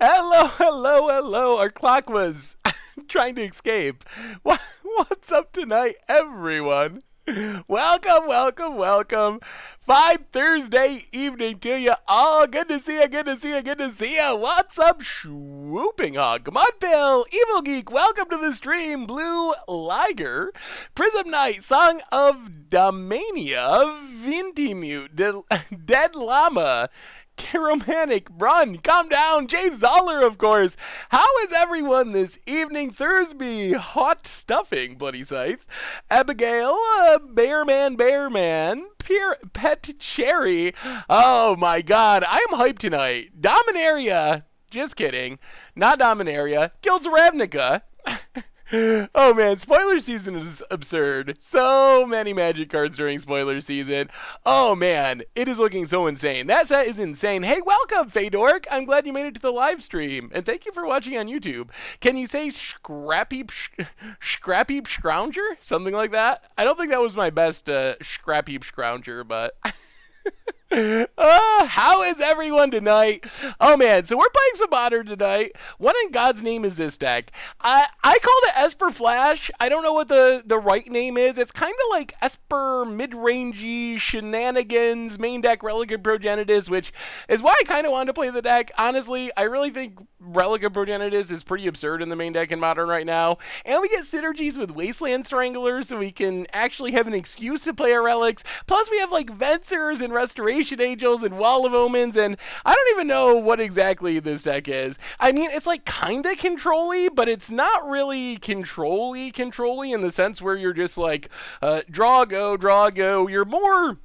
Hello, hello, hello. Our clock was trying to escape. What's up tonight, everyone? Welcome, welcome, welcome. Fine Thursday evening to you all. Good to see you, good to see you, good to see you. What's up, swooping hog? Come on, Bill. Evil Geek, welcome to the stream. Blue Liger, Prism Knight, Song of Domania, Vintimute, Dead Llama, Romantic, Run, Calm Down, Jay Zoller, of course. How is everyone this evening? Thursby, Hot Stuffing, Bloody Scythe, Abigail, Bearman, Pet Cherry. Oh my god, I am hyped tonight. Dominaria, just kidding, not Dominaria, Guilds of Ravnica. Oh man, spoiler season is absurd. So many magic cards during spoiler season. Oh man, it is looking so insane. That set is insane. Hey, welcome, Fedork. I'm glad you made it to the live stream. And thank you for watching on YouTube. Can you say scrappy scrounger? Something like that? I don't think that was my best scrappy scrounger, but... How is everyone tonight? Oh man, so we're playing some Modern tonight. What in God's name is this deck? I called it Esper Flash. I don't know what the right name is. It's kind of like Esper mid-rangey shenanigans main deck Relic of Progenitus, which is why I kind of wanted to play the deck. Honestly, I really think Relic of Progenitus is pretty absurd in the main deck in Modern right now. And we get synergies with Wasteland Stranglers, so we can actually have an excuse to play our relics. Plus we have like Vencers and Restoration Angels and Wall of Omens, and I don't even know what exactly this deck is. I mean, it's like kinda control-y, but it's not really control-y in the sense where you're just like, draw, go. You're more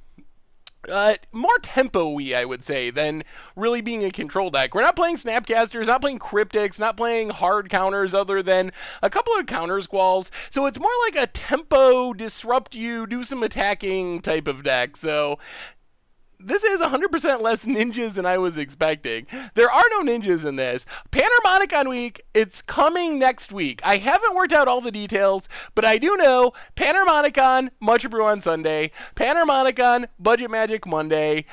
tempo-y, I would say, than really being a control deck. We're not playing Snapcasters, not playing Cryptics, not playing hard counters other than a couple of counter squalls. So it's more like a tempo, disrupt you, do some attacking type of deck. So this is 100% less ninjas than I was expecting. There are no ninjas in this. Panharmonicon week, it's coming next week. I haven't worked out all the details, but I do know Panharmonicon, Much Brew on Sunday, Panharmonicon, Budget Magic Monday.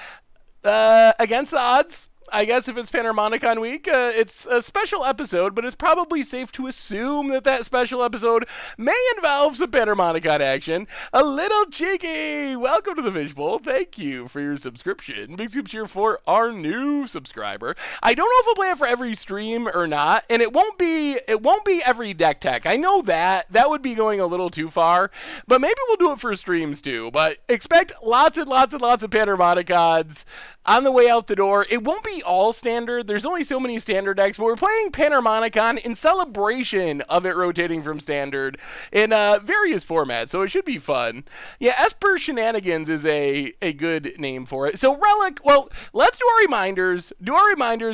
Against the odds, I guess if it's Panharmonicon week, it's a special episode, but it's probably safe to assume that special episode may involve some Panharmonicon action. A little cheeky! Welcome to the Fishbowl. Thank you for your subscription. Big scoops here for our new subscriber. I don't know if we'll play it for every stream or not, and it won't be every deck tech. I know that would be going a little too far, but maybe we'll do it for streams too. But expect lots and lots and lots of Panharmonicons on the way out the door. It won't be all standard. There's only so many standard decks, but we're playing Panharmonicon in celebration of it rotating from standard in various formats, so it should be fun. Yeah, Esper Shenanigans is a good name for it. So Relic, well, let's do our reminders,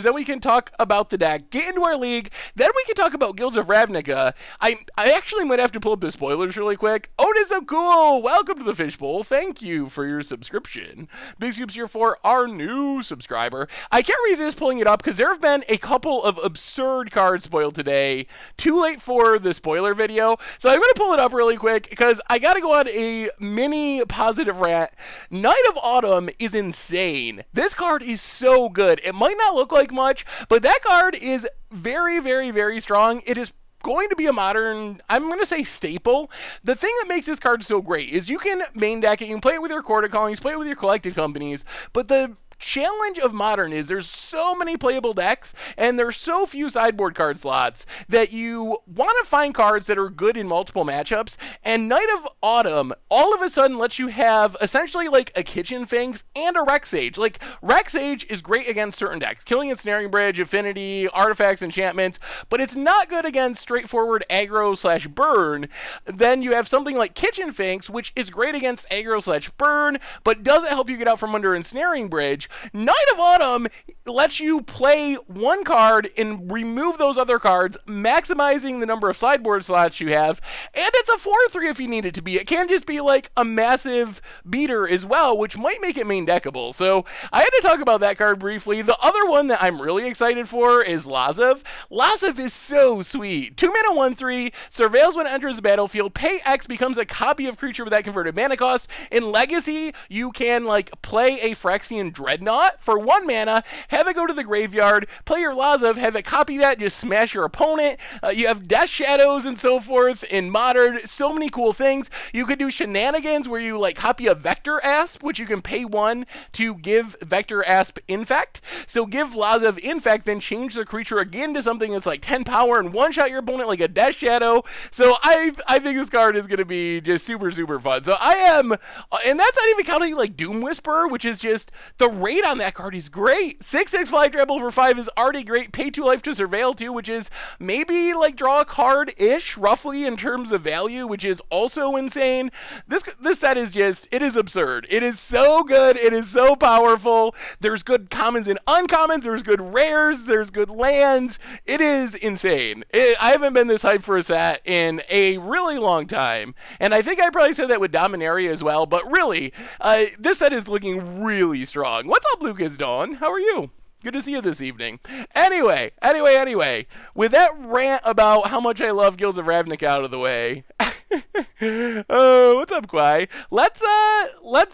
then we can talk about the deck, get into our league, then we can talk about Guilds of Ravnica. I actually might have to pull up the spoilers really quick. Otis so cool! Welcome to the Fishbowl. Thank you for your subscription. Big scoops here for our new subscriber. I can't resist pulling it up because there have been a couple of absurd cards spoiled today. Too late for the spoiler video, so I'm going to pull it up really quick because I got to go on a mini positive rant. Knight of Autumn is insane. This card is so good. It might not look like much, but that card is very, very, very strong. It is going to be a Modern, I'm going to say staple. The thing that makes this card so great is you can main deck it, you can play it with your Quarter Colonies, play it with your Collected Companies, but the challenge of Modern is there's so many playable decks and there's so few sideboard card slots that you want to find cards that are good in multiple matchups, and Knight of Autumn all of a sudden lets you have essentially like a Kitchen Finks and a Rex Sage. Like, Rex Sage is great against certain decks, Killing and Snaring Bridge, Affinity, Artifacts, Enchantments, but it's not good against straightforward aggro/burn. Then you have something like Kitchen Finks, which is great against aggro/burn, but doesn't help you get out from under Ensnaring Bridge. Knight of Autumn lets you play one card and remove those other cards, maximizing the number of sideboard slots you have, and it's a 4/3 if you need it to be. It can just be like a massive beater as well, which might make it main deckable. So I had to talk about that card briefly. The other one that I'm really excited for is Lazav. Lazav is so sweet. 2 mana 1/3, surveils when it enters the battlefield, pay X, becomes a copy of creature with that converted mana cost. In Legacy, you can like play a Phyrexian Dread Dreadnought for 1 mana, have it go to the graveyard, play your Lazav, have it copy that, just smash your opponent. You have Death Shadows and so forth in Modern, so many cool things. You could do shenanigans where you like copy a Vector Asp, which you can pay 1 to give Vector Asp Infect. So give Lazav Infect, then change the creature again to something that's like 10 power and one-shot your opponent like a Death Shadow. So I think this card is going to be just super, super fun. So I am, and that's not even counting like Doom Whisperer, which is just, the rate on that card is great. 6/6 fly trample for 5 is already great. Pay 2 life to Surveil too, which is maybe like draw a card-ish, roughly, in terms of value, which is also insane. This set is just, it is absurd. It is so good. It is so powerful. There's good commons and uncommons. There's good rares. There's good lands. It is insane. I haven't been this hyped for a set in a really long time. And I think I probably said that with Dominaria as well. But really, this set is looking really strong. What's up, Lucas Dawn? How are you? Good to see you this evening. Anyway. With that rant about how much I love Guilds of Ravnica out of the way. Oh, what's up, Quai? Let's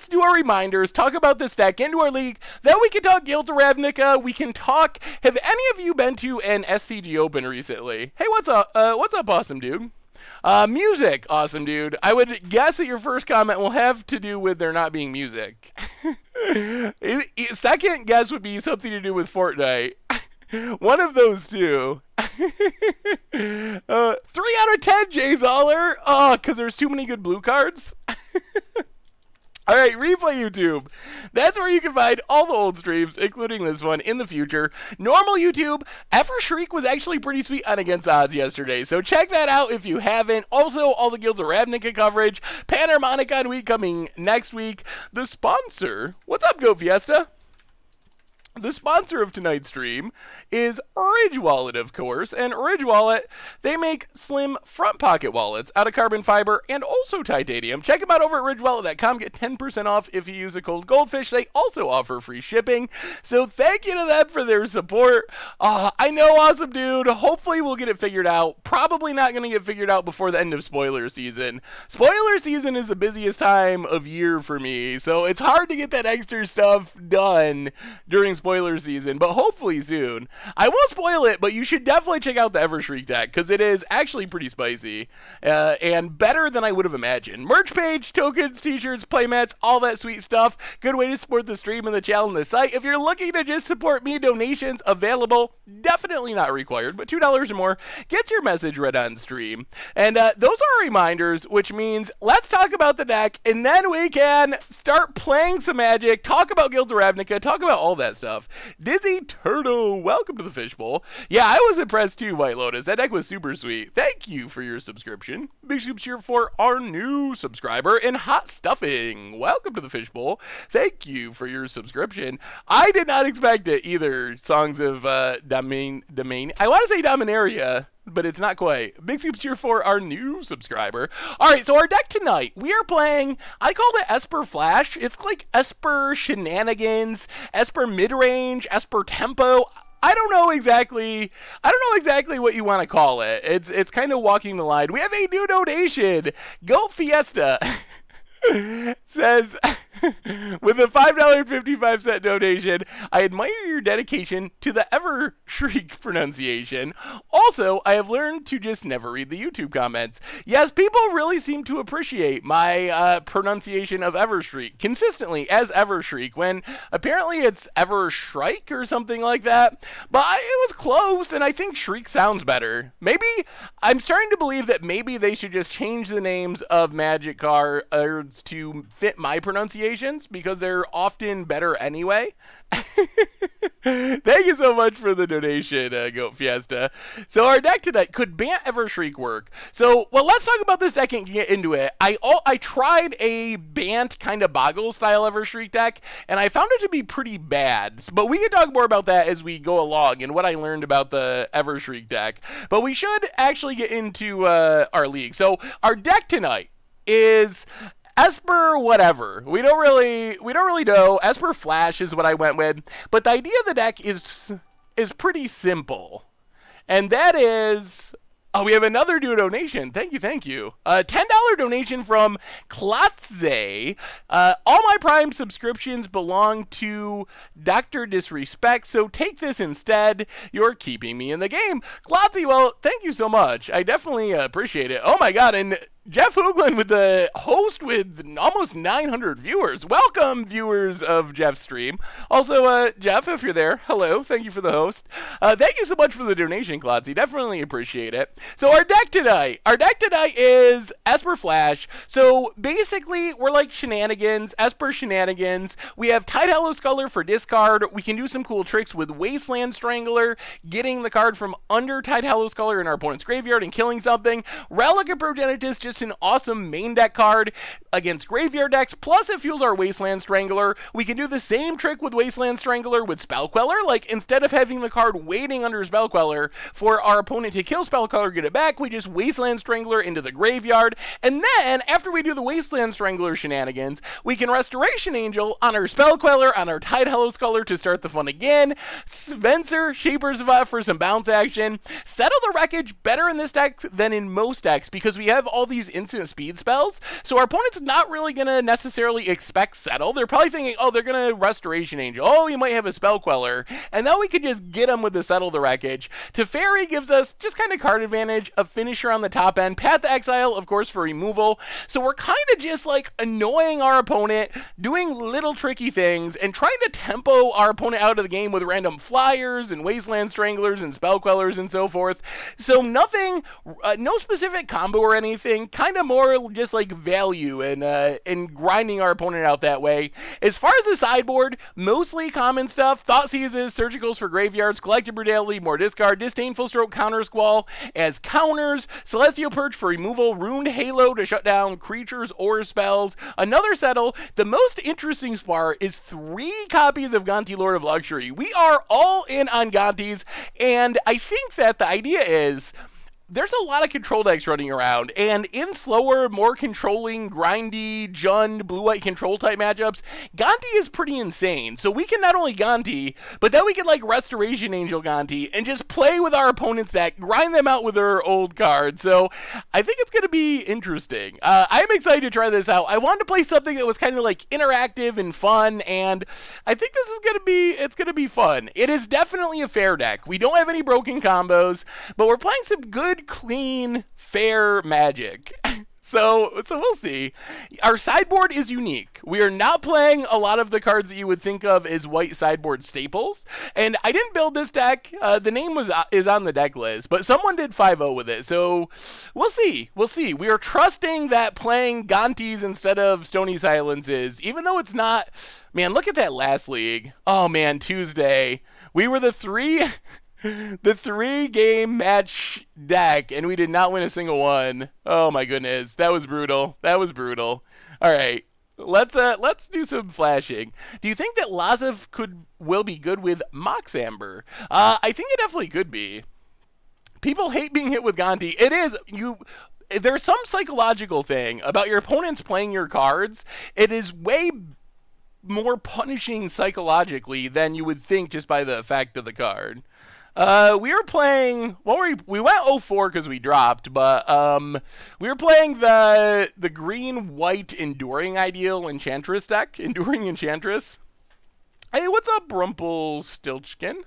do our reminders, talk about this deck, into our league. Then we can talk Guilds of Ravnica. We can talk. Have any of you been to an SCG Open recently? Hey, what's up, awesome dude? Music, awesome dude. I would guess that your first comment will have to do with there not being music. Second guess would be something to do with Fortnite. One of those two. 3 out of 10, Jay Zoller. Oh, because there's too many good blue cards. All right, Replay YouTube. That's where you can find all the old streams, including this one, in the future. Normal YouTube, Ever Shriek was actually pretty sweet on Against Odds yesterday, so check that out if you haven't. Also, all the Guilds of Ravnica coverage, Panharmonicon week coming next week. The sponsor, what's up, Goat Fiesta? The sponsor of tonight's stream is Ridge Wallet, of course, and Ridge Wallet, they make slim front pocket wallets out of carbon fiber and also titanium. Check them out over at ridgewallet.com. Get 10% off if you use a cold goldfish. They also offer free shipping, so thank you to them for their support. I know, awesome dude. Hopefully we'll get it figured out. Probably not going to get figured out before the end of spoiler season. Spoiler season is the busiest time of year for me, so it's hard to get that extra stuff done during spoiler season, but hopefully soon. I won't spoil it, but you should definitely check out the Evershriek deck, because it is actually pretty spicy, and better than I would have imagined. Merch page, tokens, t-shirts, playmats, all that sweet stuff. Good way to support the stream and the channel and the site. If you're looking to just support me, donations available, definitely not required, but $2 or more gets your message read on stream. And those are reminders, which means let's talk about the deck, and then we can start playing some Magic, talk about Guilds of Ravnica, talk about all that stuff. Dizzy Turtle, welcome to the Fishbowl. Yeah, I was impressed too, White Lotus. That deck was super sweet. Thank you for your subscription. Big soups here for our new subscriber. And Hot Stuffing, welcome to the Fishbowl. Thank you for your subscription. I did not expect it either. Songs of Domain. I want to say Dominaria, but it's not quite. Big soups here for our new subscriber. All right, so our deck tonight, we are playing, I called it Esper Flash. It's like Esper Shenanigans, Esper Midrange, Esper Tempo. I don't know exactly what you want to call it. It's kind of walking the line. We have a new donation. Goat Fiesta says, with a $5.55 donation, I admire your dedication to the Evershriek pronunciation. Also, I have learned to just never read the YouTube comments. Yes, people really seem to appreciate my pronunciation of Evershriek consistently as Evershriek, when apparently it's Evershrike or something like that. But it was close, and I think Shriek sounds better. Maybe, I'm starting to believe that maybe they should just change the names of Magic cards to fit my pronunciations, because they're often better anyway. Thank you so much for the donation, Goat Fiesta. So our deck tonight, could Bant Evershriek work? So, well, let's talk about this deck and get into it. I tried a Bant kind of Boggle style Evershriek deck, and I found it to be pretty bad. But we can talk more about that as we go along and what I learned about the Evershriek deck. But we should actually get into our league. So our deck tonight is Esper whatever. We don't really know. Esper Flash is what I went with. But the idea of the deck is pretty simple. And that is, Oh, we have another new donation. Thank you, thank you. $10 donation from Klotze. All my Prime subscriptions belong to Dr. Disrespect, so take this instead. You're keeping me in the game. Klotze, well, thank you so much. I definitely appreciate it. Oh my god, and Jeff Hoogland with the host with almost 900 viewers. Welcome, viewers of Jeff's stream. Also, Jeff, if you're there, hello. Thank you for the host. Thank you so much for the donation, Klotzy. Definitely appreciate it. So our deck tonight is Esper Flash. So basically, we're like shenanigans, Esper shenanigans. We have Tide Hallow Sculler for discard. We can do some cool tricks with Wasteland Strangler, getting the card from under Tide Hallow Sculler in our opponent's graveyard and killing something. Relic of Progenitus, just an awesome main deck card against graveyard decks, plus it fuels our Wasteland Strangler. We can do the same trick with Wasteland Strangler with Spell Queller, like instead of having the card waiting under Spell Queller for our opponent to kill Spell Queller, get it back, we just Wasteland Strangler into the graveyard, and then after we do the Wasteland Strangler shenanigans, we can Restoration Angel on our Spell Queller, on our Tide Hallow Sculler to start the fun again, Spencer, Shaper's Vaught for some bounce action, Settle the Wreckage better in this deck than in most decks because we have all these instant speed spells, so our opponent's not really going to necessarily expect Settle. They're probably thinking, oh, they're going to Restoration Angel. Oh, you might have a Spell Queller. And then we could just get them with the Settle the Wreckage. Teferi gives us just kind of card advantage, a finisher on the top end, Path to Exile, of course, for removal. So we're kind of just like annoying our opponent, doing little tricky things, and trying to tempo our opponent out of the game with random flyers and Wasteland Stranglers and Spell Quellers and so forth. So nothing, no specific combo or anything, kind of more just like value and grinding our opponent out that way. As far as the sideboard, mostly common stuff. Thought Seizes, Surgicals for graveyards, Collective Brutality, more discard, Disdainful Stroke, Counter Squall as counters, Celestial Perch for removal, Ruined Halo to shut down creatures or spells, another Settle. The most interesting spar is 3 copies of Gonti, Lord of Luxury. We are all in on Gontis, and I think that the idea is there's a lot of control decks running around, and in slower, more controlling, grindy, Jund, blue-white control type matchups, Gonti is pretty insane. So we can not only Gonti, but then we can like Restoration Angel Gonti and just play with our opponent's deck, grind them out with their old cards. So I think it's going to be interesting. I'm excited to try this out. I wanted to play something that was kind of like interactive and fun, and I think this is going to be fun. It is definitely a fair deck. We don't have any broken combos, but we're playing some good, clean, fair Magic. So we'll see. Our sideboard is unique. We are not playing a lot of the cards that you would think of as white sideboard staples. And I didn't build this deck. The name is on the deck list, but someone did 5-0 with it. So we'll see. We'll see. We are trusting that playing Gontis instead of Stony Silences, even though it's not. Man, look at that last league. Oh man, Tuesday. We were the 3-game match deck, and we did not win a single one. Oh my goodness, that was brutal. That was brutal. All right, let's do some flashing. Do you think that Lazav will be good with Mox Amber? I think it definitely could be. People hate being hit with Gonti. It is there's some psychological thing about your opponents playing your cards. It is way more punishing psychologically than you would think just by the effect of the card. We were playing, we went 0-4 because we dropped, but we were playing the green-white Enduring Ideal Enchantress deck, Enduring Enchantress. Hey, what's up, Rumpelstiltskin?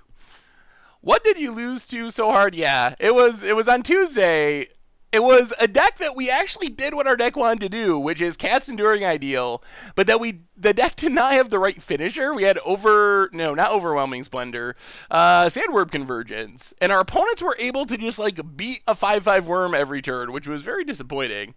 What did you lose to so hard? Yeah, it was on Tuesday. It was a deck that we actually did what our deck wanted to do, which is cast Enduring Ideal, but that the deck did not have the right finisher. We had not Overwhelming Splendor, Sandworm Convergence, and our opponents were able to just like beat a 5/5 worm every turn, which was very disappointing.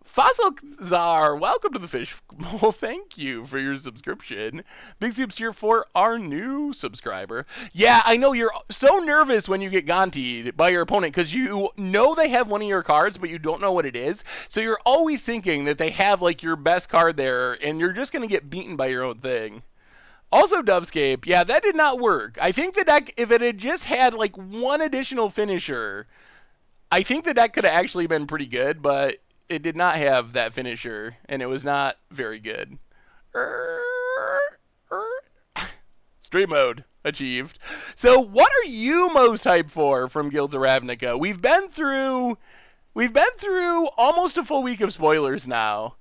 Fossil Czar, welcome to the Fish. Well, thank you for your subscription. Big soups here for our new subscriber. Yeah, I know you're so nervous when you get Gonti'd by your opponent because you know they have one of your cards, but you don't know what it is. So you're always thinking that they have like your best card there, and you're just going to get beaten by your own thing. Also, Dovescape, yeah, that did not work. I think the deck, if it had just had like one additional finisher, I think the deck could have actually been pretty good, but it did not have that finisher, and it was not very good. Let's Stream mode achieved. So what are you most hyped for from Guilds of Ravnica? We've been through almost a full week of spoilers now.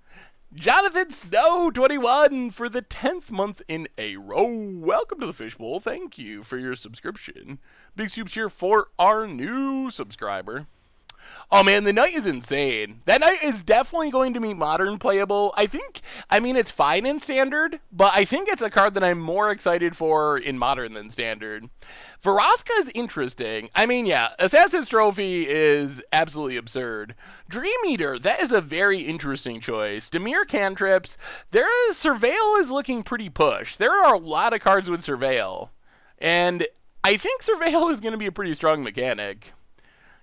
Jonathan Snow 21 for the 10th month in a row. Welcome to the Fishbowl. Thank you for your subscription. Big soups here for our new subscriber. Oh man, the knight is insane. That knight is definitely going to be modern playable. I mean, it's fine in standard, but I think it's a card that I'm more excited for in modern than standard. Vraska is interesting. I mean, yeah, Assassin's Trophy is absolutely absurd. Dream Eater, that is a very interesting choice. Dimir cantrips, Surveil is looking pretty pushed. There are a lot of cards with Surveil, and I think Surveil is going to be a pretty strong mechanic.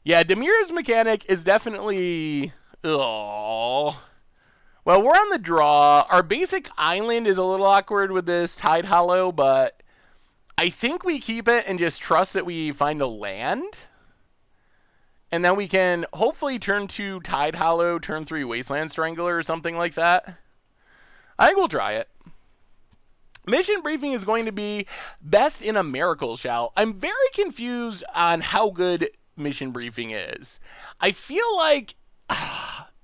Yeah, Dimir's mechanic is definitely... Well, we're on the draw. Our basic island is a little awkward with this Tide Hollow, but I think we keep it and just trust that we find a land. And then we can hopefully turn 2 Tide Hollow, turn 3 Wasteland Strangler or something like that. I think we'll try it. Mission briefing is going to be best in a Miracle Shout. I'm very confused on how good mission briefing is. I feel like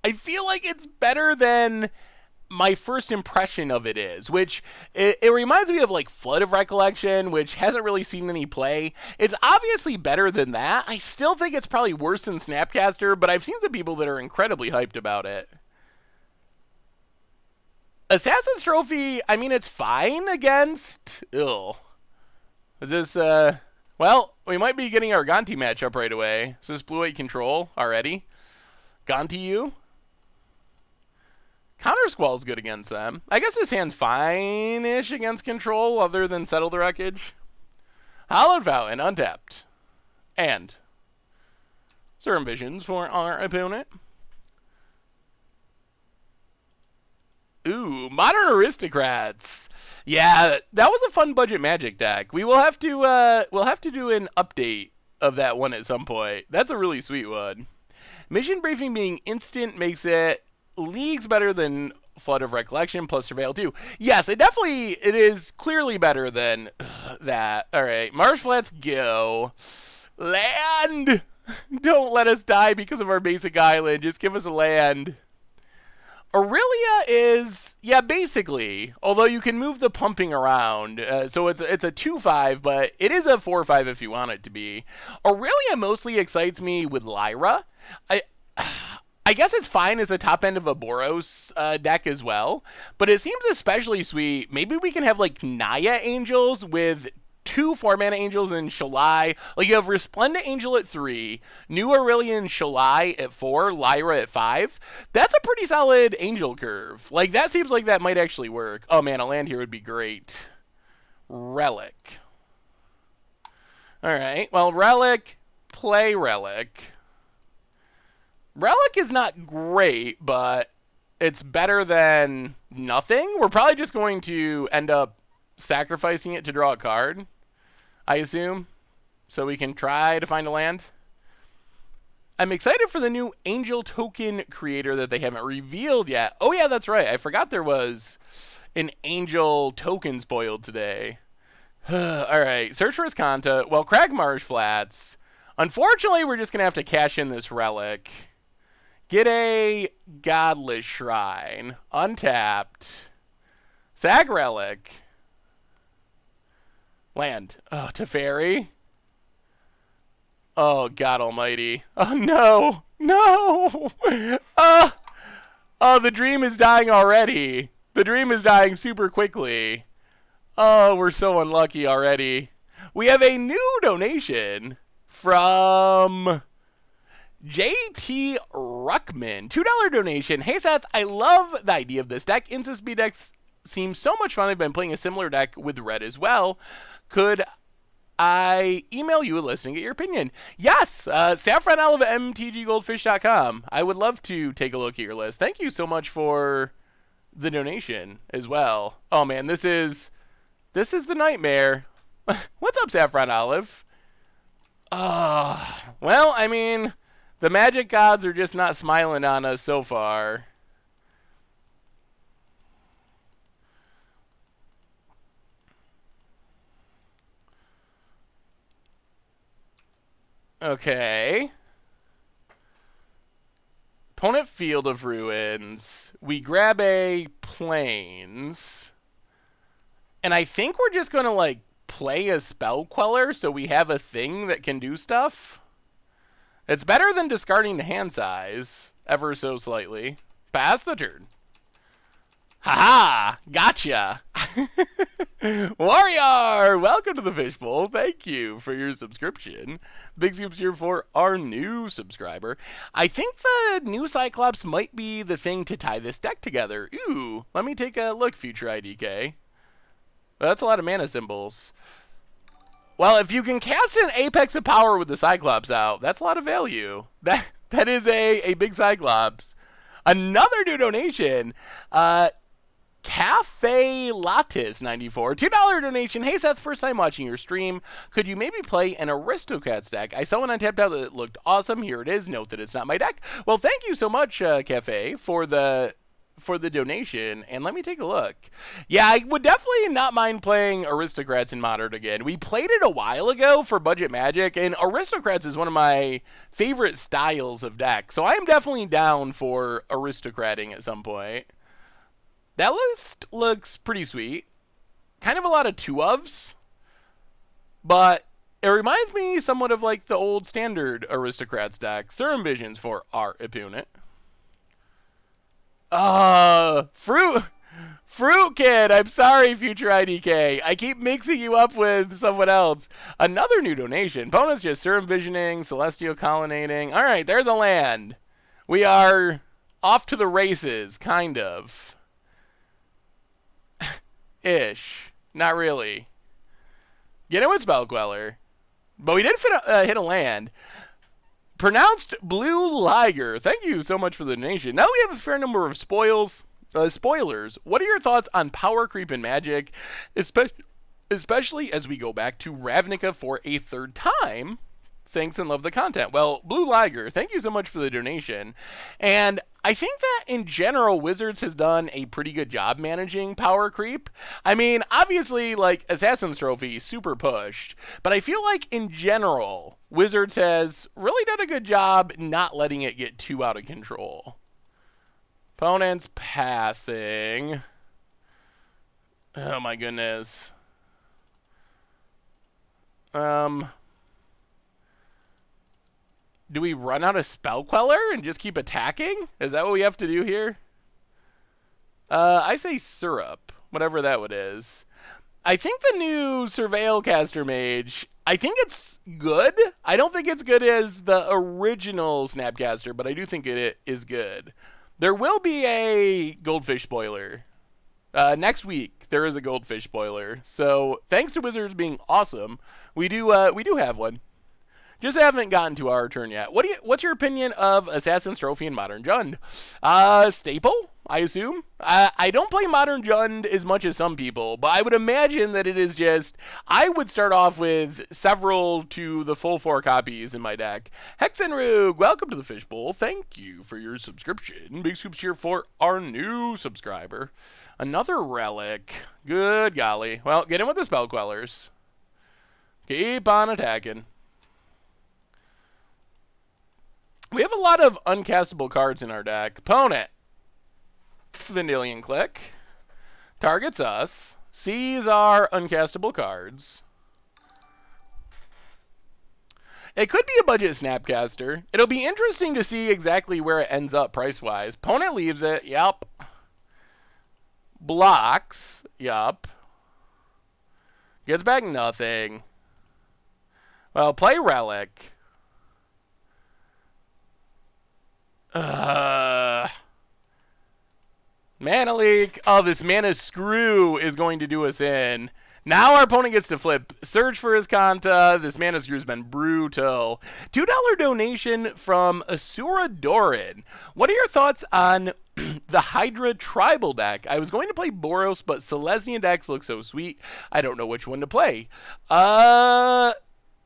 it's better than my first impression of it is, which it reminds me of like Flood of Recollection, which hasn't really seen any play. It's obviously better than that. I still think it's probably worse than Snapcaster, but I've seen some people that are incredibly hyped about it. Assassin's Trophy, I mean, it's fine against... Is this, well, we might be getting our Gonti matchup right away. Is this Blue-White Control already? Gonti you? Counter Squall's good against them. I guess this hand's fine-ish against Control, other than Settle the Wreckage. Hallowed Fountain, untapped. And Serum Visions for our opponent. Ooh, Modern Aristocrats. Yeah, that was a fun budget Magic deck. We'll have to do an update of that one at some point. That's a really sweet one. Mission briefing being instant makes it leagues better than Flood of Recollection plus Surveil 2. Yes, it is clearly better than that. All right, Marsh Flats go. Land. Don't let us die because of our basic island. Just give us a land. Aurelia is, yeah, basically, although you can move the pumping around, so it's a 2/5, but it is a 4/5 if you want it to be. Aurelia mostly excites me with Lyra. I guess it's fine as a top end of a Boros deck as well, but it seems especially sweet. Maybe we can have like Naya Angels with 2 4-mana Angels in Shalai. Like you have Resplendent Angel at 3, New Aurelian Shalai at 4, Lyra at 5. That's a pretty solid Angel curve. Like that seems like that might actually work. Oh man, a land here would be great. Relic. All right. Well, Relic, play Relic. Relic is not great, but it's better than nothing. We're probably just going to end up sacrificing it to draw a card, I assume, so we can try to find a land. I'm excited for the new Angel Token creator that they haven't revealed yet. Oh yeah, that's right. I forgot there was an Angel Token spoiled today. All right, search for Escanta. Well, Cragmarsh Flats. Unfortunately, we're just going to have to cash in this Relic. Get a Godless Shrine. Untapped. Sag Relic. Land. Oh, Teferi. Oh, God almighty. Oh, no. No. Oh, the dream is dying already. The dream is dying super quickly. Oh, we're so unlucky already. We have a new donation from JT Ruckman. $2 donation. Hey, Seth, I love the idea of this deck. Instant speed decks seem so much fun. I've been playing a similar deck with red as well. Could I email you a list and get your opinion? Yes, saffronolive at mtggoldfish.com. I would love to take a look at your list. Thank you so much for the donation as well. Oh man, this is the nightmare. What's up, Saffron Olive? Well, I mean, the magic gods are just not smiling on us so far. Okay. Opponent Field of Ruins. We grab a Plains. And I think we're just going to, like, play a Spell Queller so we have a thing that can do stuff. It's better than discarding the hand size, ever so slightly. Pass the turn. Haha! Gotcha! Warrior! Welcome to the Fishbowl. Thank you for your subscription. Big scoops here for our new subscriber. I think the new Cyclops might be the thing to tie this deck together. Ooh, let me take a look, future IDK. Well, that's a lot of mana symbols. Well, if you can cast an Apex of Power with the Cyclops out, that's a lot of value. That is a big Cyclops. Another new donation. Cafe Lattis 94, $2 donation. Hey Seth, first time watching your stream. Could you maybe play an Aristocrats deck? I saw one on Tapped Out that looked awesome. Here it is. Note that it's not my deck. Well, thank you so much, Cafe, for the donation, and let me take a look. Yeah, I would definitely not mind playing Aristocrats in Modern again. We played it a while ago for Budget Magic, and Aristocrats is one of my favorite styles of deck, so I am definitely down for Aristocrating at some point. That list looks pretty sweet. Kind of a lot of two-ofs, but it reminds me somewhat of like the old standard Aristocrats deck. Serum Visions for our opponent. Fruit Kid, I'm sorry, future IDK. I keep mixing you up with someone else. Another new donation. Opponent's just Serum Visioning, Celestial Colonnading. All right, there's a land. We are off to the races, kind of. Ish. Not really. Get in with Spell Queller. But we did hit a land. Pronounced Blue Liger. Thank you so much for the donation. Now we have a fair number of spoilers. What are your thoughts on power creep in Magic, especially as we go back to Ravnica for a third time? Thanks and love the content. Well, Blue Liger, thank you so much for the donation. And I think that in general, Wizards has done a pretty good job managing power creep. I mean, obviously, like, Assassin's Trophy, super pushed. But I feel like in general, Wizards has really done a good job not letting it get too out of control. Opponent's passing. Oh my goodness. Do we run out of Spell Queller and just keep attacking? Is that what we have to do here? I say Syrup, whatever that one is. I think the new Surveil Caster Mage, I think it's good. I don't think it's good as the original Snapcaster, but I do think it is good. There will be a Goldfish spoiler. Next week, there is a Goldfish spoiler. So, thanks to Wizards being awesome, we do have one. Just haven't gotten to our turn yet. What's your opinion of Assassin's Trophy and Modern Jund? Staple, I assume. I don't play Modern Jund as much as some people, but I would imagine that it is just, I would start off with several to the full 4 copies in my deck. Hexenrug, welcome to the Fishbowl. Thank you for your subscription. Big scoops here for our new subscriber. Another relic. Good golly. Well, get in with the Spell Quellers. Keep on attacking. We have a lot of uncastable cards in our deck. Opponent. Vendilion Click. Targets us. Sees our uncastable cards. It could be a budget Snapcaster. It'll be interesting to see exactly where it ends up price-wise. Opponent leaves it. Yup. Blocks. Yup. Gets back nothing. Well, play Relic. Mana Leak. Oh, this Mana Screw is going to do us in. Now our opponent gets to flip Search for his Kanta. This Mana Screw's been brutal. $2 donation from Asura Doran. What are your thoughts on the Hydra Tribal deck? I was going to play Boros, but Silesian decks look so sweet. I don't know which one to play.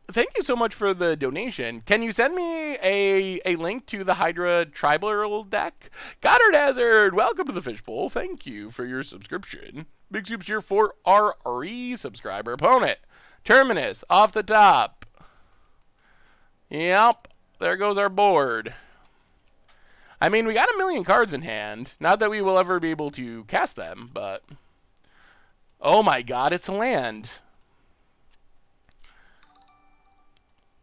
Thank you so much for the donation. Can you send me a link to the Hydra Tribal deck? Goddard Hazard, welcome to the Fishbowl. Thank you for your subscription. Big soups here for our subscriber. Opponent. Terminus, off the top. Yep. There goes our board. I mean, we got a million cards in hand. Not that we will ever be able to cast them, but... Oh my god, it's a land.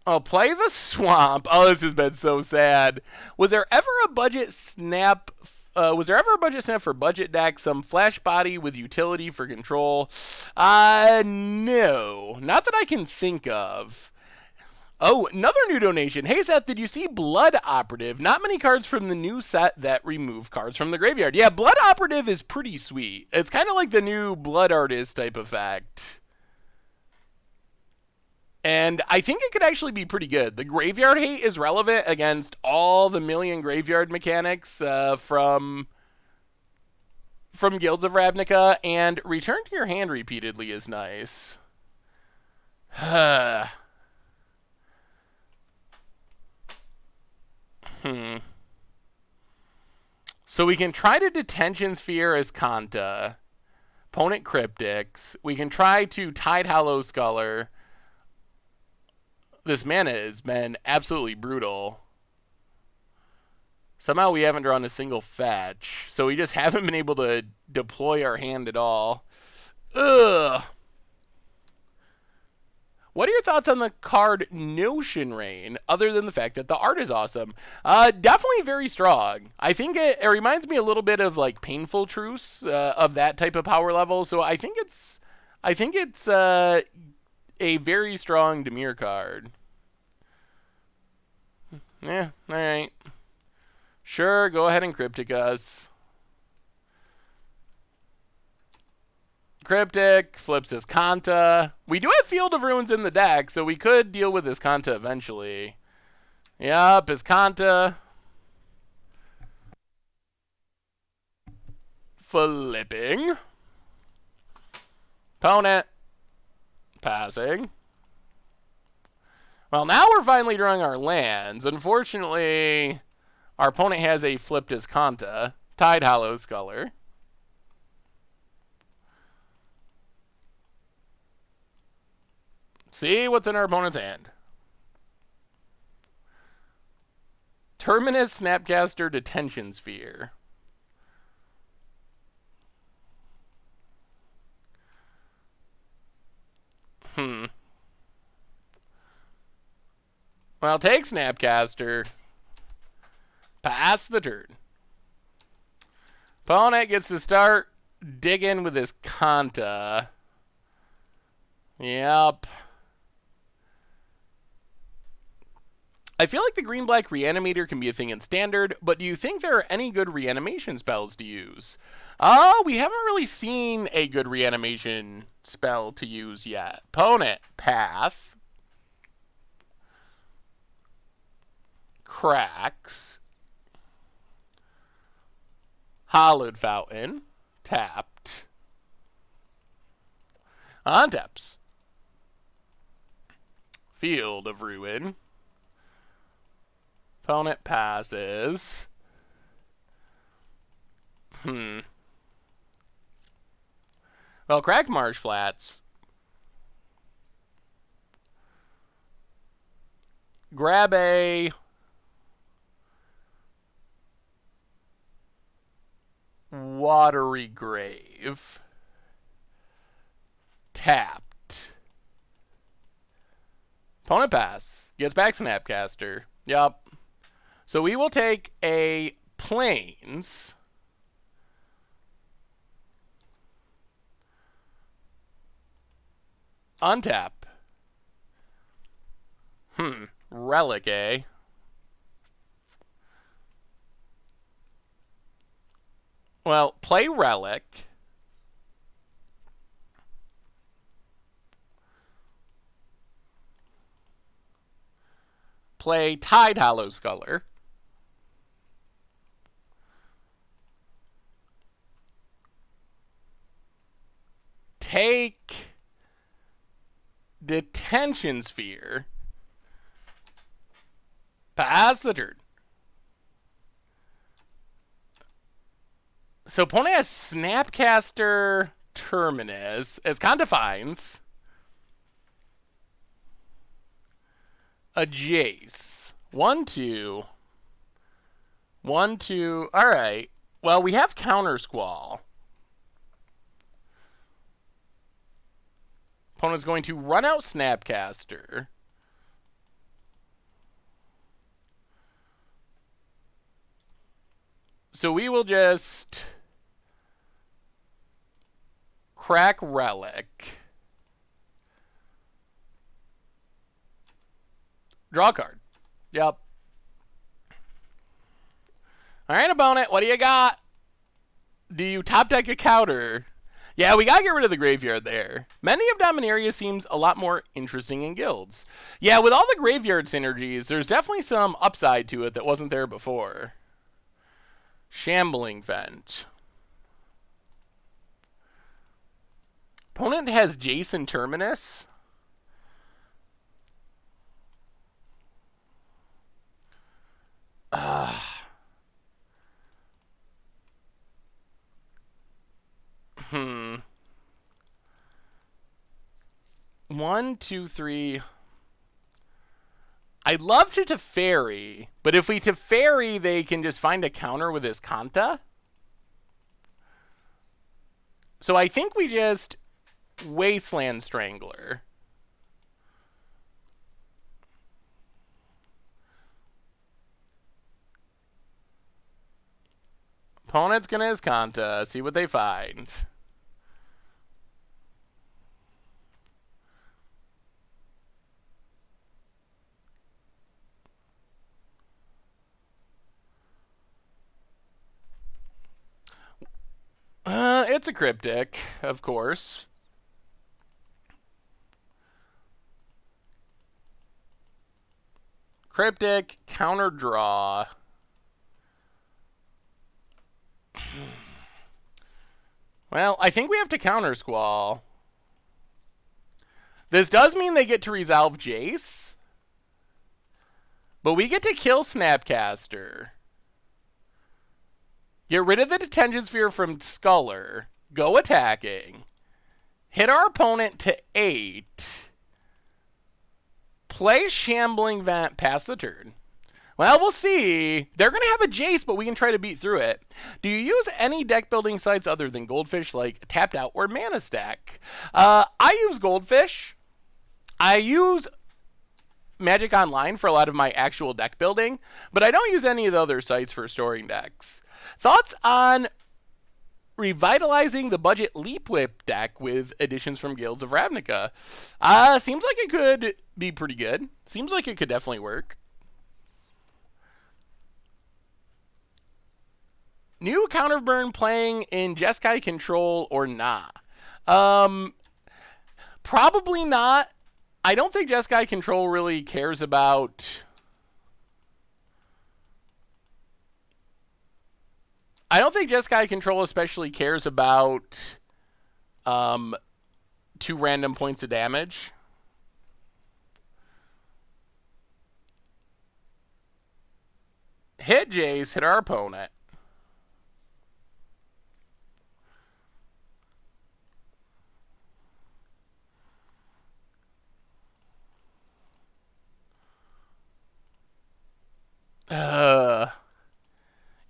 Oh, play the swamp. Oh, this has been so sad. Was there ever a budget snap... for budget deck? Some flash body with utility for control? No. Not that I can think of. Oh, another new donation. Hey, Seth, did you see Blood Operative? Not many cards from the new set that remove cards from the graveyard. Yeah, Blood Operative is pretty sweet. It's kind of like the new Blood Artist type effect. And I think it could actually be pretty good. The graveyard hate is relevant against all the million graveyard mechanics from Guilds of Ravnica, and return to your hand repeatedly is nice. So we can try to Detention Sphere as Kanta. Opponent Cryptics. We can try to Tide Hollow Sculler. This mana has been absolutely brutal. Somehow we haven't drawn a single fetch. So we just haven't been able to deploy our hand at all. Ugh. What are your thoughts on the card Notion Rain, other than the fact that the art is awesome? Definitely very strong. I think it reminds me a little bit of like Painful Truce, of that type of power level. So I think it's a very strong Dimir card. Yeah, all right. Sure, go ahead and Cryptic us. Cryptic, flips his Kanta. We do have Field of Ruins in the deck, so we could deal with his Kanta eventually. Yup, his Kanta. Flipping. Opponent. Passing. Well, now we're finally drawing our lands. Unfortunately, our opponent has a flipped his Kanta. Tide Hollow Sculler. See what's in our opponent's hand. Terminus Snapcaster Detention Sphere. Well, take Snapcaster. Pass the turn. Opponent gets to start digging with his Kanta. Yep. I feel like the green-black Reanimator can be a thing in Standard, but do you think there are any good reanimation spells to use? We haven't really seen a good reanimation spell to use yet. Opponent, Path. Cracks. Hollowed Fountain. Tapped. Untaps. Field of Ruin. Opponent passes. Well, crack Marsh Flats. Grab a Watery Grave. Tapped. Opponent pass. Gets back Snapcaster. Yup. So we will take a Plains. Untap. Relic, eh? Well, play Relic. Play Tide Hollow Sculler. Take Detention Sphere. Pass the turn. So opponent has Snapcaster Terminus as Confines. a Jace. 1, 2. 1, 2. All right. Well, we have Counter Squall. Opponent's going to run out Snapcaster. So we will just crack Relic. Draw a card. Yep. All right, opponent, what do you got? Do you top deck a counter? Yeah, we gotta get rid of the graveyard there. Many of Dominaria seems a lot more interesting in guilds. Yeah, with all the graveyard synergies, there's definitely some upside to it that wasn't there before. Shambling Vent. Opponent has Jason Terminus. One, two, three. I'd love to Teferi, but if we Teferi, they can just find a counter with his Kanta. So I think we just Wasteland Strangler. Opponent's gonna his Kanta, see what they find. It's a Cryptic, of course. Cryptic, counter draw. Well, I think we have to counter Squall. This does mean they get to resolve Jace. But we get to kill Snapcaster. Get rid of the Detention Sphere from Sculler. Go attacking. Hit our opponent to 8. Play Shambling Vent, pass the turn. Well, we'll see. They're going to have a Jace, but we can try to beat through it. Do you use any deck building sites other than Goldfish, like Tapped Out or Mana Stack? I use Goldfish. I use Magic Online for a lot of my actual deck building, but I don't use any of the other sites for storing decks. Thoughts on revitalizing the budget Leap Whip deck with additions from Guilds of Ravnica? Seems like it could be pretty good. Seems like it could definitely work. New Counterburn playing in Jeskai Control or not? Probably not. I don't think Jeskai Control really cares about... I don't think Jeskai Control especially cares about 2 random points of damage. Hit Jace, hit our opponent.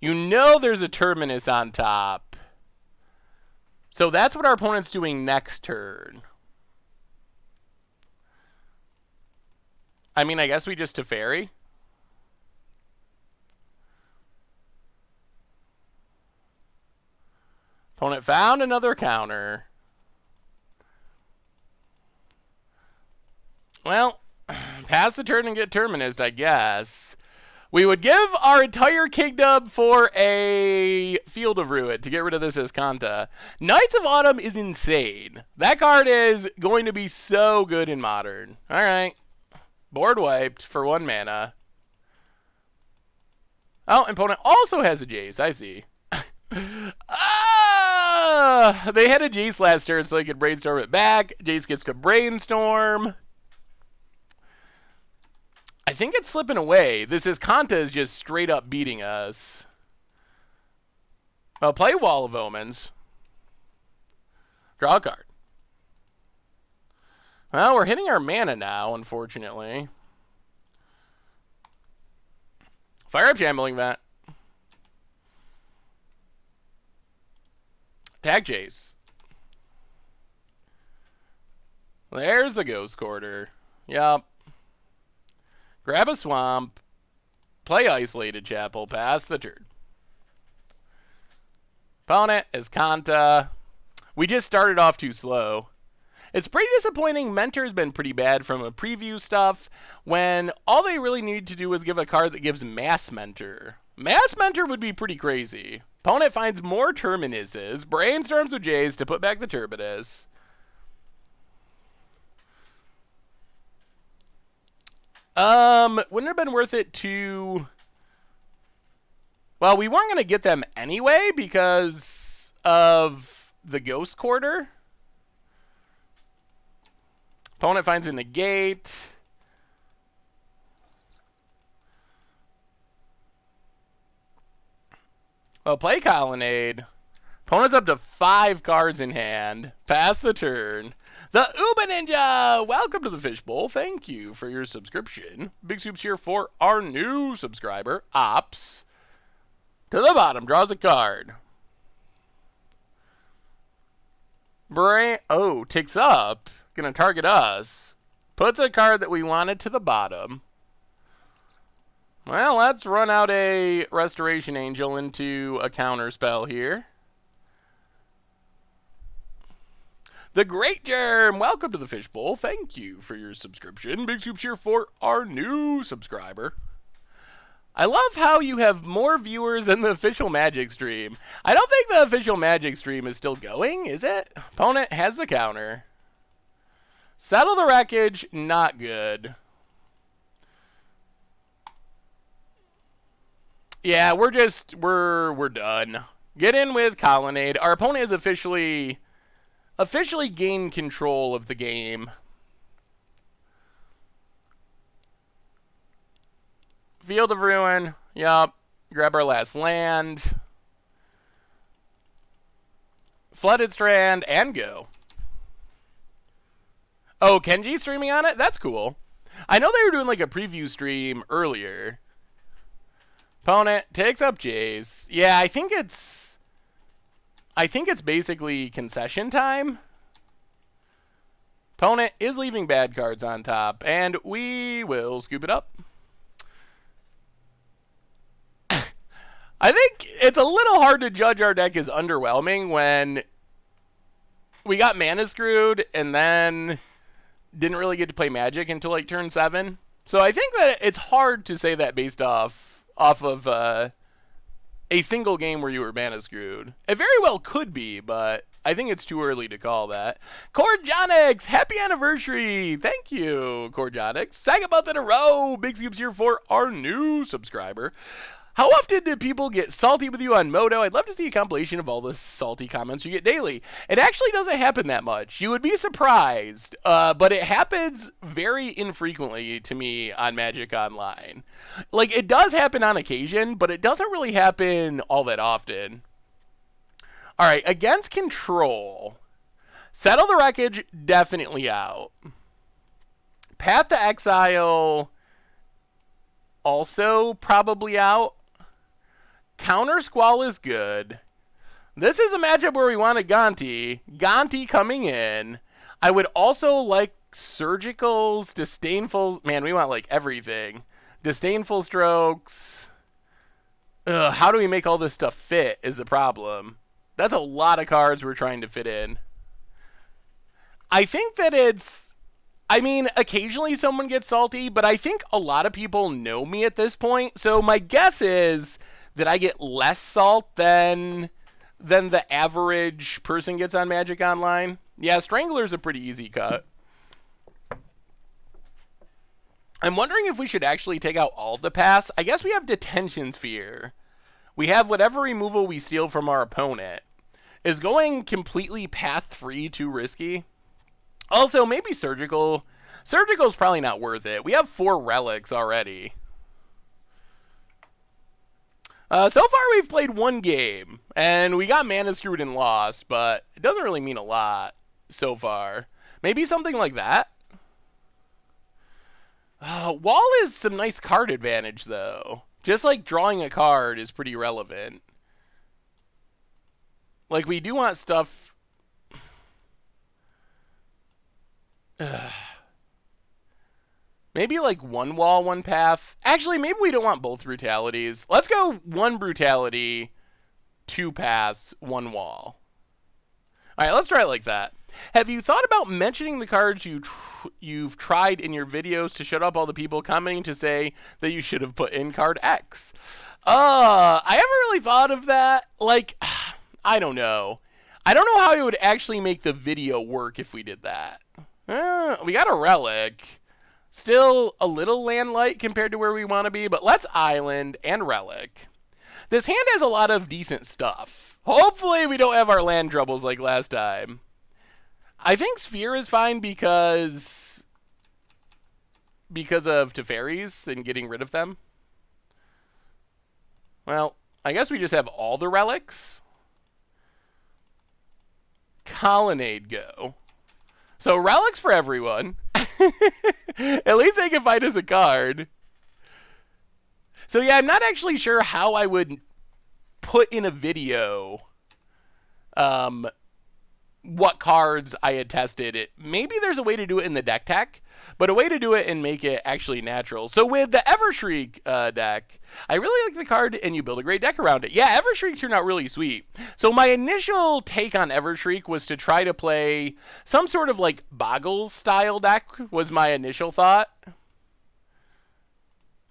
You know there's a Terminus on top. So that's what our opponent's doing next turn. I mean, I guess we just Teferi. Opponent found another counter. Well, pass the turn and get Terminus, I guess. We would give our entire kingdom for a Field of Ruin to get rid of this Escanta. Knights of Autumn is insane. That card is going to be so good in Modern. All right. Board wiped for 1 mana. Oh, opponent also has a Jace. I see. They had a Jace last turn so they could brainstorm it back. Jace gets to brainstorm. I think it's slipping away. This Kanta is just straight up beating us. Well, play Wall of Omens. Draw a card. Well, we're hitting our mana now, unfortunately. Fire up Shambling Vent. Attack Jace. There's the Ghost Quarter. Yup. Grab a Swamp. Play Isolated Chapel. Pass the turn. Opponent is Kanta. We just started off too slow. It's pretty disappointing. Mentor's been pretty bad from a preview stuff when all they really need to do is give a card that gives Mass Mentor. Mass Mentor would be pretty crazy. Opponent finds more Terminuses. Brainstorms with Jays to put back the Terminus. Wouldn't it have been worth it to... Well, we weren't going to get them anyway because of the Ghost Quarter. Opponent finds a negate. Well, play Colonnade. Opponent's up to 5 cards in hand. Pass the turn. The Uba Ninja! Welcome to the Fishbowl. Thank you for your subscription. Big Soups here for our new subscriber, Ops. To the bottom, draws a card. Ticks up. Gonna target us. Puts a card that we wanted to the bottom. Well, let's run out a Restoration Angel into a counter spell here. The Great Germ, welcome to the Fishbowl. Thank you for your subscription. Big Soups here for our new subscriber. I love how you have more viewers than the official Magic stream. I don't think the official Magic stream is still going, is it? Opponent has the counter. Settle the Wreckage, not good. Yeah, we're done. Get in with Colonnade. Our opponent has officially gained control of the game. Field of Ruin. Yup. Grab our last land. Flooded Strand and go. Oh, Kenji's streaming on it? That's cool. I know they were doing like a preview stream earlier. Opponent takes up Jace. Yeah, I think it's basically concession time. Opponent is leaving bad cards on top, and we will scoop it up. I think it's a little hard to judge our deck as underwhelming when we got mana screwed and then didn't really get to play Magic until like turn 7. So I think that it's hard to say that based off of a single game where you were mana screwed. It very well could be, but I think it's too early to call that. Corjonics, happy anniversary. Thank you, Corjonics. Second month in a row. Big Scoops here for our new subscriber. How often do people get salty with you on Moto? I'd love to see a compilation of all the salty comments you get daily. It actually doesn't happen that much. You would be surprised, but it happens very infrequently to me on Magic Online. Like, it does happen on occasion, but it doesn't really happen all that often. All right, against Control. Settle the Wreckage, definitely out. Path to Exile, also probably out. Counter Squall is good. This is a matchup where we want a Gonti. Gonti coming in. I would also like Surgicals, Disdainful. Man, we want like everything. Disdainful Strokes. How do we make all this stuff fit is the problem. That's a lot of cards we're trying to fit in. I think that it's... I mean, occasionally someone gets salty, but I think a lot of people know me at this point. So my guess is that I get less salt than the average person gets on Magic Online. Yeah, Strangler's a pretty easy cut. I'm wondering if we should actually take out all the pass. I guess we have Detention Sphere. We have whatever removal we steal from our opponent. Is going completely path-free too risky? Also, maybe Surgical. Surgical's probably not worth it. We have 4 relics already. So far, we've played 1 game, and we got mana screwed and lost, but it doesn't really mean a lot so far. Maybe something like that? Wall is some nice card advantage, though. Just like drawing a card is pretty relevant. Like, we do want stuff... Maybe like one wall, one path. Actually, maybe we don't want both brutalities. Let's go one brutality, two paths, one wall. All right, let's try it like that. Have you thought about mentioning the cards you've tried in your videos to shut up all the people commenting to say that you should have put in card X? I haven't really thought of that. Like, I don't know. I don't know how it would actually make the video work if we did that. We got a relic. Still a little land light compared to where we want to be, but let's island and relic. This hand has a lot of decent stuff. Hopefully we don't have our land troubles like last time. I think Sphere is fine because of Teferis and getting rid of them. Well, I guess we just have all the relics. Colonnade go. So relics for everyone. At least they can find us a card. So yeah, I'm not actually sure how I would put in a video what cards I had tested. Maybe there's a way to do it in the deck tech, but a way to do it and make it actually natural. So with the Evershriek deck, I really like the card, and you build a great deck around it. Yeah, Evershriek turned out really sweet. So my initial take on Evershriek was to try to play some sort of like Boggles style deck was my initial thought.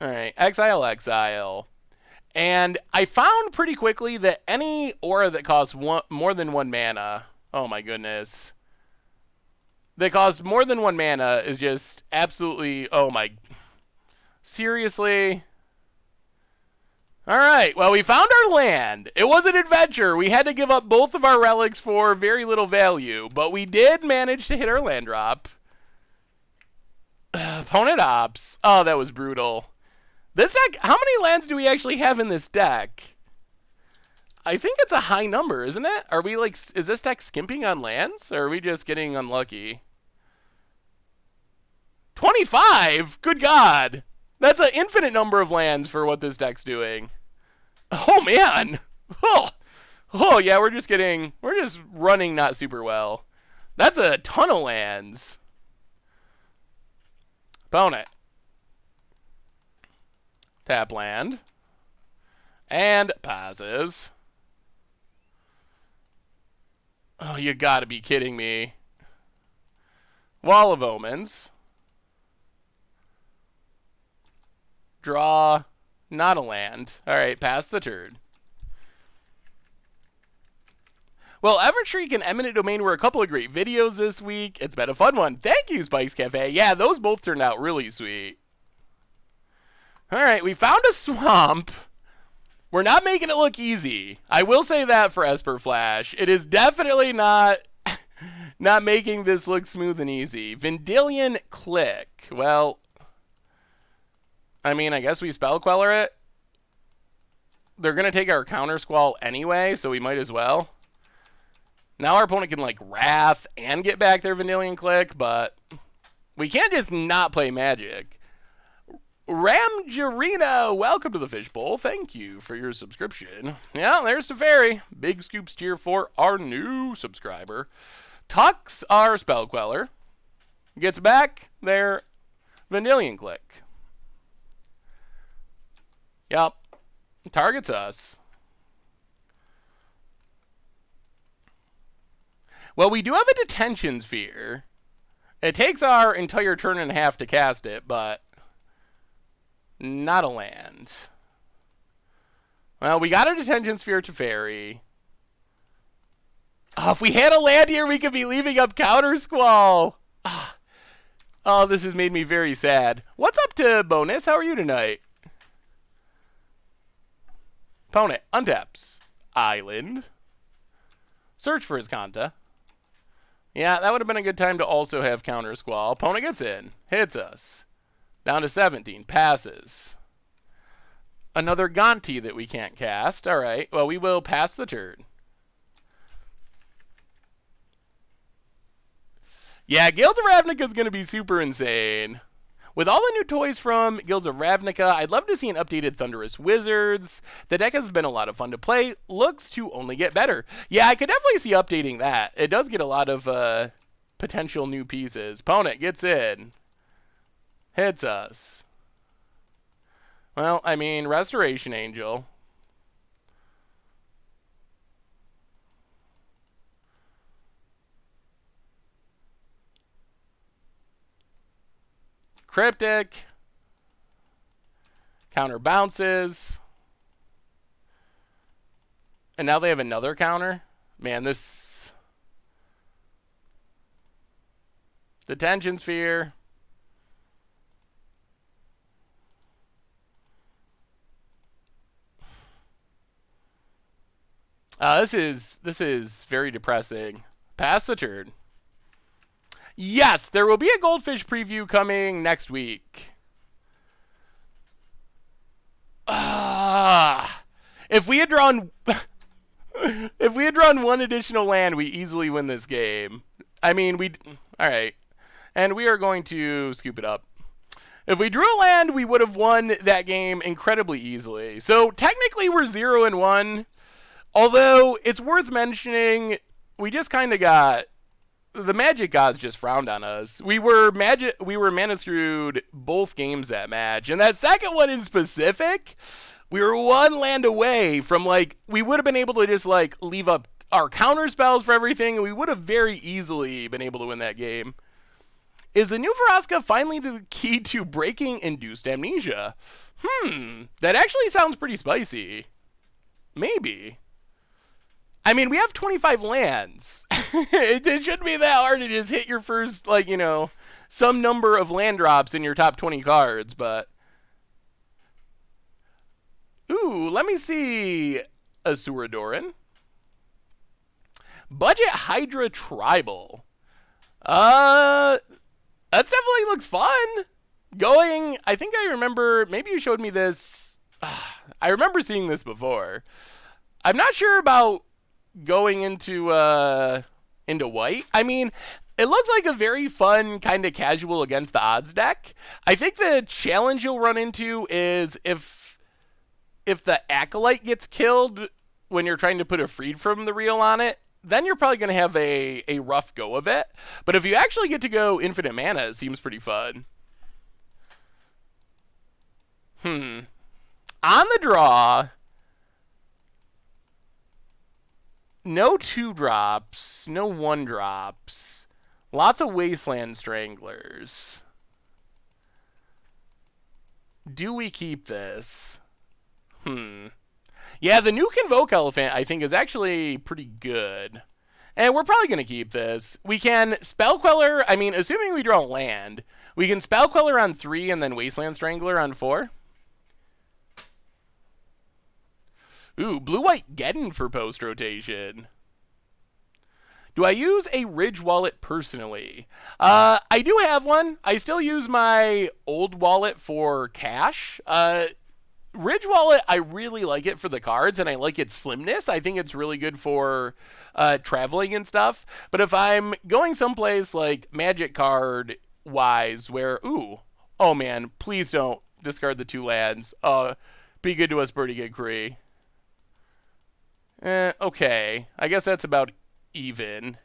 All right, exile. And I found pretty quickly that any aura that costs more than one mana, oh my goodness, that costs more than one mana is just absolutely, oh my, seriously? All right, well, we found our land. It was an adventure. We had to give up both of our relics for very little value, but we did manage to hit our land drop. Opponent ops. Oh, that was brutal. This deck, how many lands do we actually have in this deck? I think it's a high number, isn't it? Are we like, is this deck skimping on lands, or are we just getting unlucky? 25? Good God. That's an infinite number of lands for what this deck's doing. Oh, man. Oh yeah, we're just running not super well. That's a ton of lands. Opponent. Tap land. And passes. Oh, you gotta be kidding me. Wall of Omens. Draw. Not a land. Alright, pass the turn. Well, Evershriek and Eminent Domain were a couple of great videos this week. It's been a fun one. Thank you, Spikes Cafe. Yeah, those both turned out really sweet. Alright, we found a swamp. We're not making it look easy. I will say that for Esper Flash. It is definitely not making this look smooth and easy. Vendilion Click. Well, I mean, I guess we Spell Queller it. They're going to take our Counter Squall anyway, so we might as well. Now our opponent can, like, Wrath and get back their Vendilion Click, but we can't just not play Magic. Ramjarino, welcome to the Fishbowl. Thank you for your subscription. Yeah, there's Teferi. Big scoops tier for our new subscriber. Tucks our Spell Queller. Gets back their Vendilion Click. Yep. Targets us. Well, we do have a Detention Sphere. It takes our entire turn and a half to cast it, but not a land. Well, we got a Detention Sphere to Teferi. Oh, if we had a land here, we could be leaving up Counter Squall. Oh, this has made me very sad. What's up to Bonus? How are you tonight? Opponent untaps. Island. Search for his Kanta. Yeah, that would have been a good time to also have Counter Squall. Opponent gets in. Hits us. Down to 17. Passes. Another Gonti that we can't cast. All right. Well, we will pass the turn. Yeah, Guild of Ravnica is going to be super insane. With all the new toys from Guilds of Ravnica, I'd love to see an updated Thunderous Wizards. The deck has been a lot of fun to play. Looks to only get better. Yeah, I could definitely see updating that. It does get a lot of potential new pieces. Opponent gets in. Hits us. Well, I mean, Restoration Angel. Cryptic. Counter bounces. And now they have another counter. Man, this... Detention Sphere. This is very depressing. Pass the turn. Yes, there will be a Goldfish preview coming next week. If we had drawn if we had drawn one additional land, we easily win this game. I mean, all right. And we are going to scoop it up. If we drew a land, we would have won that game incredibly easily. So technically we're 0-1. Although it's worth mentioning, we just kind of got the Magic gods just frowned on us. We were mana screwed both games that match, and that second one in specific, we were one land away from we would have been able to just leave up our counter spells for everything, and we would have very easily been able to win that game. Is the new Vraska finally the key to breaking induced amnesia? That actually sounds pretty spicy. Maybe. I mean, we have 25 lands. It shouldn't be that hard to just hit your first, some number of land drops in your top 20 cards, but... Ooh, let me see. Asuradoran. Budget Hydra Tribal. That definitely looks fun. I think I remember, maybe you showed me this. I remember seeing this before. I'm not sure about going into white. I mean, it looks like a very fun kind of casual against the odds deck. I think the challenge you'll run into is if the Acolyte gets killed when you're trying to put a Freed from the Real on it, then you're probably going to have a rough go of it. But if you actually get to go infinite mana, it seems pretty fun. On the draw... No 2-drops, no 1-drops. Lots of Wasteland Stranglers. Do we keep this? Yeah, the new Convoke Elephant, I think, is actually pretty good. And we're probably going to keep this. We can Spell Queller, I mean, assuming we draw land, we can Spell Queller on 3 and then Wasteland Strangler on 4. Ooh, blue-white Geddon for post-rotation. Do I use a Ridge wallet personally? I do have one. I still use my old wallet for cash. Ridge wallet, I really like it for the cards, and I like its slimness. I think it's really good for traveling and stuff. But if I'm going someplace like Magic card-wise where, oh man, please don't discard the 2 lands. Be good to us, Birdie Good Cree. Okay. I guess that's about even.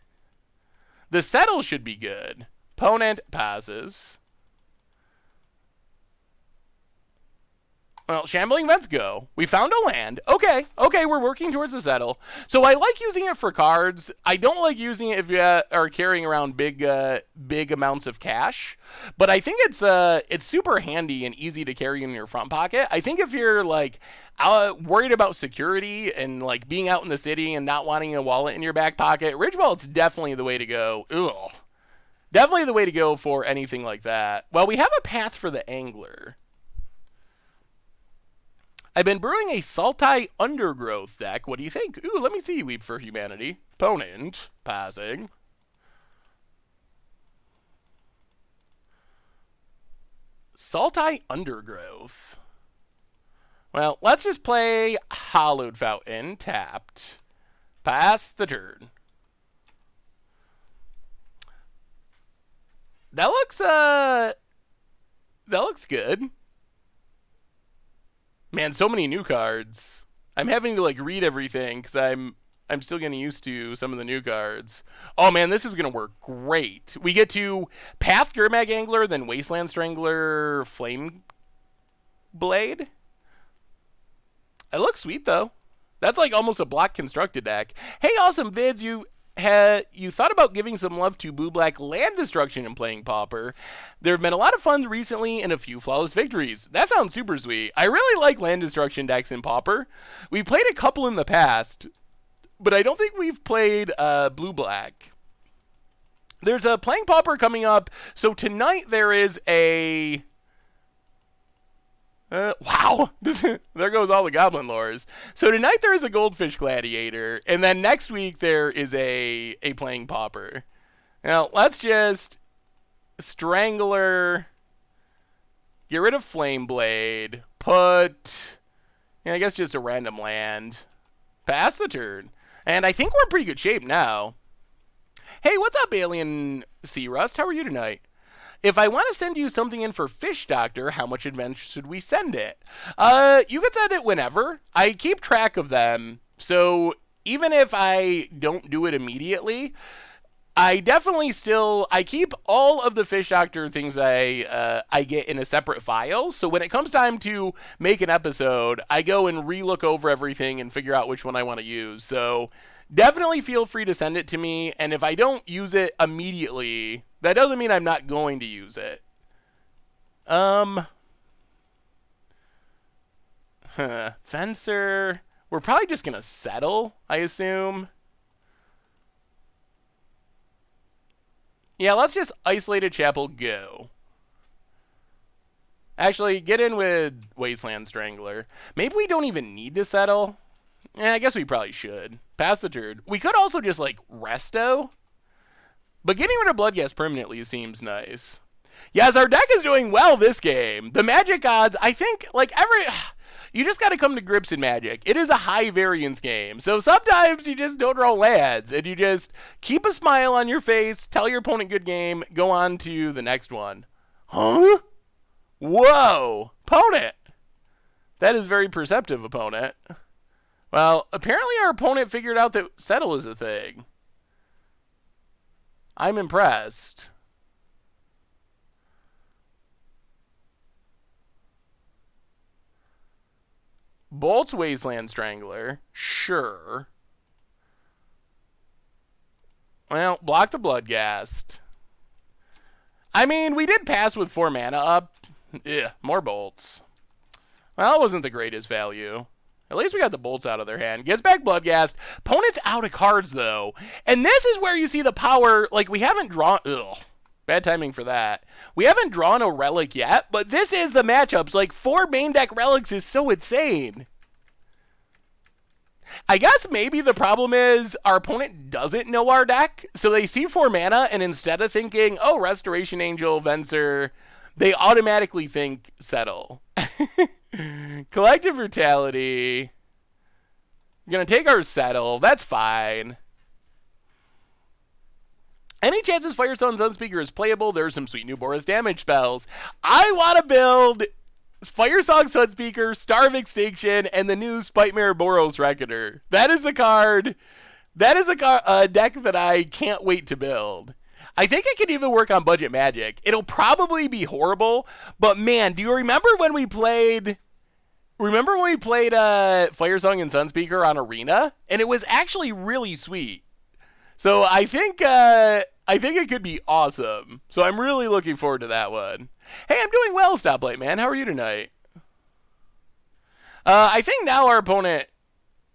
The settle should be good. Opponent passes. Well, Shambling Vents go. We found a land. Okay, we're working towards a settle. So I like using it for cards. I don't like using it if you are carrying around big amounts of cash. But I think it's super handy and easy to carry in your front pocket. I think if you're worried about security and being out in the city and not wanting a wallet in your back pocket, Ridge Wallet's definitely the way to go. Ugh. Definitely the way to go for anything like that. Well, we have a path for the Angler. I've been brewing a Sultai Undergrowth deck. What do you think? Ooh, let me see. Weep for Humanity. Opponent. Passing. Sultai Undergrowth. Well, let's just play Hallowed Fountain. Tapped. Pass the turn. That looks, That looks good. Man, so many new cards. I'm having to like read everything because I'm still getting used to some of the new cards. Oh man, this is gonna work great. We get to Path Gurmag Angler, then Wasteland Strangler, Flame Blade. It looks sweet though. That's like almost a block constructed deck. Hey, awesome vids, you thought about giving some love to Blue Black land destruction and playing Pauper. There have been a lot of fun recently and a few flawless victories. That sounds super sweet. I really like land destruction decks in Pauper. We played a couple in the past, but I don't think we've played Blue Black. There's a playing Pauper coming up. So tonight there is a wow, there goes all the goblin lores. So tonight there is a goldfish gladiator, and then next week there is a playing pauper. Now let's just strangler, get rid of flame blade, put, I guess just a random land, pass the turn, and I think we're in pretty good shape now. Hey, what's up, Alien Sea Rust? How are you tonight? If I want to send you something in for Fish Doctor, how much advance should we send it? You can send it whenever. I keep track of them, so even if I don't do it immediately, I definitely I keep all of the Fish Doctor things I get in a separate file, so when it comes time to make an episode, I go and re-look over everything and figure out which one I want to use. So definitely feel free to send it to me, and if I don't use it immediately, that doesn't mean I'm not going to use it. Fencer. We're probably just going to settle, I assume. Yeah, let's just Isolated Chapel go. Actually, get in with Wasteland Strangler. Maybe we don't even need to settle. Yeah, I guess we probably should. Pass the turn. We could also just, like, resto. But getting rid of Bloodghast permanently seems nice. Yes, our deck is doing well this game. The Magic odds, I think, like, you just got to come to grips in Magic. It is a high variance game. So sometimes you just don't roll lands, and you just keep a smile on your face, tell your opponent good game, go on to the next one. Huh? Whoa. Opponent. That is very perceptive, opponent. Well, apparently our opponent figured out that settle is a thing. I'm impressed. Bolt's Wasteland Strangler. Sure. Well, block the Bloodghast. I mean, we did pass with 4 mana up. Yeah, more bolts. Well, it wasn't the greatest value. At least we got the bolts out of their hand. Gets back Bloodghast. Opponent's out of cards, though. And this is where you see the power. Like, we haven't drawn... Ugh. Bad timing for that. We haven't drawn a relic yet, but this is the matchups. Like, 4 main deck relics is so insane. I guess maybe the problem is our opponent doesn't know our deck, so they see 4 mana, and instead of thinking, oh, Restoration Angel, Venser, they automatically think Settle. Collective Brutality. Gonna take our Settle. That's fine. Any chances Fire Song Sunspeaker is playable? There's some sweet new Boros damage spells. I want to build Fire Song Sunspeaker, Star of Extinction, and the new Spitmare Boros Reckoner. That is the card. That is a deck that I can't wait to build. I think it could even work on budget Magic. It'll probably be horrible, but man, do you remember when we played... Fire Song and Sunspeaker on Arena? And it was actually really sweet. So I think it could be awesome. So I'm really looking forward to that one. Hey, I'm doing well, Stoplight Man. How are you tonight? I think now our opponent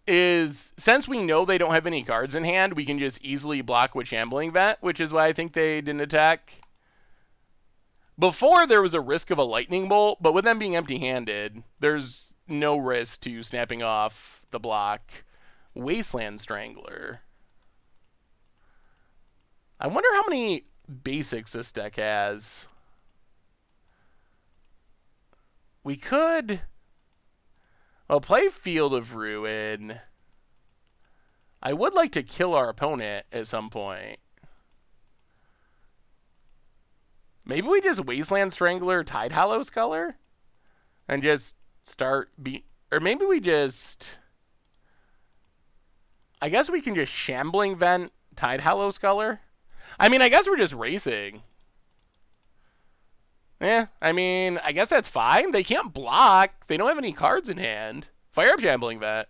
is, since we know they don't have any cards in hand, we can just easily block with Shambling Vet, which is why I think they didn't attack. Before, there was a risk of a Lightning Bolt, but with them being empty-handed, there's no risk to snapping off the block. Wasteland Strangler. I wonder how many basics this deck has. We could... Well, play Field of Ruin. I would like to kill our opponent at some point. Maybe we just Wasteland Strangler Tide Hollow Sculler and just start or maybe we just, I guess we can just Shambling Vent Tide Hollow Sculler. I mean, I guess we're just racing. I mean, I guess that's fine. They can't block. They don't have any cards in hand. Fire up Shambling Vent.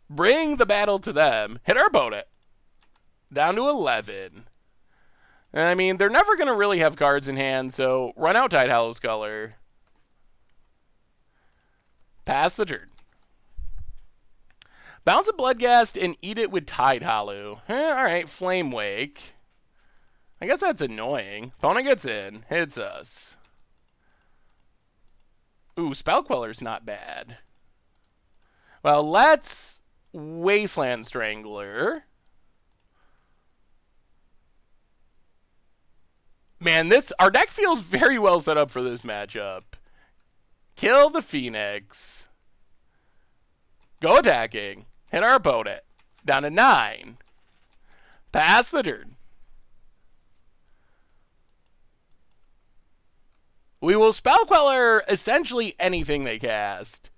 Bring the battle to them. Hit our opponent. Down to 11. And I mean, they're never going to really have cards in hand, so run out Tide Hollow Sculler. Pass the turn. Bounce a Bloodghast and eat it with Tide Hollow. Alright, Flame Wake. I guess that's annoying. Opponent gets in. Hits us. Ooh, Spell Queller's not bad. Well, let's Wasteland Strangler. Man, our deck feels very well set up for this matchup. Kill the Phoenix. Go attacking. Hit our opponent. Down to 9. Pass the turn. We will Spell Queller essentially anything they cast.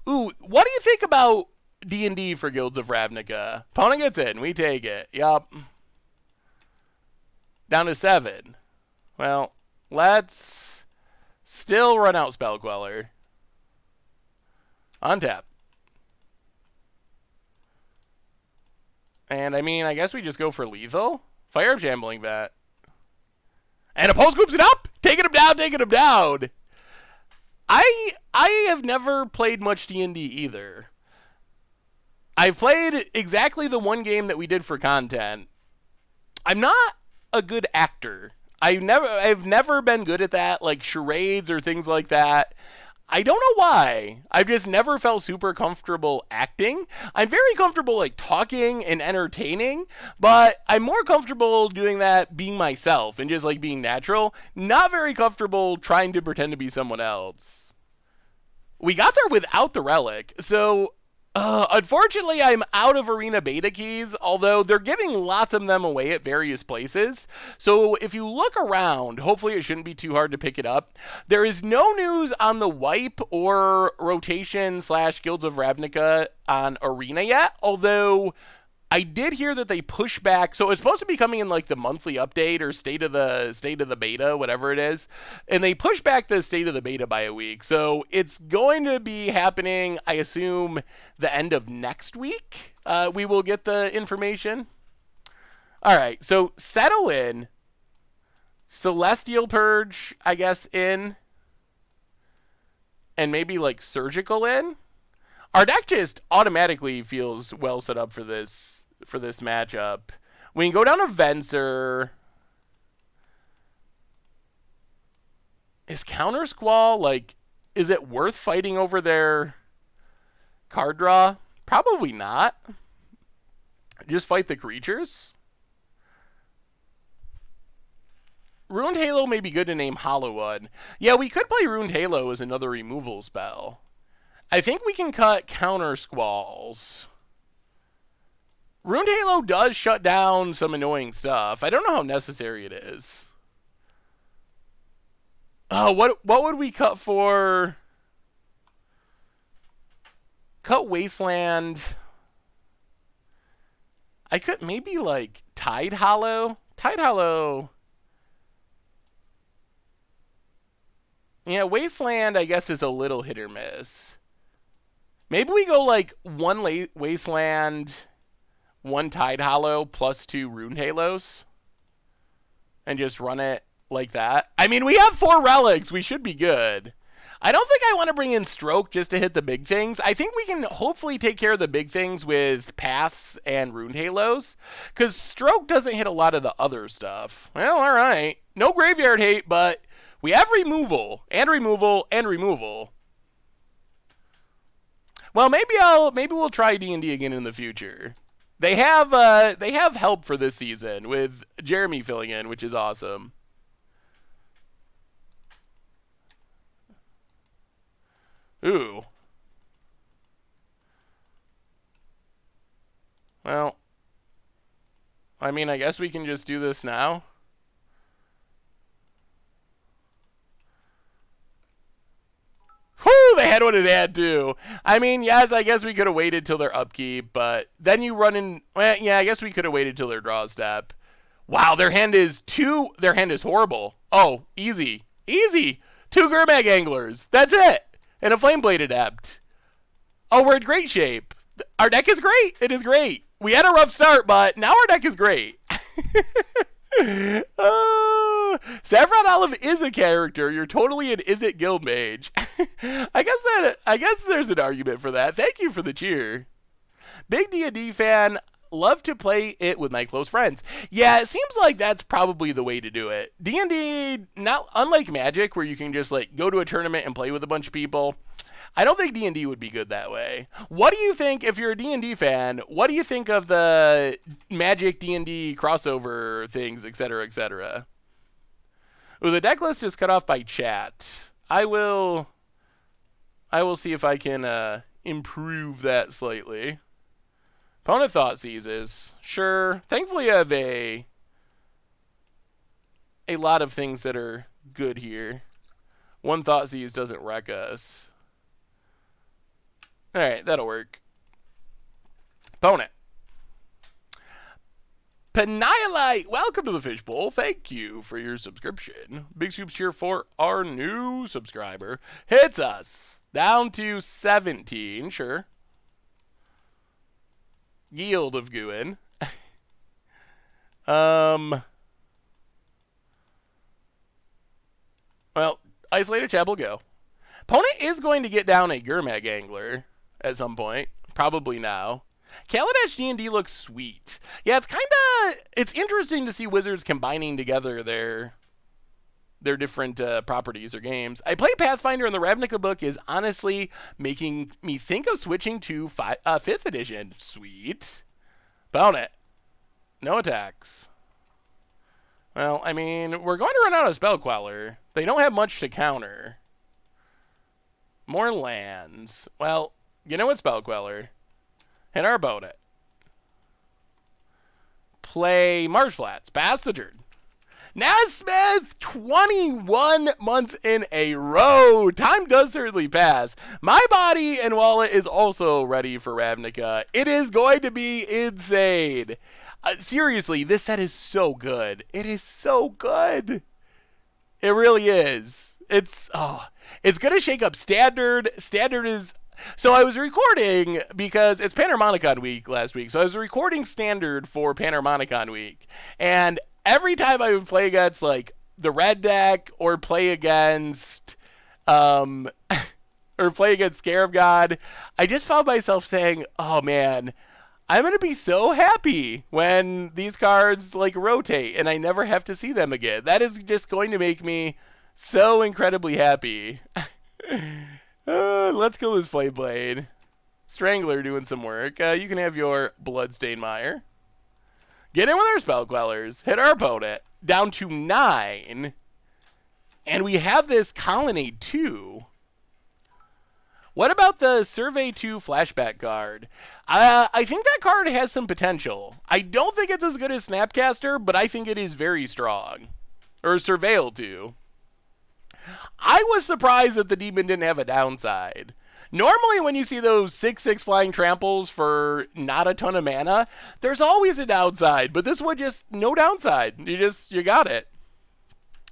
Ooh, what do you think about D&D for Guilds of Ravnica? Opponent gets in. We take it. Yup. Down to 7. Well, let's still run out Spell Queller. Untap. And I mean, I guess we just go for lethal. Fire up Shambling Vat. And a pulse scoops it up! Taking him down, taking him down! I have never played much D&D either. I've played exactly the one game that we did for content. I'm not a good actor. I've never been good at that, like charades or things like that. I don't know why. I've just never felt super comfortable acting. I'm very comfortable like talking and entertaining, but I'm more comfortable doing that being myself and just like being natural. Not very comfortable trying to pretend to be someone else. We got there without the relic, so unfortunately, I'm out of arena beta keys, although they're giving lots of them away at various places. So if you look around, hopefully it shouldn't be too hard to pick it up. There is no news on the wipe or rotation / Guilds of Ravnica on arena yet, although I did hear that they push back. So it's supposed to be coming in like the monthly update or state of the beta, whatever it is. And they push back the state of the beta by a week. So it's going to be happening, I assume, the end of next week. We will get the information. All right. So settle in. Celestial Purge, I guess, in. And maybe like Surgical in. Our deck just automatically feels well set up for this matchup. We can go down to Venser. Is Counter Squall, like, is it worth fighting over their card draw? Probably not. Just fight the creatures. Ruined Halo may be good to name Hollow One. Yeah, we could play Ruined Halo as another removal spell. I think we can cut Counter Squalls. Ruined Halo does shut down some annoying stuff. I don't know how necessary it is. What would we cut for? Cut Wasteland. I could maybe like Tide Hollow. Tide Hollow. Yeah, Wasteland I guess is a little hit or miss. Maybe we go like one Wasteland, one Tide Hollow, plus 2 Ruined Halos. And just run it like that. I mean, we have 4 relics. We should be good. I don't think I want to bring in Stroke just to hit the big things. I think we can hopefully take care of the big things with Paths and Ruined Halos. Because Stroke doesn't hit a lot of the other stuff. Well, alright. No graveyard hate, but we have removal. And removal and removal. Well, maybe we'll try D&D again in the future. They have help for this season with Jeremy filling in, which is awesome. Ooh. Well, I mean, I guess we can just do this now. what it had to. I mean, yes, I guess we could have waited till their upkeep, but then you run in. Well, yeah, I guess we could have waited till their draw step. Wow, their hand is horrible. Oh, easy. Easy. 2 Gurmag Anglers. That's it. And a Flameblade Adept. Oh, we're in great shape. Our deck is great. It is great. We had a rough start, but now our deck is great. Saffron Olive is a character. You're totally an Is It Guild Mage. I guess there's an argument for that. Thank you for the cheer. Big D&D fan. Love to play it with my close friends. Yeah, it seems like that's probably the way to do it. D&D, not unlike Magic, where you can just like go to a tournament and play with a bunch of people. I don't think D&D would be good that way. What do you think, if you're a D&D fan, what do you think of the Magic D&D crossover things, etc., etc.? Ooh, the deck list is cut off by chat. I will see if I can improve that slightly. Opponent thought seizes. Sure. Thankfully, I have a lot of things that are good here. One thought seize doesn't wreck us. All right, that'll work. Opponent. Penialite, welcome to the Fishbowl. Thank you for your subscription. Big Scoops cheer for our new subscriber. Hits us. Down to 17, sure. Yield of Guin. Well, Isolated Chab will go. Opponent is going to get down a Gurmag Angler at some point. Probably now. Kaladesh D&D looks sweet. Yeah, it's interesting to see Wizards combining together their different properties or games. I play Pathfinder, and the Ravnica book is honestly making me think of switching to 5th edition. Sweet. Opponent. No attacks. Well, I mean, we're going to run out of Spell Queller. They don't have much to counter. More lands. Well, you know what, Spell Queller? Hit our opponent. Play Marsh Flats. Pass the turn. Nasmith, 21 months in a row. Time does certainly pass. My body and wallet is also ready for Ravnica. It is going to be insane. Seriously, this set is so good. It is so good. It really is. It's going to shake up Standard. Standard is... So I was recording, because it's Panharmonicon week last week, so I was recording Standard for Panharmonicon week. And every time I would play against, like, the red deck, or play against, Scarab God, I just found myself saying, oh man, I'm going to be so happy when these cards, like, rotate, and I never have to see them again. That is just going to make me so incredibly happy. Let's kill this Flameblade. Strangler doing some work. You can have your Bloodstained Mire. Get in with our Spell Quellers. Hit our opponent. Down to 9. And we have this Colonnade 2. What about the Survey 2 flashback card? I think that card has some potential. I don't think it's as good as Snapcaster, but I think it is very strong. Or Surveil 2. I was surprised that the Demon didn't have a downside. Normally when you see those 6/6 flying tramples for not a ton of mana, there's always a downside, but this one just no downside. You got it.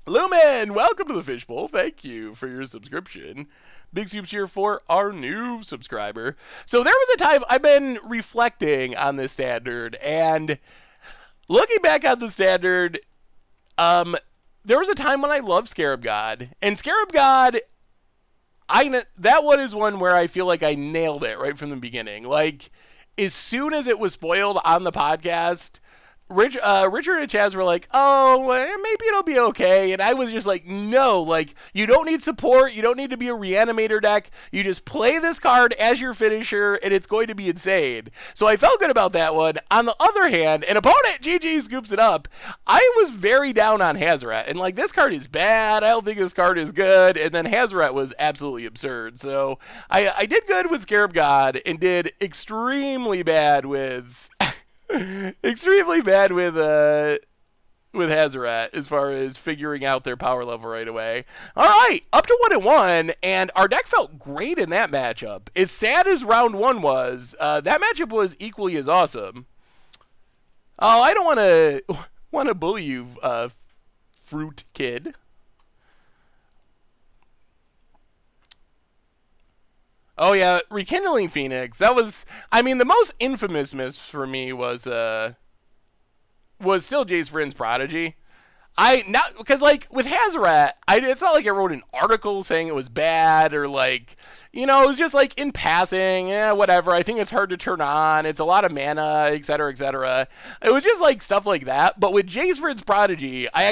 Lumen, welcome to the Fishbowl. Thank you for your subscription. Big Soups here for our new subscriber. So there was a time I've been reflecting on this Standard, and looking back on the Standard, there was a time when I loved Scarab God. And Scarab God, that one is one where I feel like I nailed it right from the beginning. Like, as soon as it was spoiled on the podcast, Richard and Chaz were like, oh, maybe it'll be okay. And I was just like, no, like, you don't need support. You don't need to be a reanimator deck. You just play this card as your finisher, and it's going to be insane. So I felt good about that one. On the other hand, an opponent, GG, scoops it up. I was very down on Hazoret. And, like, this card is bad. I don't think this card is good. And then Hazoret was absolutely absurd. So I did good with Scarab God and did extremely bad with... with Hazoret as far as figuring out their power level right away. All right, up to 1-1, and our deck felt great in that matchup. As sad as round 1 was, that matchup was equally as awesome. Oh, I don't want to bully you, fruit kid. Oh yeah, Rekindling Phoenix. That was, I mean, the most infamous miss for me was still Jace Vryn's Prodigy. I not because like with Hazoret, it's not like I wrote an article saying it was bad or like it was just like in passing, whatever. I think it's hard to turn on. It's a lot of mana, etc., etc. It was just like stuff like that. But with Jace Vryn's Prodigy, I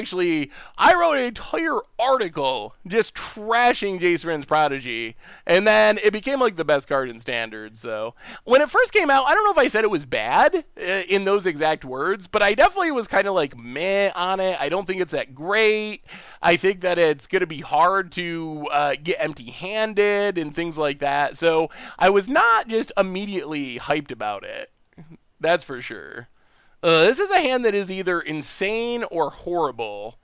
wrote an entire article just trashing Jace Vryn's Prodigy, and then it became like the best card in Standard. So when it first came out, I don't know if I said it was bad in those exact words, but I definitely was kind of like meh on it. I don't think it's that great. I think that it's going to be hard to get empty-handed and things like that. So I was not just immediately hyped about it. That's for sure. This is a hand that is either insane or horrible.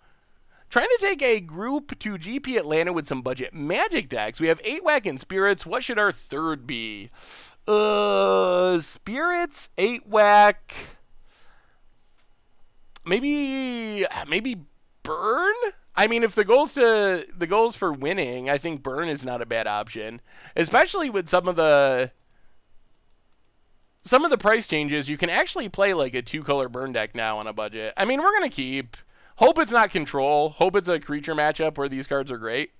Trying to take a group to GP Atlanta with some budget Magic decks. We have 8-Wack and Spirits. What should our third be? Spirits, 8-Wack. Maybe Burn? I mean, if the goal's for winning, I think Burn is not a bad option, especially with some of the price changes. You can actually play like a 2-color Burn deck now on a budget. I mean, we're gonna keep. Hope it's not Control. Hope it's a creature matchup where these cards are great.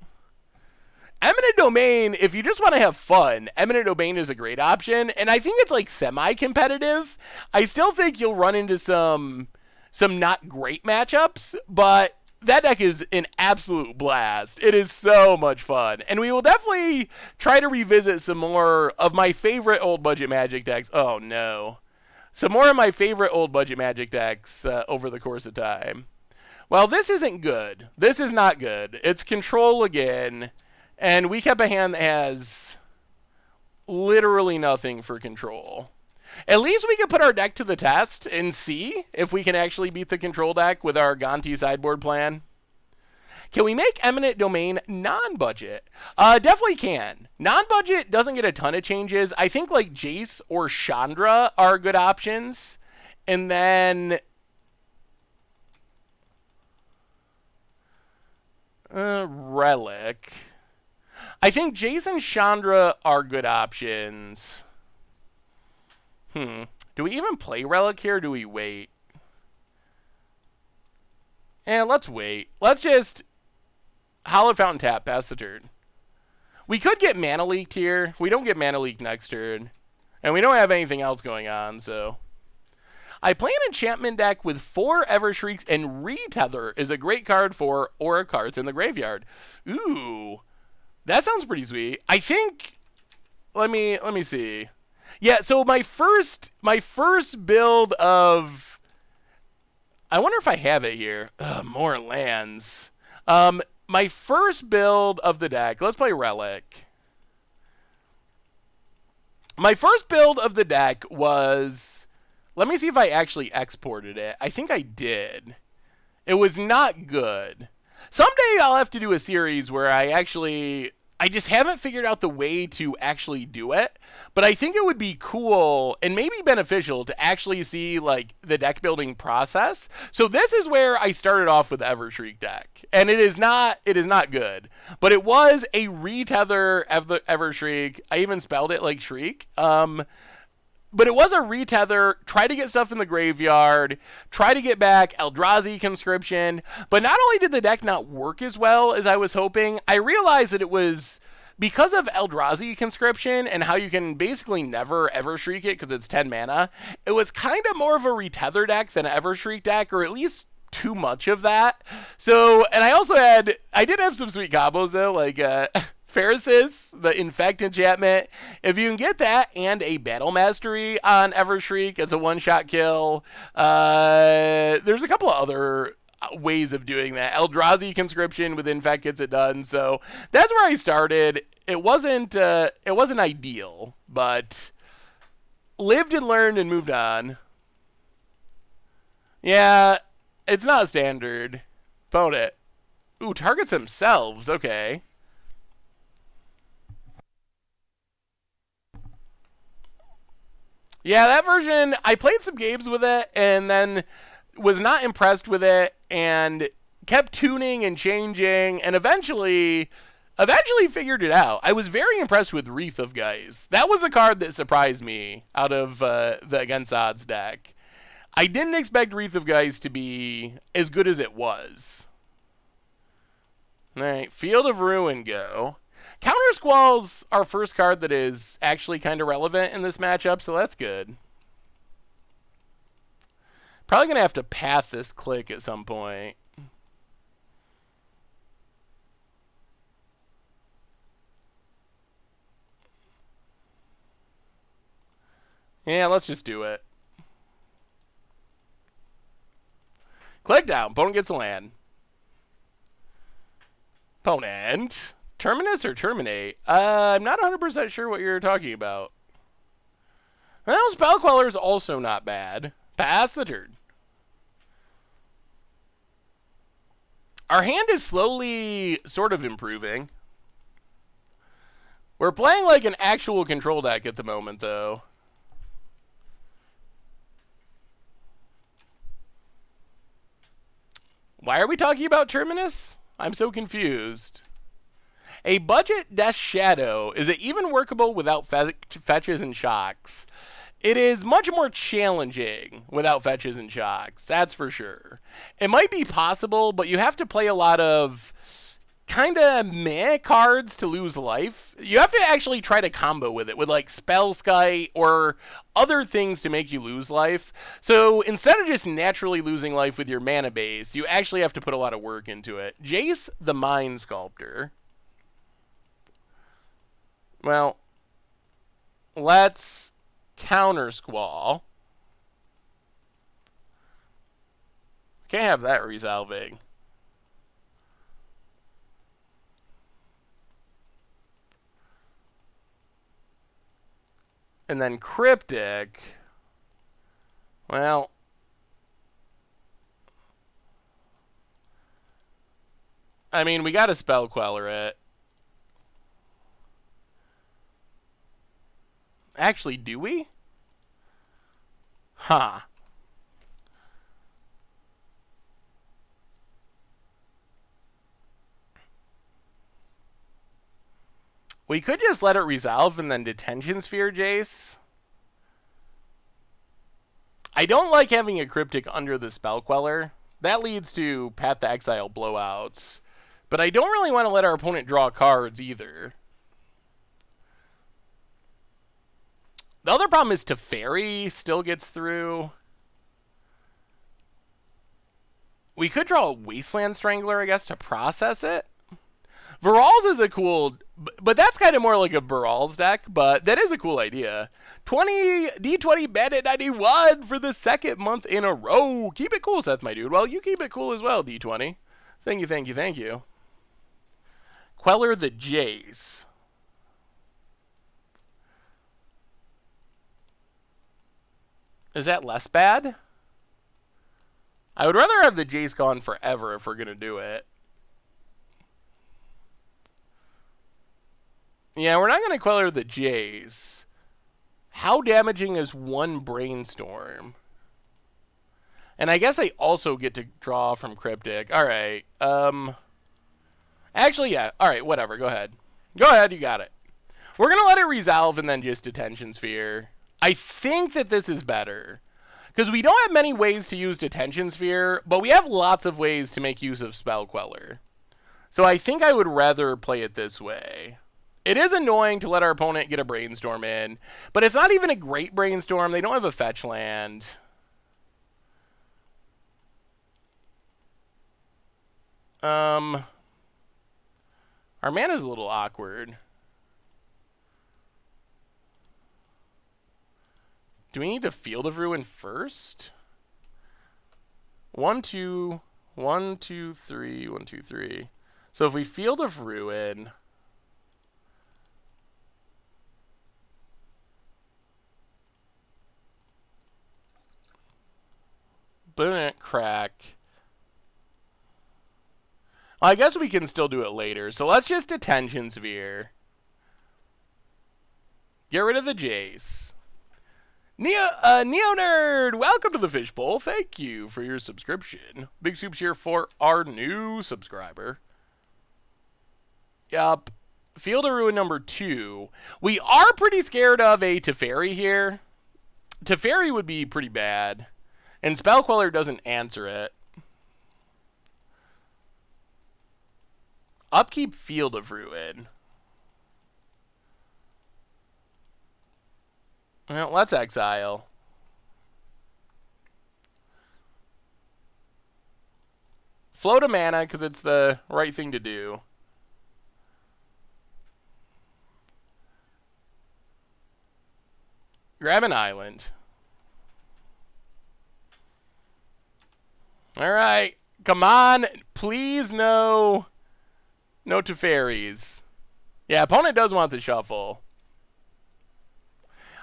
Eminent Domain, if you just want to have fun, Eminent Domain is a great option, and I think it's like semi-competitive. I still think you'll run into some not great matchups, but that deck is an absolute blast. It is so much fun. And we will definitely try to revisit some more of my favorite old budget Magic decks. Oh, no. Some more of my favorite old budget Magic decks over the course of time. Well, this isn't good. This is not good. It's Control again. And we kept a hand that has literally nothing for Control. At least we can put our deck to the test and see if we can actually beat the Control deck with our Gonti sideboard plan. Can we make Eminent Domain non-budget? Definitely can. Non-budget doesn't get a ton of changes. I think like Jace or Chandra are good options. And then Relic. I think Jace and Chandra are good options. Do we even play Relic here, or do we wait? Let's wait. Let's just Hallowed Fountain tap, pass the turn. We could get Mana Leaked here. We don't get Mana Leaked next turn. And we don't have anything else going on, so. I play an enchantment deck with 4 Evershrieks, and Retether is a great card for Aura cards in the graveyard. Ooh. That sounds pretty sweet. I think, let me see. Yeah, so my first build of, I wonder if I have it here. More lands. My first build of the deck, let's play Relic. My first build of the deck was, let me see if I actually exported it. I think I did. It was not good. Someday I'll have to do a series where I just haven't figured out the way to actually do it, but I think it would be cool and maybe beneficial to actually see like the deck building process. So this is where I started off with the Evershriek deck, and it is not good, but it was a Retether Evershriek. I even spelled it like Shriek. But it was a Retether, try to get stuff in the graveyard, try to get back Eldrazi Conscription, but not only did the deck not work as well as I was hoping, I realized that it was because of Eldrazi Conscription and how you can basically never Evershriek it because it's 10 mana, it was kind of more of a Retether deck than an Evershriek deck, or at least too much of that. So, and I did have some sweet combos though, like, Pharisis, the Infect enchantment. If you can get that and a Battle Mastery on Evershriek as a one-shot kill, there's a couple of other ways of doing that. Eldrazi Conscription with Infect gets it done. So that's where I started. It wasn't ideal, but lived and learned and moved on. Yeah, It's not standard. Phone it. Ooh, targets themselves. Okay. Yeah, that version, I played some games with it and then was not impressed with it and kept tuning and changing and eventually figured it out. I was very impressed with Wreath of Guys. That was a card that surprised me out of the Against Odds deck. I didn't expect Wreath of Guys to be as good as it was. All right, Field of Ruin go. Counter Squall's our first card that is actually kind of relevant in this matchup, so that's good. Probably going to have to path this click at some point. Yeah, let's just do it. Click down. Opponent gets a land. Opponent. Terminus or terminate? I'm not 100% sure what you're talking about. Well, Spell Queller is also not bad. Pass the turn. Our hand is slowly sort of improving. We're playing like an actual control deck at the moment, though. Why are we talking about Terminus? I'm so confused. A budget Death Shadow. Is it even workable without fetches and shocks? It is much more challenging without fetches and shocks. That's for sure. It might be possible, but you have to play a lot of kind of meh cards to lose life. You have to actually try to combo with it with like Spell Sky or other things to make you lose life. So instead of just naturally losing life with your mana base, you actually have to put a lot of work into it. Jace the Mind Sculptor. Well, let's counter Squall. Can't have that resolving. And then Cryptic. Well, I mean, we got to Spell Queller it. Actually, do we? Huh. We could just let it resolve and then Detention Sphere Jace. I don't like having a Cryptic under the Spell Queller. That leads to Path to Exile blowouts. But I don't really want to let our opponent draw cards either. The other problem is Teferi still gets through. We could draw a Wasteland Strangler, I guess, to process it. Viral's is a cool, but that's kind of more like a Viral's deck, but that is a cool idea. D20 Bandit 91 for the second month in a row. Keep it cool, Seth, my dude. Well, you keep it cool as well, D20. Thank you, thank you, thank you. Queller the Jace. Is that less bad? I would rather have the Jace gone forever if we're going to do it. Yeah, we're not going to Queller the Jace. How damaging is one Brainstorm? And I guess I also get to draw from Cryptic. All right. Actually, yeah. All right, whatever. Go ahead. Go ahead. You got it. We're going to let it resolve and then just Detention Sphere. I think that this is better. Because we don't have many ways to use Detention Sphere, but we have lots of ways to make use of Spell Queller. So I think I would rather play it this way. It is annoying to let our opponent get a Brainstorm in, but it's not even a great Brainstorm. They don't have a fetch land. Our mana's a little awkward. Do we need to Field of Ruin first? 1, 2, 1, 2, 3, 1, 2, 3. So if we Field of Ruin, boom, crack. I guess we can still do it later. So let's just Attention Sphere. Get rid of the Jace. Neo Nerd, welcome to the Fishbowl. Thank you for your subscription. Big soups here for our new subscriber. Yup. Field of Ruin number 2. We are pretty scared of a Teferi here. Teferi would be pretty bad. And Spell Queller doesn't answer it. Upkeep Field of Ruin. Well, let's exile. Float a mana because it's the right thing to do. Grab an island. Alright. Come on. Please no. No Teferis. Yeah, opponent does want the shuffle.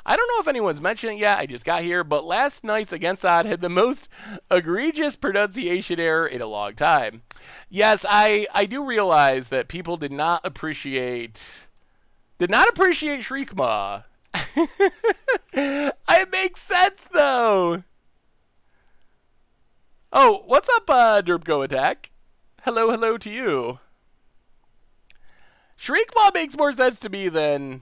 I don't know if anyone's mentioned it yet. I just got here. But last night's Against Odd had the most egregious pronunciation error in a long time. Yes, I do realize that people did not appreciate Shriekmaw. It makes sense, though. Oh, what's up, Derpgo Attack? Hello to you. Shriekmaw makes more sense to me than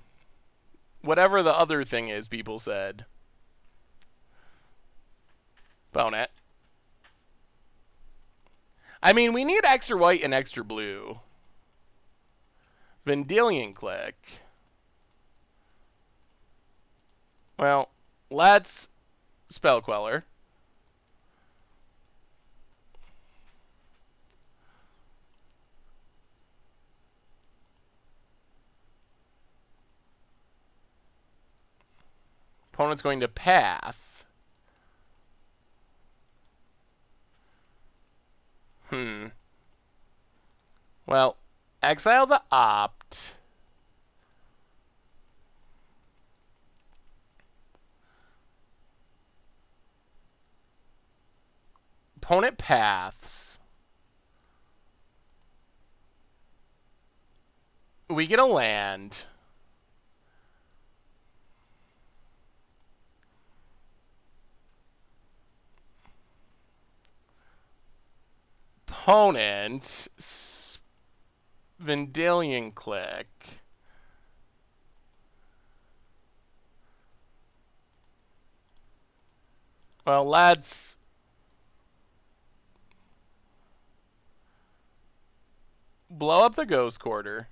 whatever the other thing is people said. Bonet. I mean, we need extra white and extra blue. Vendilion Click. Well, let's Spell Queller. Opponent's going to Path. Well, exile the Opt. Opponent paths. We get a land. Opponent Vendilion Click. Well, let's blow up the Ghost Quarter.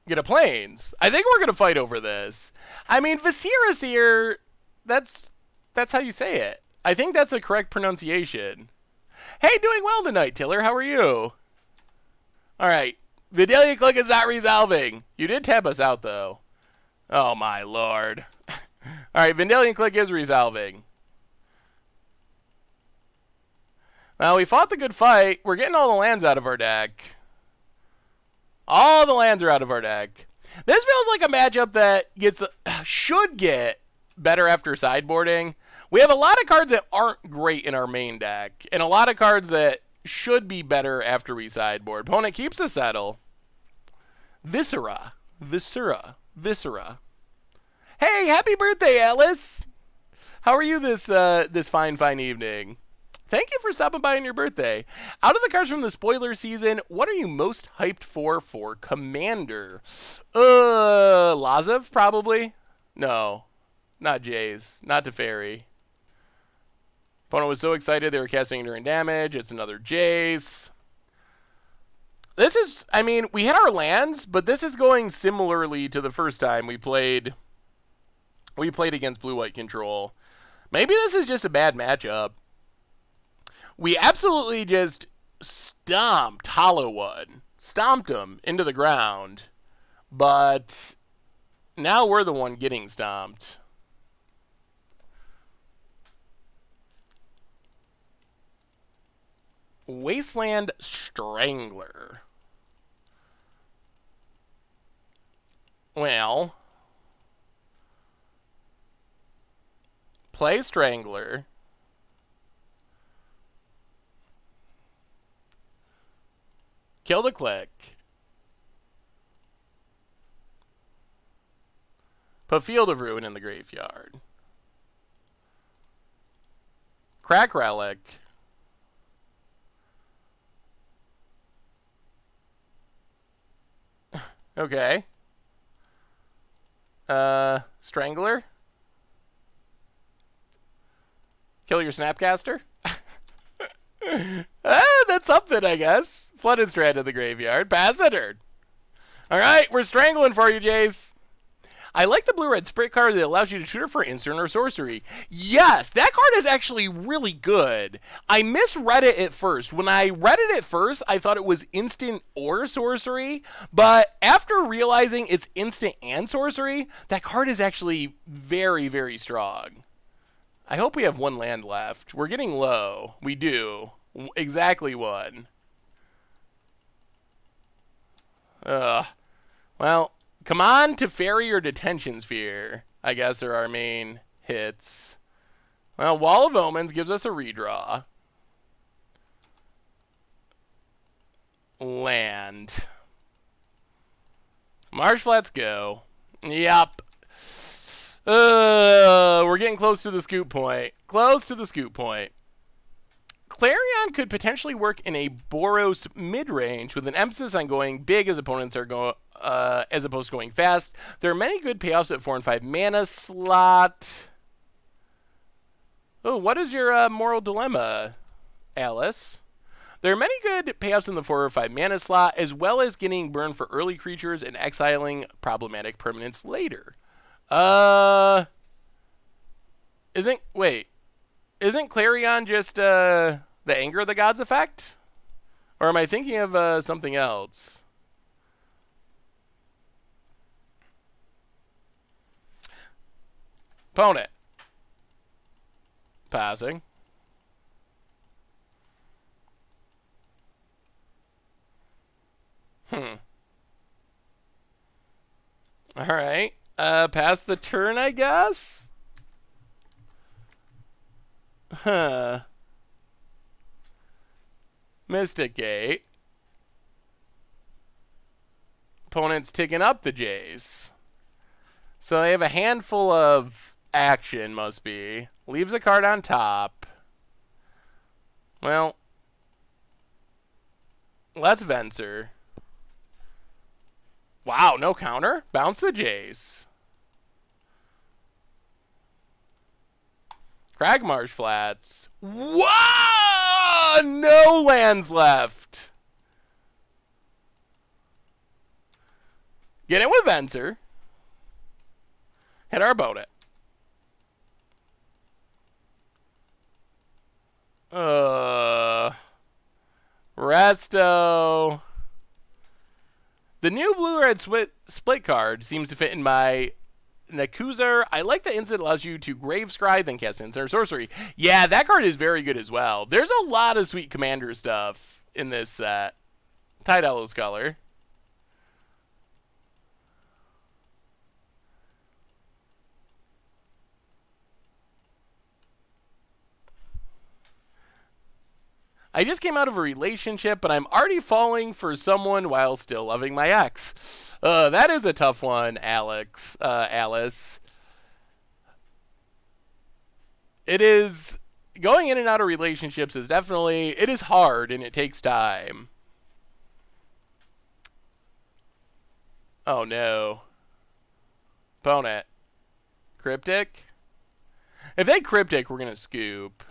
Get a Plains. I think we're going to fight over this. I mean, Viscera, that's how you say it. I think that's a correct pronunciation. Hey, doing well tonight, Tiller. How are you? All right. Vendilion Click is not resolving. You did tap us out, though. Oh, my lord. All right, Vendilion Click is resolving. Well, we fought the good fight. We're getting all the lands out of our deck. All the lands are out of our deck. This feels like a matchup that should get better after sideboarding. We have a lot of cards that aren't great in our main deck, and a lot of cards that should be better after we sideboard. Opponent keeps a settle. Viscera. Hey, happy birthday, Alice! How are you this fine evening? Thank you for stopping by on your birthday. Out of the cards from the spoiler season, what are you most hyped for Commander? Lazav, probably? No. Not Jace. Not Teferi. Opponent was so excited they were casting Enduring Damage. It's another Jace. This is, I mean, we hit our lands, but this is going similarly to the first time we played against Blue-White Control. Maybe this is just a bad matchup. We absolutely just stomped Hollowood. Stomped him into the ground. But now we're the one getting stomped. Wasteland Strangler. Well, play Strangler. Kill the click. Put Field of Ruin in the graveyard. Crack Relic. Okay. Strangler. Kill your Snapcaster. That's something, I guess. Flooded Strand in the graveyard. Pass the turn. All right, we're strangling for you, Jace. I like the blue-red Spirit card that allows you to tutor for instant or sorcery. Yes, that card is actually really good. I misread it at first. When I read it at first, I thought it was instant or sorcery. But after realizing it's instant and sorcery, that card is actually very, very strong. I hope we have one land left. We're getting low. We do. Exactly one. Well, come on to Fairy or Detention Sphere, I guess, are our main hits. Well, Wall of Omens gives us a redraw. Land. Marsh Flats go. Yup. We're getting close to the scoop point. Close to the scoop point. Clarion could potentially work in a Boros mid-range with an emphasis on going big as opponents are going, as opposed to going fast. There are many good payoffs at 4 and 5 mana slot. Oh, what is your moral dilemma, Alice? There are many good payoffs in the 4 or 5 mana slot, as well as getting burned for early creatures and exiling problematic permanents later. Isn't Clarion just the Anger of the Gods effect? Or am I thinking of something else? Opponent. Passing. Alright. Pass the turn, I guess? Huh. Mystic Gate. Opponent's ticking up the Jays. So they have a handful of action, must be. Leaves a card on top. Well, let's Venser. Wow, no counter? Bounce the Jays. Cragmarsh Flats. Whoa! No lands left. Get in with Venser. Hit our opponent. Resto. The new blue-red split card seems to fit in my Nakuzar. I like the instant allows you to Grave Scry, then cast instant or sorcery. Yeah, that card is very good as well. There's a lot of sweet commander stuff in this set. Tidallo's color. I just came out of a relationship, but I'm already falling for someone while still loving my ex. That is a tough one, Alice. It is, going in and out of relationships is definitely, it is hard and it takes time. Oh no. Opponent. Cryptic? If they Cryptic, we're going to scoop.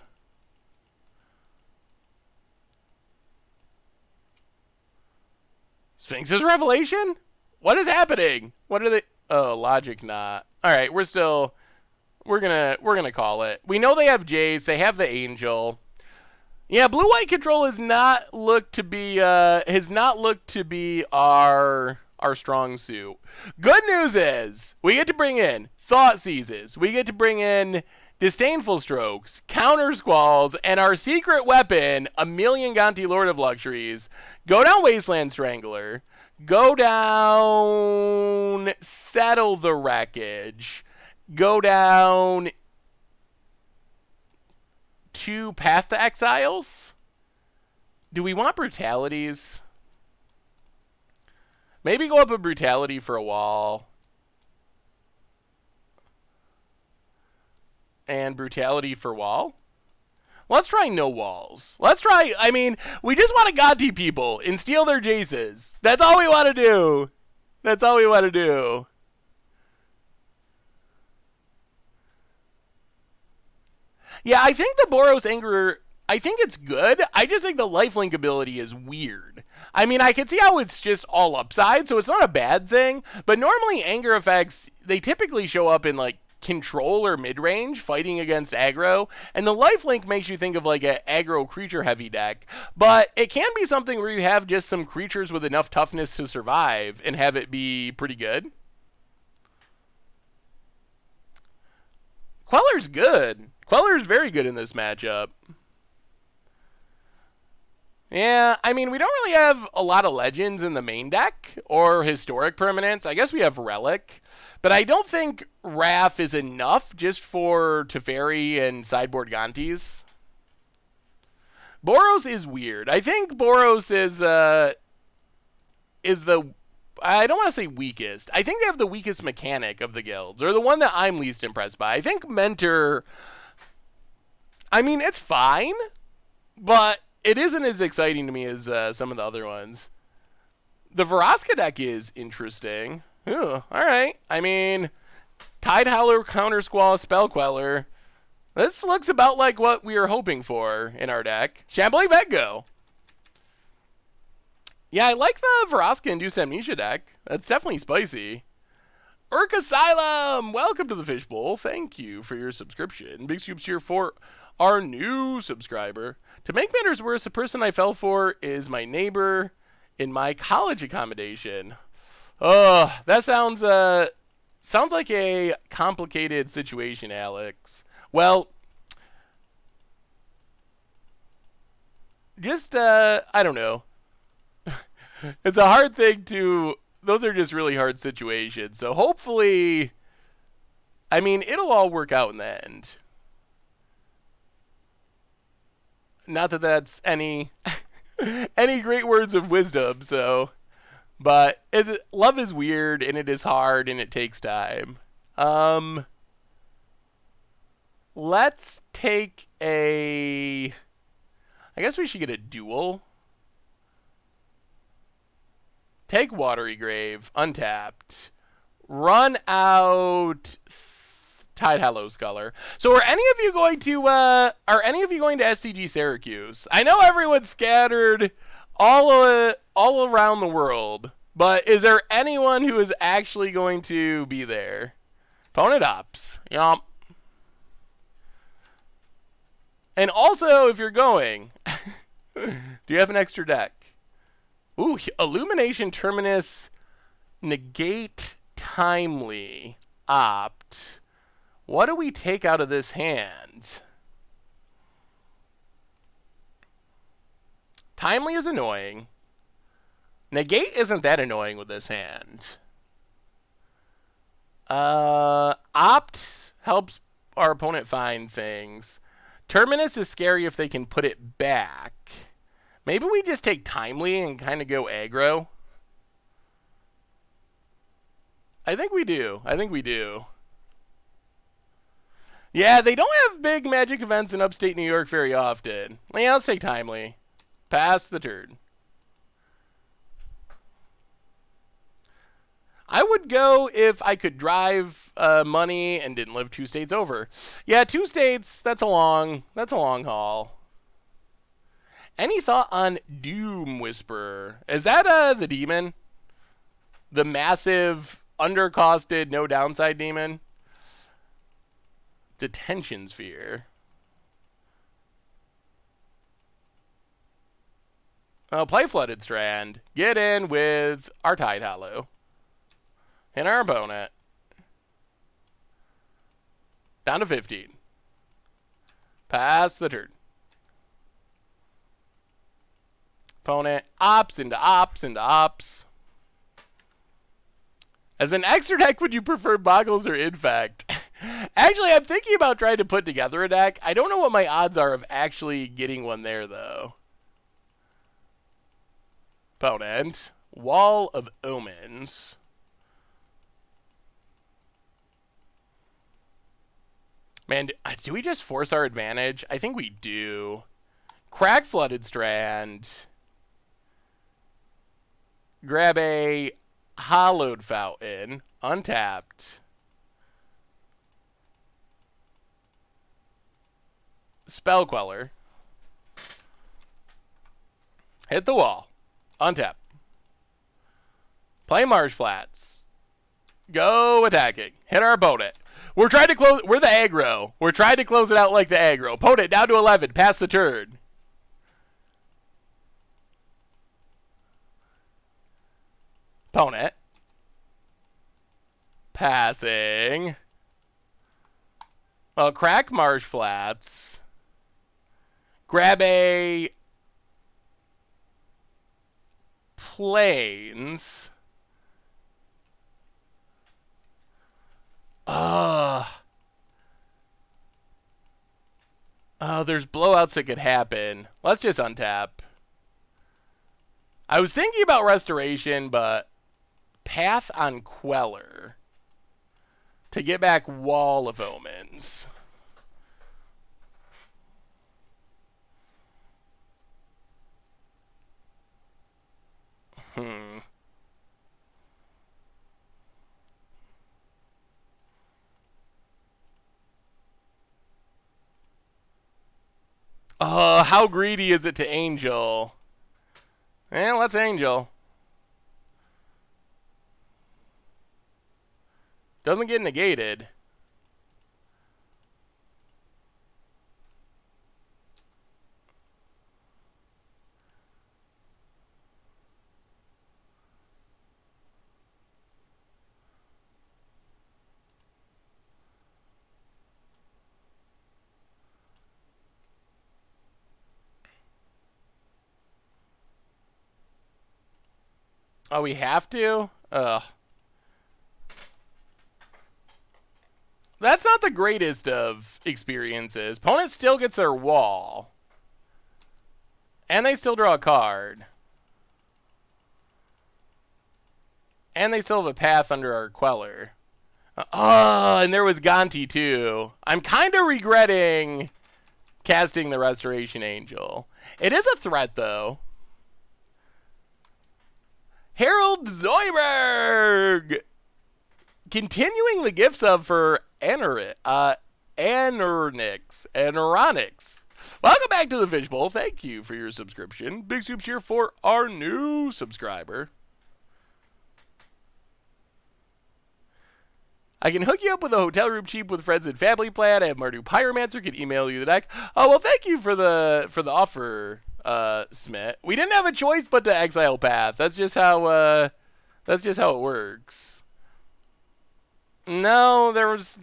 Sphinx's Revelation? What is happening? What are they? Oh, Logic not. All right, we're gonna call it. We know they have Jace. They have the Angel. Yeah, blue-white control has not looked to be our strong suit. Good news is we get to bring in Thought Seizes. We get to bring in Disdainful Strokes, Counter Squalls, and our secret weapon, Aemilian Gonti, Lord of Luxuries. Go down Wasteland Strangler. Go down Settle the Wreckage. Go down to Path to Exiles. Do we want Brutalities? Maybe go up a Brutality for a wall. And Brutality for wall. Let's try no walls. Let's try, I mean, we just want to Gonti people and steal their Jaces. That's all we want to do. That's all we want to do. Yeah, I think the Boros Anger, I think it's good. I just think the lifelink ability is weird. I mean, I can see how it's just all upside, so it's not a bad thing. But normally anger effects, they typically show up in like control or mid-range fighting against aggro, and the lifelink makes you think of like an aggro creature heavy deck, but it can be something where you have just some creatures with enough toughness to survive and have it be pretty good. Queller's good. Queller's very good in this matchup. Yeah, I mean, we don't really have a lot of legends in the main deck or historic permanents. I guess we have Relic, but I don't think Wrath is enough just for Teferi and sideboard Gontis. Boros is weird. I think Boros is the, I don't want to say weakest. I think they have the weakest mechanic of the guilds, or the one that I'm least impressed by. I think Mentor, I mean, it's fine, but it isn't as exciting to me as some of the other ones. The Vraska deck is interesting. Ooh, all right. I mean, Tide Howler, Counter Squall, Spell Queller. This looks about like what we were hoping for in our deck. Shambling Vetgo. Yeah, I like the Vraska Induced Amnesia deck. That's definitely spicy. Urk Asylum! Welcome to the Fishbowl. Thank you for your subscription. Big Scoops here for our new subscriber. To make matters worse, the person I fell for is my neighbor in my college accommodation. Oh, that sounds like a complicated situation, Alex. Well, just, I don't know. It's a hard thing to, those are just really hard situations. So hopefully, I mean, it'll all work out in the end. Not that that's any great words of wisdom, so, but love is weird, and it is hard, and it takes time. Let's take I guess we should get a duel. Take Watery Grave, untapped. Run out Tide Hallow Sculler. So are any of you going to SCG Syracuse? I know everyone's scattered all around the world, but is there anyone who is actually going to be there? Opponent Ops. Yup. And also, if you're going, do you have an extra deck? Ooh, Illumination Terminus, Negate Timely, Opt. What do we take out of this hand? Timely is annoying. Negate isn't that annoying with this hand. Opt helps our opponent find things. Terminus is scary if they can put it back. Maybe we just take Timely and kind of go aggro. I think we do. Yeah, they don't have big Magic events in upstate New York very often. Yeah, let's take Timely. Pass the turn. I would go if I could drive money and didn't live 2 states over. Yeah, 2 states, that's a long haul. Any thought on Doom Whisperer? Is that the demon? The massive, undercosted, no downside demon? Detention Sphere. Oh, play Flooded Strand. Get in with our Tide Hallow. And our opponent. Down to 15. Pass the turn. Opponent ops into ops into ops. As an extra deck, would you prefer Boggles or Infect? Actually, I'm thinking about trying to put together a deck. I don't know what my odds are of actually getting one there, though. Opponent. Wall of Omens. Man, do we just force our advantage? I think we do. Crack Flooded Strand. Grab a Hollowed Fountain. Untapped. Spell Queller. Hit the wall. Untap. Play Marsh Flats. Go attacking. Hit our opponent. We're trying to close. We're the aggro. We're trying to close it out like the aggro. Opponent down to 11. Pass the turn. Opponent. Passing. Well, crack Marsh Flats. Grab a Plains. There's blowouts that could happen. Let's just untap. I was thinking about Restoration, but Path on Queller to get back Wall of Omens. How greedy is it to Angel? Let's Angel. Doesn't get negated. Oh, we have to? Ugh. That's not the greatest of experiences. Opponent still gets their wall. And they still draw a card. And they still have a path under our Queller. And there was Gonti too. I'm kind of regretting casting the Restoration Angel. It is a threat though. Harold Zoidberg! Continuing the gift sub for Anorix. Welcome back to the Fishbowl. Thank you for your subscription. Big soup cheer for our new subscriber. I can hook you up with a hotel room cheap with friends and family plan. I have Mardu Pyromancer. Can email you the deck. Oh well, thank you for the offer, Smith. We didn't have a choice but to exile path. That's just how it works. No, there's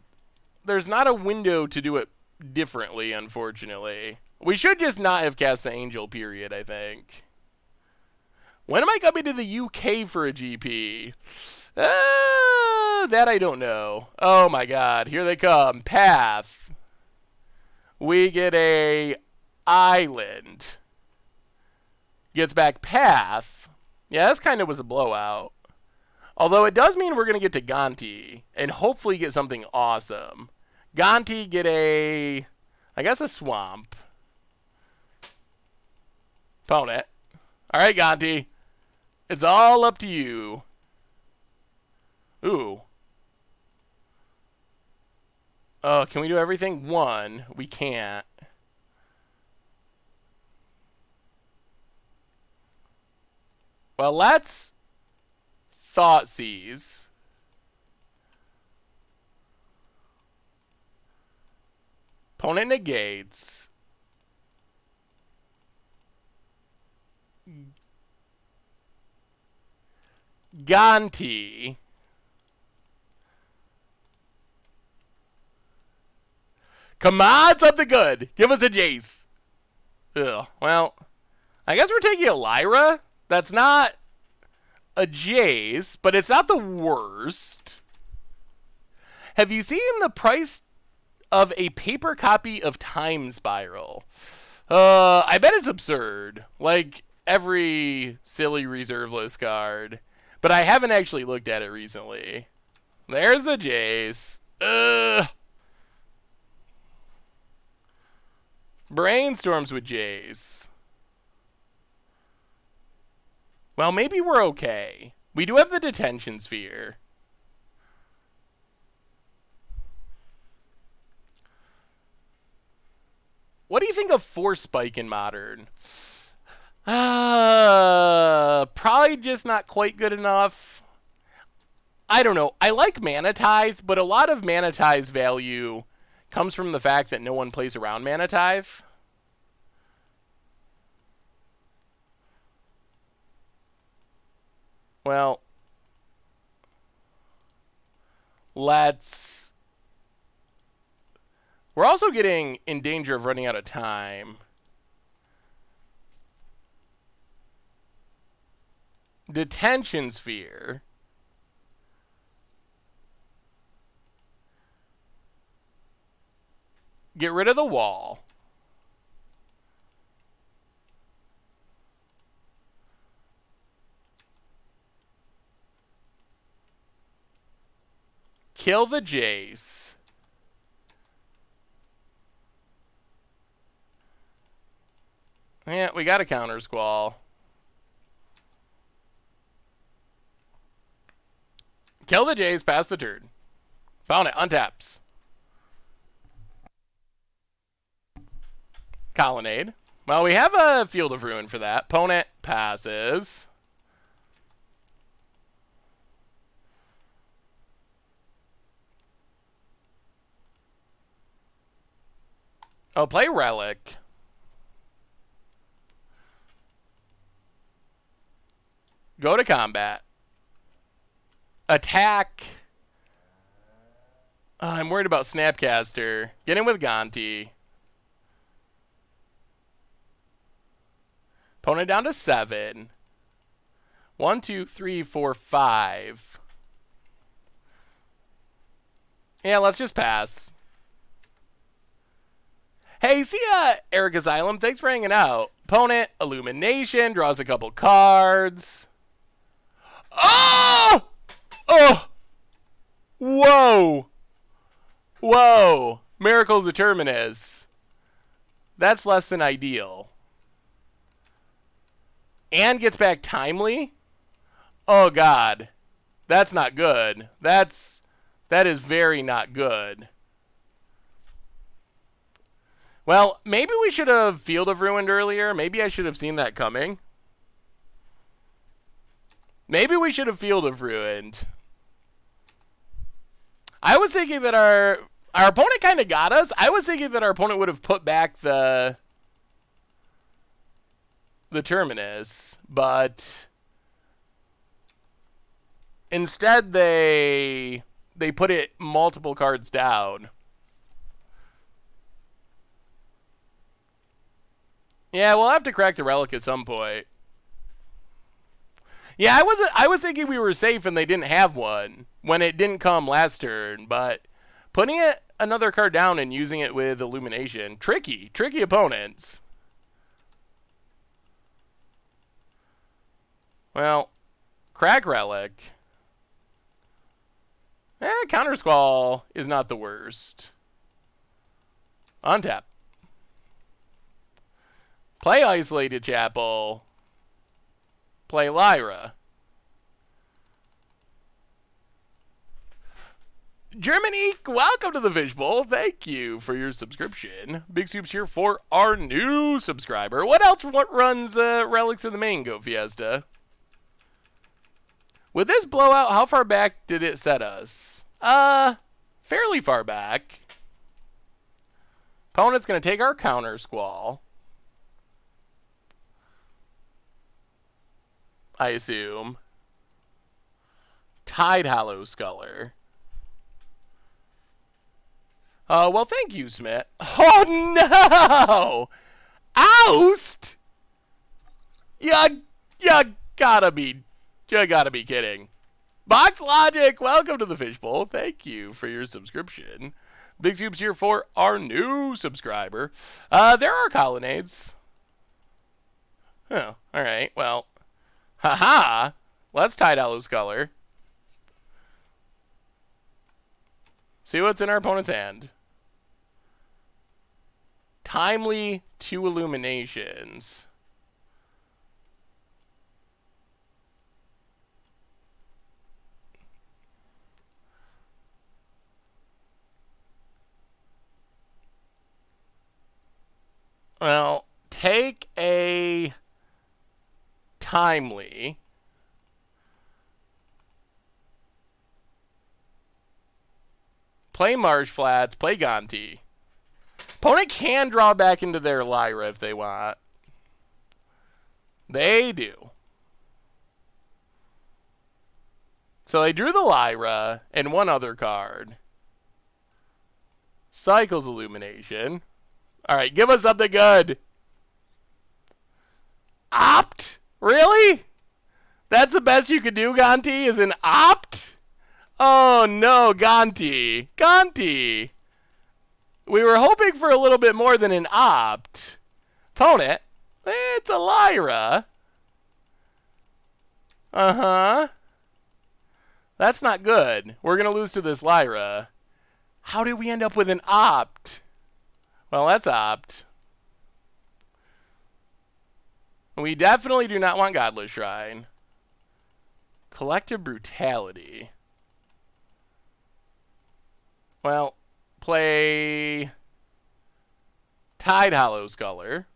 not a window to do it differently, unfortunately. We should just not have cast the Angel, period, I think. When am I coming to the UK for a GP? That I don't know. Oh my god, here they come. Path. We get a Island. Gets back Path. Yeah, this kind of was a blowout. Although it does mean we're going to get to Gonti and hopefully get something awesome. Gonti get a, I guess a Swamp. Opponent. All right, Gonti. It's all up to you. Ooh. Oh, can we do everything? One. We can't. Well, let's Thoughtseize. Opponent negates. Gonti. Come on, something good. Give us a Jace. Ugh, well, I guess we're taking a Lyra. That's not a Jace, but it's not the worst. Have you seen the price of a paper copy of Time Spiral? I bet it's absurd. Like, every silly reserve list card. But I haven't actually looked at it recently. There's the Jace. Ugh. Brainstorms with Jace. Well, maybe we're okay. We do have the detention sphere. What do you think of Force Spike in Modern? Probably just not quite good enough. I don't know. I like Mana Tithe, but a lot of Mana Tithe's value comes from the fact that no one plays around Mana Tithe. Well, let's... We're also getting in danger of running out of time. Detention sphere. Get rid of the wall. Kill the Jace. Yeah, we got a counter squall. Kill the Jace, pass the turn. Found it, untaps. Colonnade. Well, we have a Field of Ruin for that. Opponent passes. Oh, play Relic. Go to combat. Attack. I'm worried about Snapcaster. Get in with Gonti. Opponent down to 7. 1, 2, 3, 4, 5. Yeah, let's just pass. Hey, see ya, Eric Asylum. Thanks for hanging out. Opponent, Illumination, draws a couple cards. Oh! Oh! Whoa! Whoa! Miracles of Terminus. That's less than ideal. And gets back timely? Oh, God. That's not good. That is very not good. Well, maybe we should have Field of Ruined earlier. Maybe I should have seen that coming. Maybe we should have Field of Ruined. I was thinking that our opponent kind of got us. I was thinking that our opponent would have put back the Terminus, but instead they put it multiple cards down. Yeah, we'll have to crack the Relic at some point. Yeah, I was thinking we were safe and they didn't have one when it didn't come last turn, but putting it another card down and using it with Illumination, tricky opponents. Well, crack Relic. Counter Squall is not the worst. Untap. Play Isolated Chapel. Play Lyra. Germany, welcome to the Fishbowl. Thank you for your subscription. Big Soup's here for our new subscriber. What else runs Relics in the main Go Fiesta? With this blowout, how far back did it set us? Fairly far back. Opponent's going to take our Counter Squall. I assume. Tide Hollow Sculler. Well, thank you, Smith. Oh, no! Oust? You gotta be kidding. Box Logic, welcome to the Fishbowl. Thank you for your subscription. Big Soup's here for our new subscriber. There are Colonnades. Oh, alright, well. Haha! Let's Tide Hallow's Color. See what's in our opponent's hand. Timely 2 Illuminations. Well, take a Timely. Play Marsh Flats, play Gonti. Opponent can draw back into their Lyra if they want. They do. So they drew the Lyra and one other card. Cycles Illumination. Alright, give us something good. Opt? Really? That's the best you could do, Gonti, is an opt? Oh no, Gonti. Gonti. We were hoping for a little bit more than an opt. Opponent, it's a Lyra. Uh-huh. That's not good. We're going to lose to this Lyra. How did we end up with an opt? Well, that's opt. We definitely do not want Godless Shrine. Collective Brutality. Well, play Tide Hallow's Color.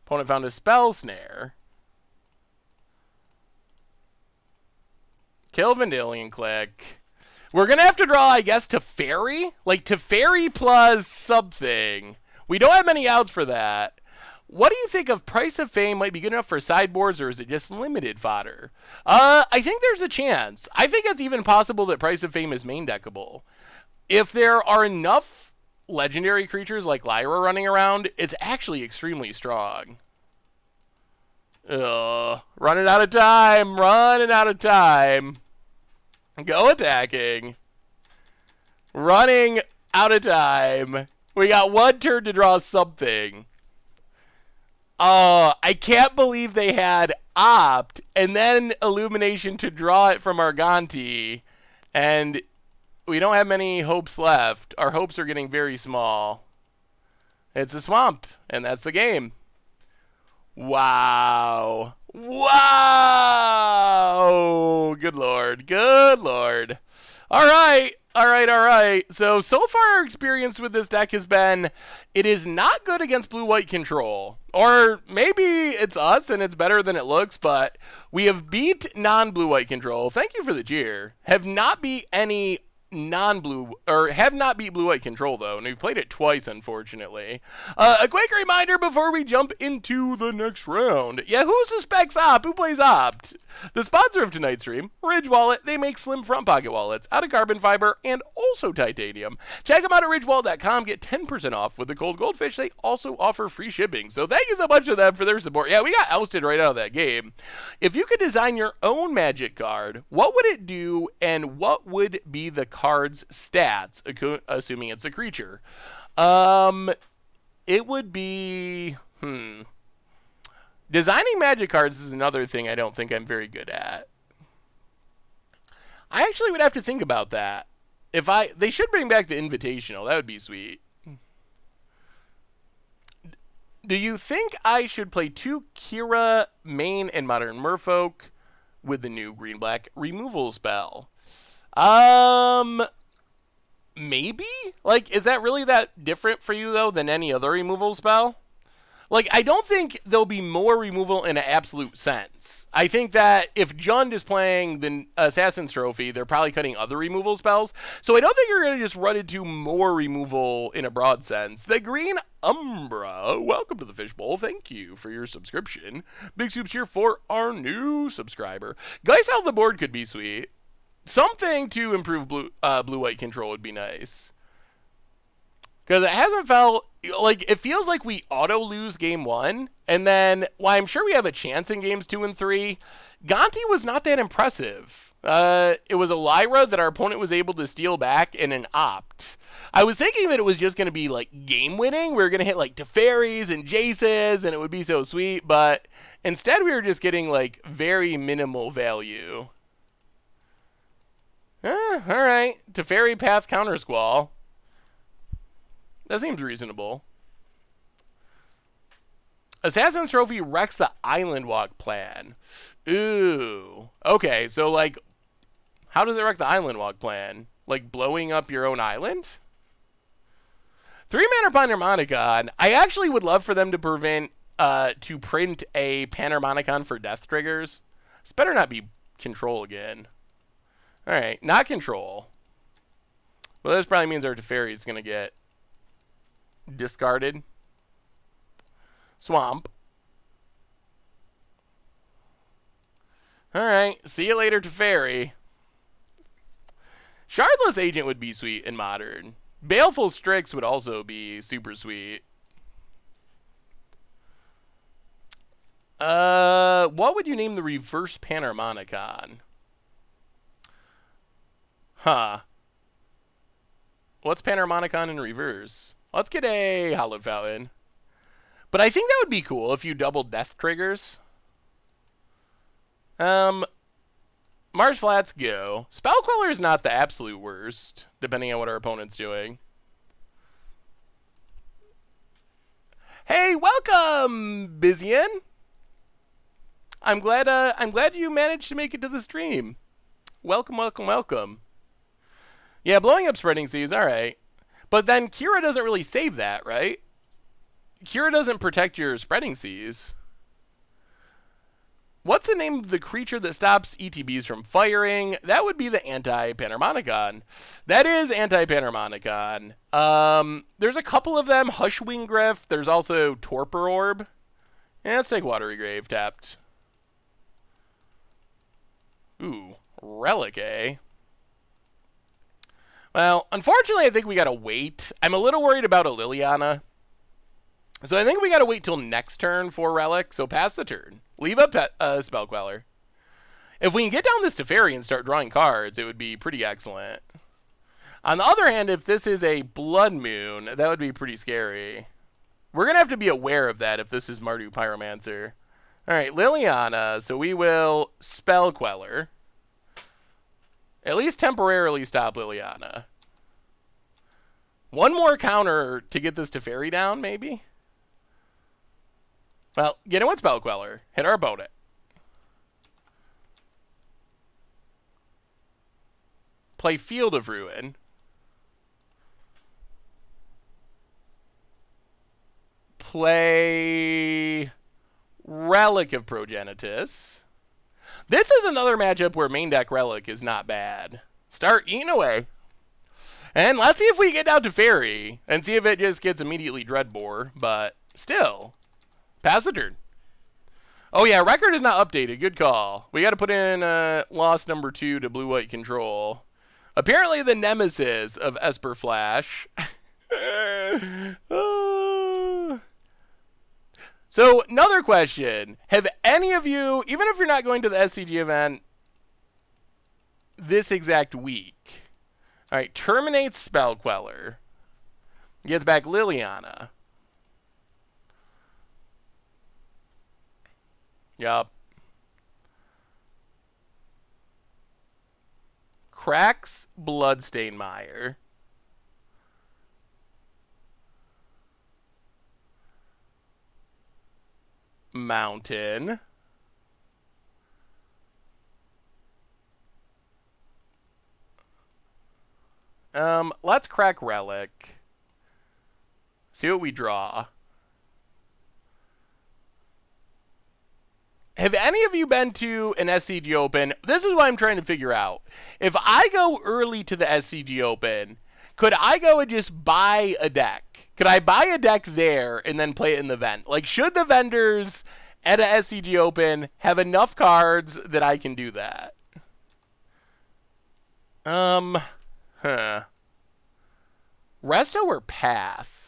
Opponent found a Spell Snare. Kill Vendilion Click. We're going to have to draw, I guess, Teferi? Like, Teferi plus something. We don't have many outs for that. What do you think of Price of Fame might be good enough for sideboards, or is it just limited fodder? I think there's a chance. I think it's even possible that Price of Fame is main deckable. If there are enough legendary creatures like Lyra running around, it's actually extremely strong. Running out of time. Running out of time. Go attacking. Running out of time. We got one turn to draw something. I can't believe they had opt and then illumination to draw it from Arganti, and we don't have many hopes left. Our hopes are getting very small. It's a swamp, and that's the game. Wow. Wow. Good lord. Good lord. All right. All right. So far our experience with this deck has been, it is not good against blue-white control. Or maybe it's us and it's better than it looks, but we have beat non-blue-white control. Thank you for the cheer. Have not beat any non-blue, or have not beat blue-white control, though, and we've played it twice, unfortunately. A quick reminder before we jump into the next round. Yeah, who suspects opt? Who plays opt? The sponsor of tonight's stream, Ridge Wallet. They make slim front pocket wallets out of carbon fiber and also titanium. Check them out at ridgewallet.com. Get 10% off with the cold goldfish. They also offer free shipping. So thank you so much to them for their support. Yeah, we got ousted right out of that game. If you could design your own Magic card, what would it do, and what would be the card's stats, assuming it's a creature? It would be, designing Magic cards is another thing I don't think I'm very good at. I actually would have to think about that. They should bring back the Invitational. That would be sweet. Do you think I should play 2 Kira, main, and Modern Merfolk with the new green-black removal spell? Maybe? Like, is that really that different for you, though, than any other removal spell? Like, I don't think there'll be more removal in an absolute sense. I think that if Jund is playing the Assassin's Trophy, they're probably cutting other removal spells. So I don't think you're going to just run into more removal in a broad sense. The Green Umbra, welcome to the Fishbowl. Thank you for your subscription. Big soups here for our new subscriber. Guys, how the board could be sweet. Something to improve blue-white control would be nice. Because it hasn't felt, like, it feels like we auto-lose game 1, and then, while I'm sure we have a chance in games 2 and 3, Gonti was not that impressive. It was a Lyra that our opponent was able to steal back in an opt. I was thinking that it was just going to be like game winning. We were going to hit like Teferis and Jaces and it would be so sweet. But instead we were just getting like very minimal value. Alright. Teferi Path Counter Squall. That seems reasonable. Assassin's Trophy wrecks the Island Walk plan. Ooh. Okay, so like, how does it wreck the Island Walk plan? Like blowing up your own island? 3-mana Panharmonicon. I actually would love for them to print a Panharmonicon for death triggers. This better not be control again. Alright, not control. Well, this probably means our Teferi is going to get discarded. Swamp. Alright, see you later, Teferi. Shardless Agent would be sweet in Modern. Baleful Strix would also be super sweet. What would you name the reverse Panharmonicon? Huh. What's Panharmonicon in reverse? Let's get a Hallowed Fountain. But I think that would be cool if you doubled death triggers. Mars Flats, go. Spell Queller is not the absolute worst, depending on what our opponent's doing. Hey, welcome, Bizian. I'm glad you managed to make it to the stream. Welcome, welcome, welcome. Yeah, blowing up Spreading Seas, alright. But then Kira doesn't really save that, right? Kira doesn't protect your Spreading Seas. What's the name of the creature that stops ETBs from firing? That would be the Anti-Panharmonicon. That is Anti-Panharmonicon. There's a couple of them. Hushwing Griff. There's also Torpor Orb. Yeah, let's take Watery Grave tapped. Ooh, Relic, eh? Well, unfortunately, I think we gotta wait. I'm a little worried about a Liliana. So I think we gotta wait till next turn for Relic. So pass the turn. Leave up Spell Queller. If we can get down this Teferi and start drawing cards, it would be pretty excellent. On the other hand, if this is a Blood Moon, that would be pretty scary. We're going to have to be aware of that if this is Mardu Pyromancer. Alright, Liliana. So we will Spell Queller. At least temporarily stop Liliana. One more counter to get this Teferi down, maybe? Well, get in with Spell Queller. Hit our opponent. Play Field of Ruin. Play Relic of Progenitus. This is another matchup where main deck Relic is not bad. Start eating away. And let's see if we get down to Teferi. And see if it just gets immediately Dreadbore. But still. Pass the turn. Oh yeah, record is not updated. Good call. We got to put in loss number 2 to blue-white control. Apparently the nemesis of Esper Flash. So another question. Have any of you, even if you're not going to the SCG event this exact week, alright, terminates Spell Queller. Gets back Liliana. Yup. Cracks Bloodstain Mire. Mountain. Let's crack Relic. See what we draw. Have any of you been to an SCG Open? This is what I'm trying to figure out. If I go early to the SCG Open, could I go and just buy a deck? Could I buy a deck there and then play it in the event? Like, should the vendors at a SCG Open have enough cards that I can do that? Resto or Path?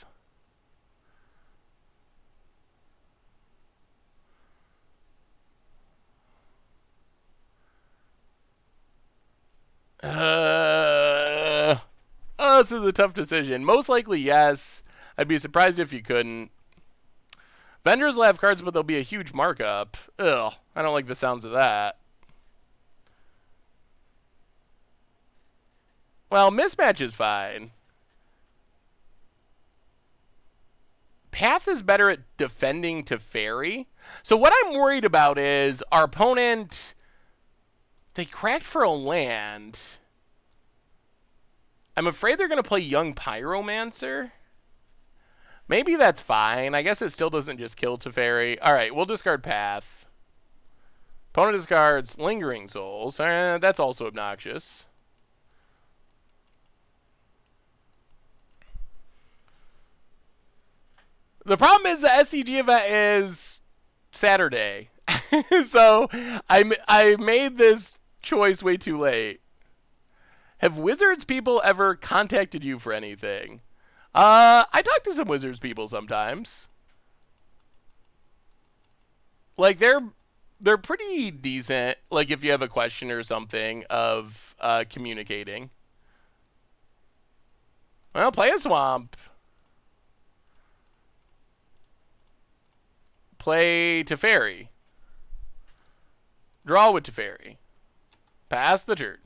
Uh, oh, this is a tough decision. Most likely, yes. I'd be surprised if you couldn't. Vendors will have cards, but there'll be a huge markup. Ugh, I don't like the sounds of that. Well, mismatch is fine. Path is better at defending Teferi. So what I'm worried about is our opponent, they cracked for a land. I'm afraid they're going to play Young Pyromancer. Maybe that's fine. I guess it still doesn't just kill Teferi. All right, we'll discard Path. Opponent discards Lingering Souls. That's also obnoxious. The problem is the SCG event is Saturday. So I made this choice way too late. Have Wizards people ever contacted you for anything? I talk to some Wizards people sometimes. Like they're pretty decent. Like if you have a question or something of communicating. Well, play a swamp. Play Teferi. Draw with Teferi. Pass the turn.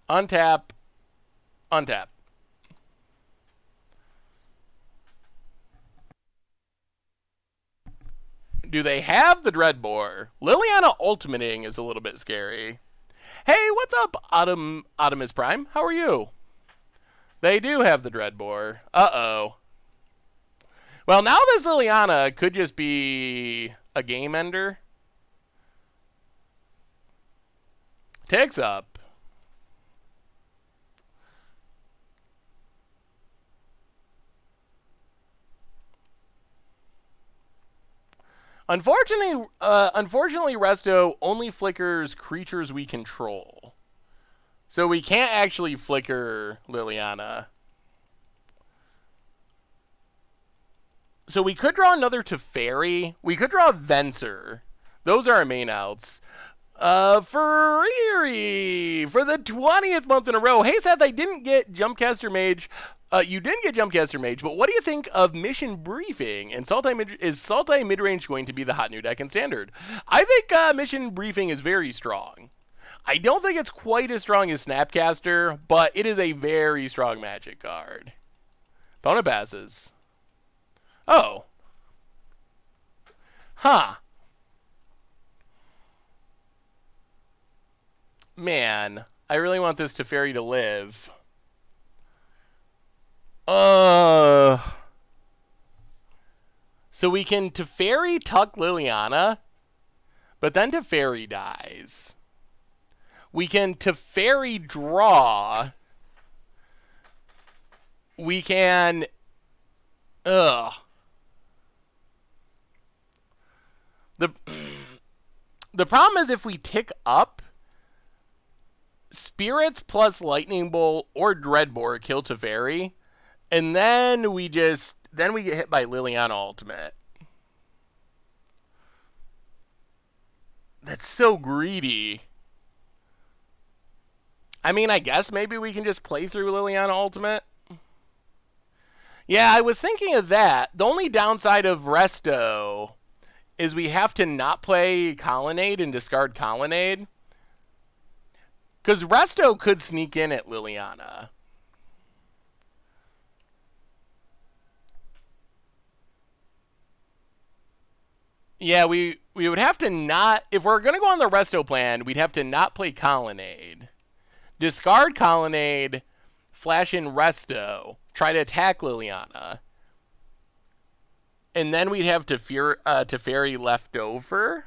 Untap. Untap. Do they have the Dreadbore? Liliana ultimating is a little bit scary. Hey, what's up, Optimus Prime? How are you? They do have the Dreadbore. Uh-oh. Well, now this Liliana could just be a game ender. Takes up. Unfortunately, Resto only flickers creatures we control. So we can't actually flicker Liliana. So we could draw another Teferi. We could draw Venser. Those are our main outs. For the 20th month in a row. Hey, Seth, I didn't get Jumpcaster Mage. You didn't get Jumpcaster Mage, but what do you think of Mission Briefing? And is Sultai Midrange going to be the hot new deck in Standard? I think Mission Briefing is very strong. I don't think it's quite as strong as Snapcaster, but it is a very strong Magic card. Opponent passes. Oh. Huh. Man, I really want this Teferi to live. So we can Teferi tuck Liliana, but then Teferi dies. We can Teferi draw. We can... The problem is if we tick up, Spirits plus Lightning Bolt or Dreadbore kill Teferi, and then we get hit by Liliana Ultimate. That's so greedy. I mean, I guess maybe we can just play through Liliana Ultimate. Yeah, I was thinking of that. The only downside of Resto is we have to not play Colonnade and discard Colonnade. Because Resto could sneak in at Liliana. Yeah, we would have to not... If we're going to go on the Resto plan, we'd have to not play Colonnade. Discard Colonnade, flash in Resto, try to attack Liliana. And then we'd have Teferi left over.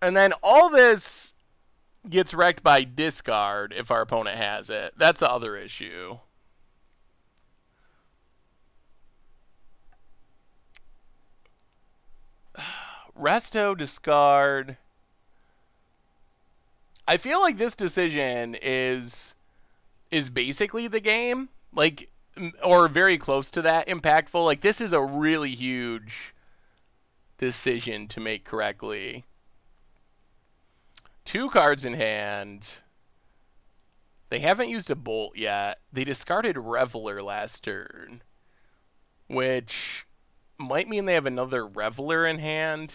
And then all this gets wrecked by discard if our opponent has it. That's the other issue. Resto, discard. I feel like this decision is basically the game. Like, or very close to that impactful. Like, this is a really huge decision to make correctly. 2 cards in hand. They haven't used a Bolt yet. They discarded Reveler last turn, which might mean they have another Reveler in hand.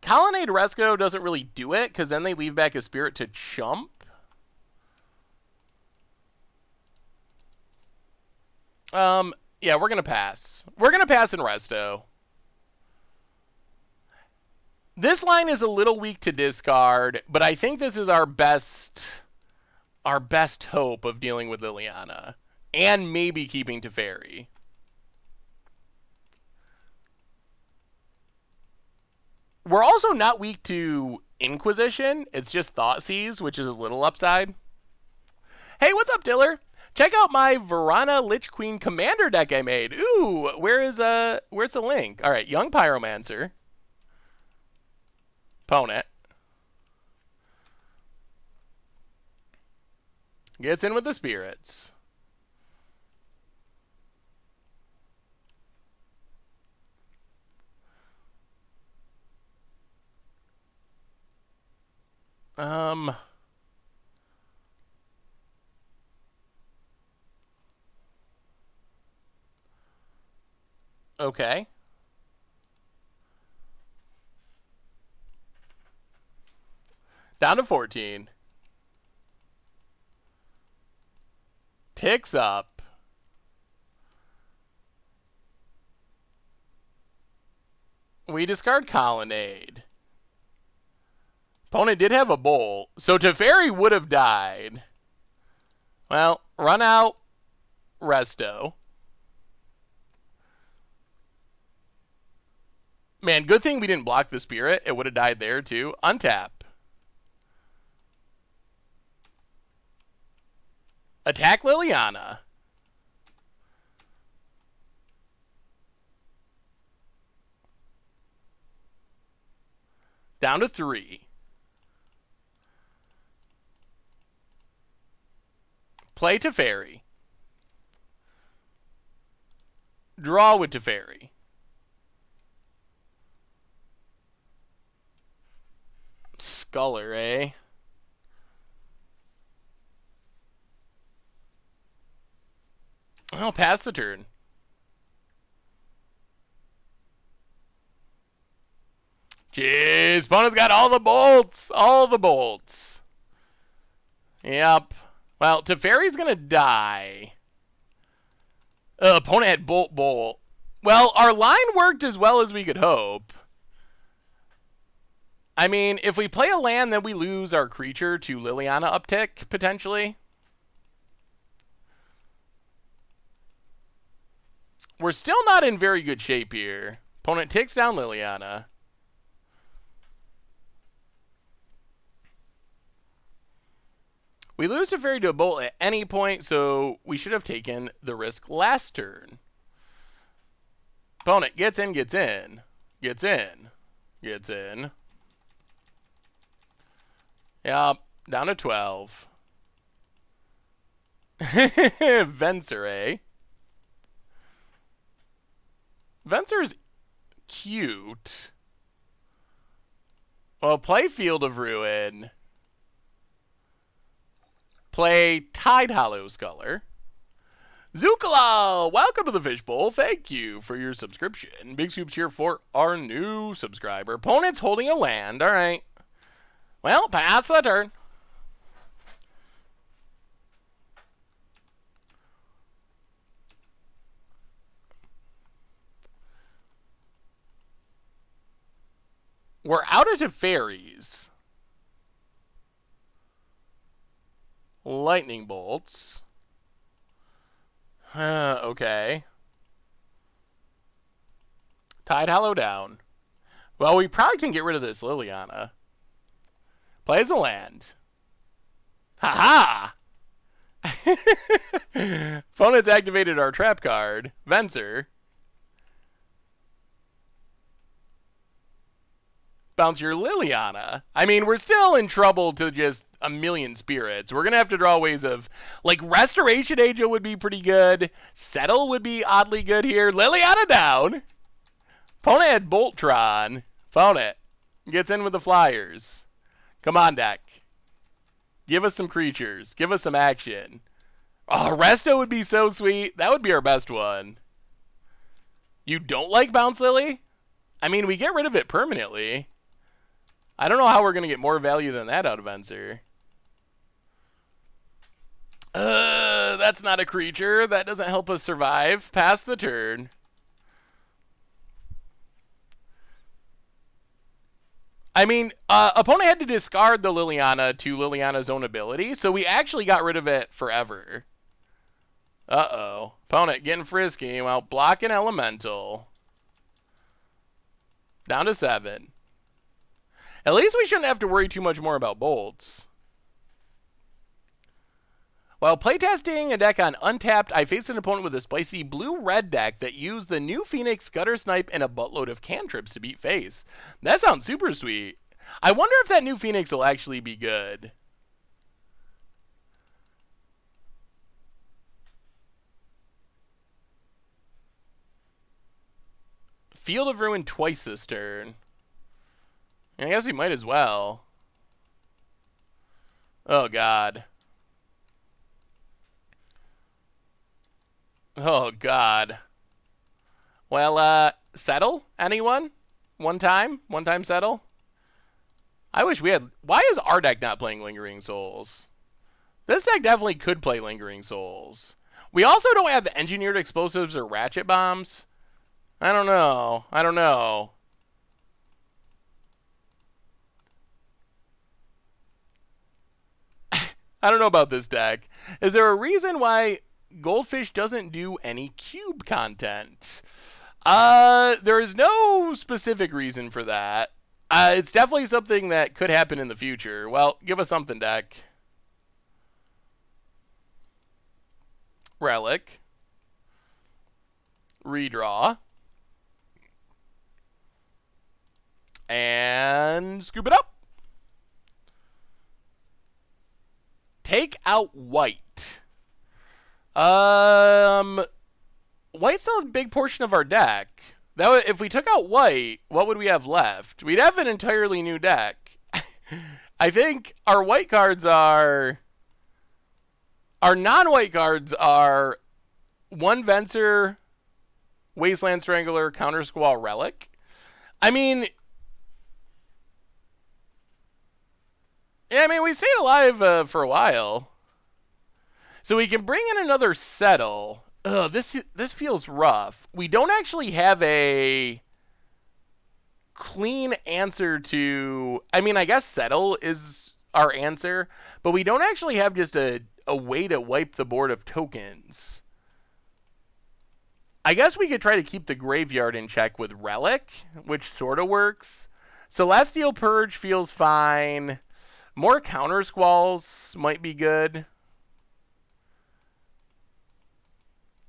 Colonnade Resco doesn't really do it, because then they leave back a Spirit to chump. Yeah, we're going to pass. We're going to pass in Resto. This line is a little weak to discard, but I think this is our best hope of dealing with Liliana. And maybe keeping Teferi. We're also not weak to Inquisition. It's just Thoughtseize, which is a little upside. Hey, what's up, Diller? Check out my Varana Lich Queen Commander deck I made. Ooh, where's the link? All right, Young Pyromancer. Opponent. Gets in with the spirits. Okay. Down to 14. Ticks up. We discard Colonnade. Opponent did have a Bolt, so Teferi would have died. Well, run out, Resto. Man, good thing we didn't block the Spirit. It would have died there, too. Untap. Attack Liliana. Down to 3. Play Teferi. Draw with Teferi. Sculler, eh? I'll pass the turn. Jeez, opponent's got all the bolts. All the bolts. Yep. Well, Teferi's going to die. Opponent had bolt. Well, our line worked as well as we could hope. I mean, if we play a land, then we lose our creature to Liliana uptick, potentially. We're still not in very good shape here. Opponent takes down Liliana. We lose Teferi to a Bolt at any point, so we should have taken the risk last turn. Opponent gets in, gets in. Gets in. Gets in. Yep, down to 12. Venser, eh? Venser's cute. Well, play Field of Ruin. Play Tide Hollow Sculler. Zukala, welcome to the Fishbowl. Thank you for your subscription. Big Scoops here for our new subscriber. Opponent's holding a land. All right. Well, pass the turn. We're out of Teferis. Lightning bolts. Okay. Tide Hollow down. Well, we probably can get rid of this Liliana. Plays a land. Ha ha! Opponent's activated our trap card. Venser. bounce your Liliana. I mean, we're still in trouble to just a million spirits. We're going to have to draw ways of, like, Restoration Angel would be pretty good. Settle would be oddly good here. Liliana down. Opponent had Voltron. Phone it. Gets in with the Flyers. Come on, deck. Give us some creatures. Give us some action. Oh, Resto would be so sweet. That would be our best one. You don't like Bounce Lily? I mean, we get rid of it permanently. I don't know how we're going to get more value than that out of Venser. That's not a creature. That doesn't help us survive. Pass the turn. I mean, opponent had to discard the Liliana to Liliana's own ability, so we actually got rid of it forever. Uh-oh. Opponent getting frisky while blocking Elemental. Down to 7. At least we shouldn't have to worry too much more about bolts. While playtesting a deck on Untapped, I faced an opponent with a spicy blue-red deck that used the new Phoenix Gutter Snipe and a buttload of cantrips to beat face. That sounds super sweet. I wonder if that new Phoenix will actually be good. Field of Ruin twice this turn. I guess we might as well. Oh, God. Oh, God. Well, settle? Anyone? One time? One time settle? I wish we had... Why is our deck not playing Lingering Souls? This deck definitely could play Lingering Souls. We also don't have Engineered Explosives or Ratchet Bombs. I don't know. I don't know. I don't know about this deck. Is there a reason why Goldfish doesn't do any cube content? There is no specific reason for that. It's definitely something that could happen in the future. Well, give us something, deck. Relic. Redraw. And scoop it up. Take out white. White's still a big portion of our deck. That if we took out white, what would we have left? We'd have an entirely new deck. I think our white cards are... Our non-white cards are one Venser, Wasteland Strangler, Counter Squall, Relic. I mean... Yeah, I mean, we stayed alive for a while. So we can bring in another Settle. Ugh, this feels rough. We don't actually have a clean answer to... I mean, I guess Settle is our answer, but we don't actually have just a way to wipe the board of tokens. I guess we could try to keep the graveyard in check with Relic, which sort of works. Celestial Purge feels fine. More Counter Squalls might be good.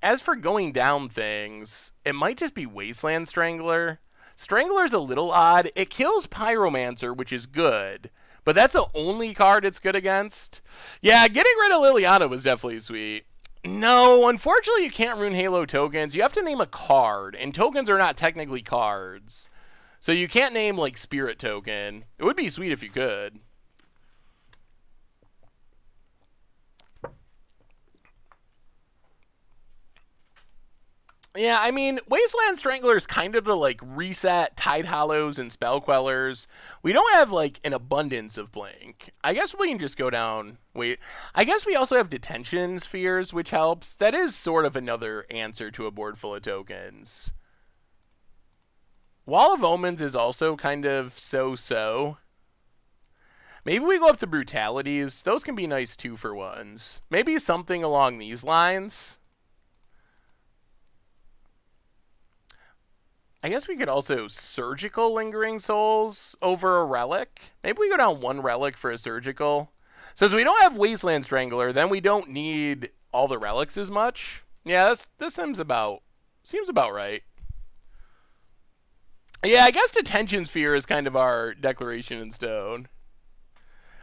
As for going down things, it might just be Wasteland Strangler. Strangler's a little odd. It kills Pyromancer, which is good, but that's the only card it's good against. Yeah, getting rid of Liliana was definitely sweet. No, unfortunately you can't rune Halo tokens. You have to name a card, and tokens are not technically cards. So you can't name, like, Spirit Token. It would be sweet if you could. Yeah, I mean, Wasteland Strangler is kind of to, like, reset Tide Hollows and Spell Quellers. We don't have, like, an abundance of blank. I guess we can just go down... Wait, I guess we also have Detention Spheres, which helps. That is sort of another answer to a board full of tokens. Wall of Omens is also kind of so-so. Maybe we go up to Brutalities. Those can be nice 2-for-1s. Maybe something along these lines. I guess we could also Surgical Lingering Souls over a Relic. Maybe we go down one Relic for a Surgical. Since we don't have Wasteland Strangler, then we don't need all the Relics as much. Yeah, this seems about right. Yeah, I guess Detention Sphere is kind of our declaration in stone.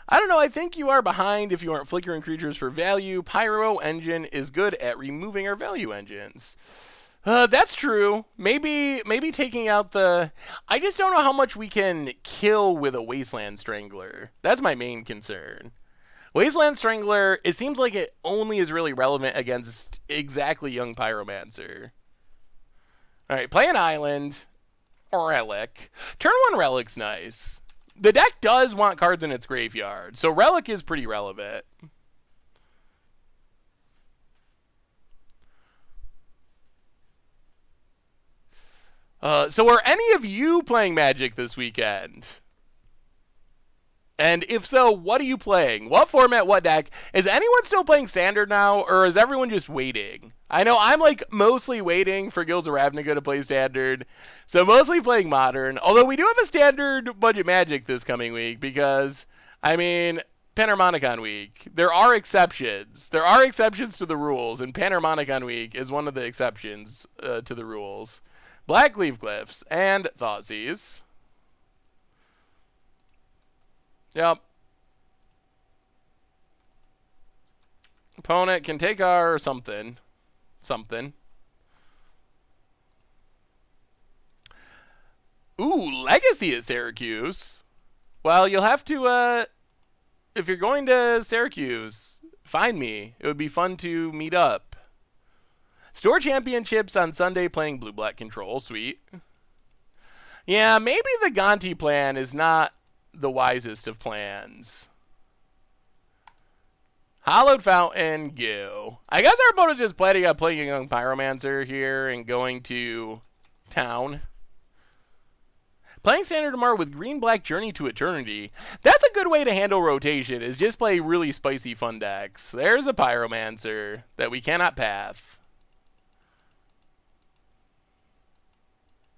I don't know, I think you are behind if you aren't flickering creatures for value. Pyro Engine is good at removing our value engines. That's true. Maybe taking out the... I just don't know how much we can kill with a Wasteland Strangler. That's my main concern. Wasteland Strangler, it seems like it only is really relevant against exactly Young Pyromancer. Alright, play an island. Relic. Turn 1 Relic's nice. The deck does want cards in its graveyard, so Relic is pretty relevant. So are any of you playing Magic this weekend? And if so, what are you playing? What format, what deck? Is anyone still playing Standard now, or is everyone just waiting? I know I'm like mostly waiting for Guilds of Ravnica to play Standard, so mostly playing Modern. Although we do have a Standard budget Magic this coming week because, I mean, Panharmonicon week. There are exceptions. There are exceptions to the rules, and Panharmonicon week is one of the exceptions to the rules. Blackleaf Glyphs and Thoughtseize. Yep. Opponent can take our something. Ooh, Legacy at Syracuse. Well, you'll have to, if you're going to Syracuse, find me. It would be fun to meet up. Store Championships on Sunday playing Blue-Black Control. Sweet. Yeah, maybe the Gonti plan is not the wisest of plans. Hallowed Fountain, go. I guess our opponent's just planning on playing a Young Pyromancer here and going to town. Playing Standard tomorrow with Green-Black Journey to Eternity. That's a good way to handle rotation, is just play really spicy fun decks. There's a Pyromancer that we cannot path.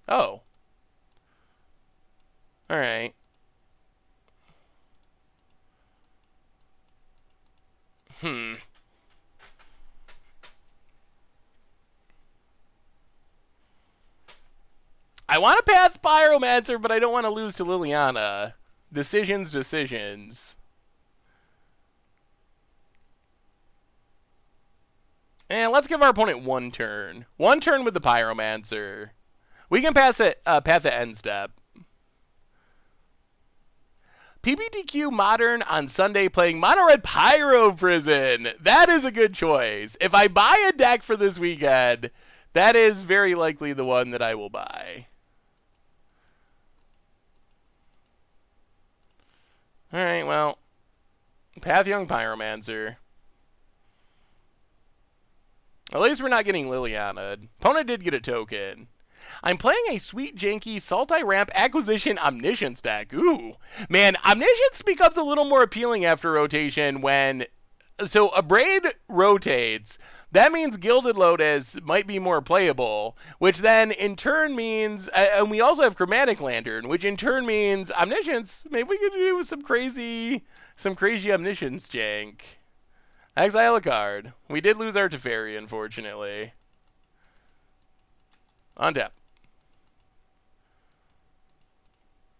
Oh. Alright. I want to path Pyromancer, but I don't want to lose to Liliana. Decisions. And let's give our opponent one turn. One turn with the Pyromancer. We can path the end step. PBTQ Modern on Sunday playing Mono Red Pyro Prison. That is a good choice. If I buy a deck for this weekend, that is very likely the one that I will buy. Alright, well. Path Young Pyromancer. At least we're not getting Liliana. Opponent did get a token. I'm playing a sweet, janky, Saltai-Ramp Acquisition Omniscience deck. Ooh. Man, Omniscience becomes a little more appealing after rotation when... So, a Braid rotates. That means Gilded Lotus might be more playable, which then in turn means... And we also have Chromatic Lantern, which in turn means Omniscience. Maybe we could do some crazy Omniscience jank. Exile a card. We did lose our Teferi, unfortunately. Untap.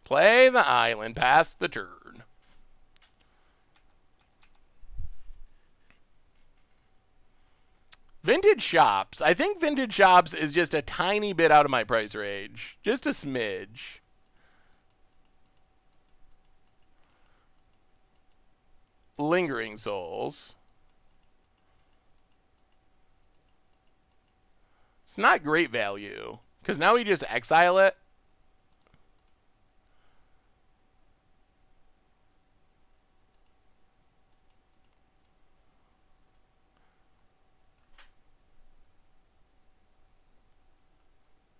Play the island, pass the turn. Vintage Shops. I think Vintage Shops is just a tiny bit out of my price range. Just a smidge. Lingering Souls. It's not great value, because now we just exile it.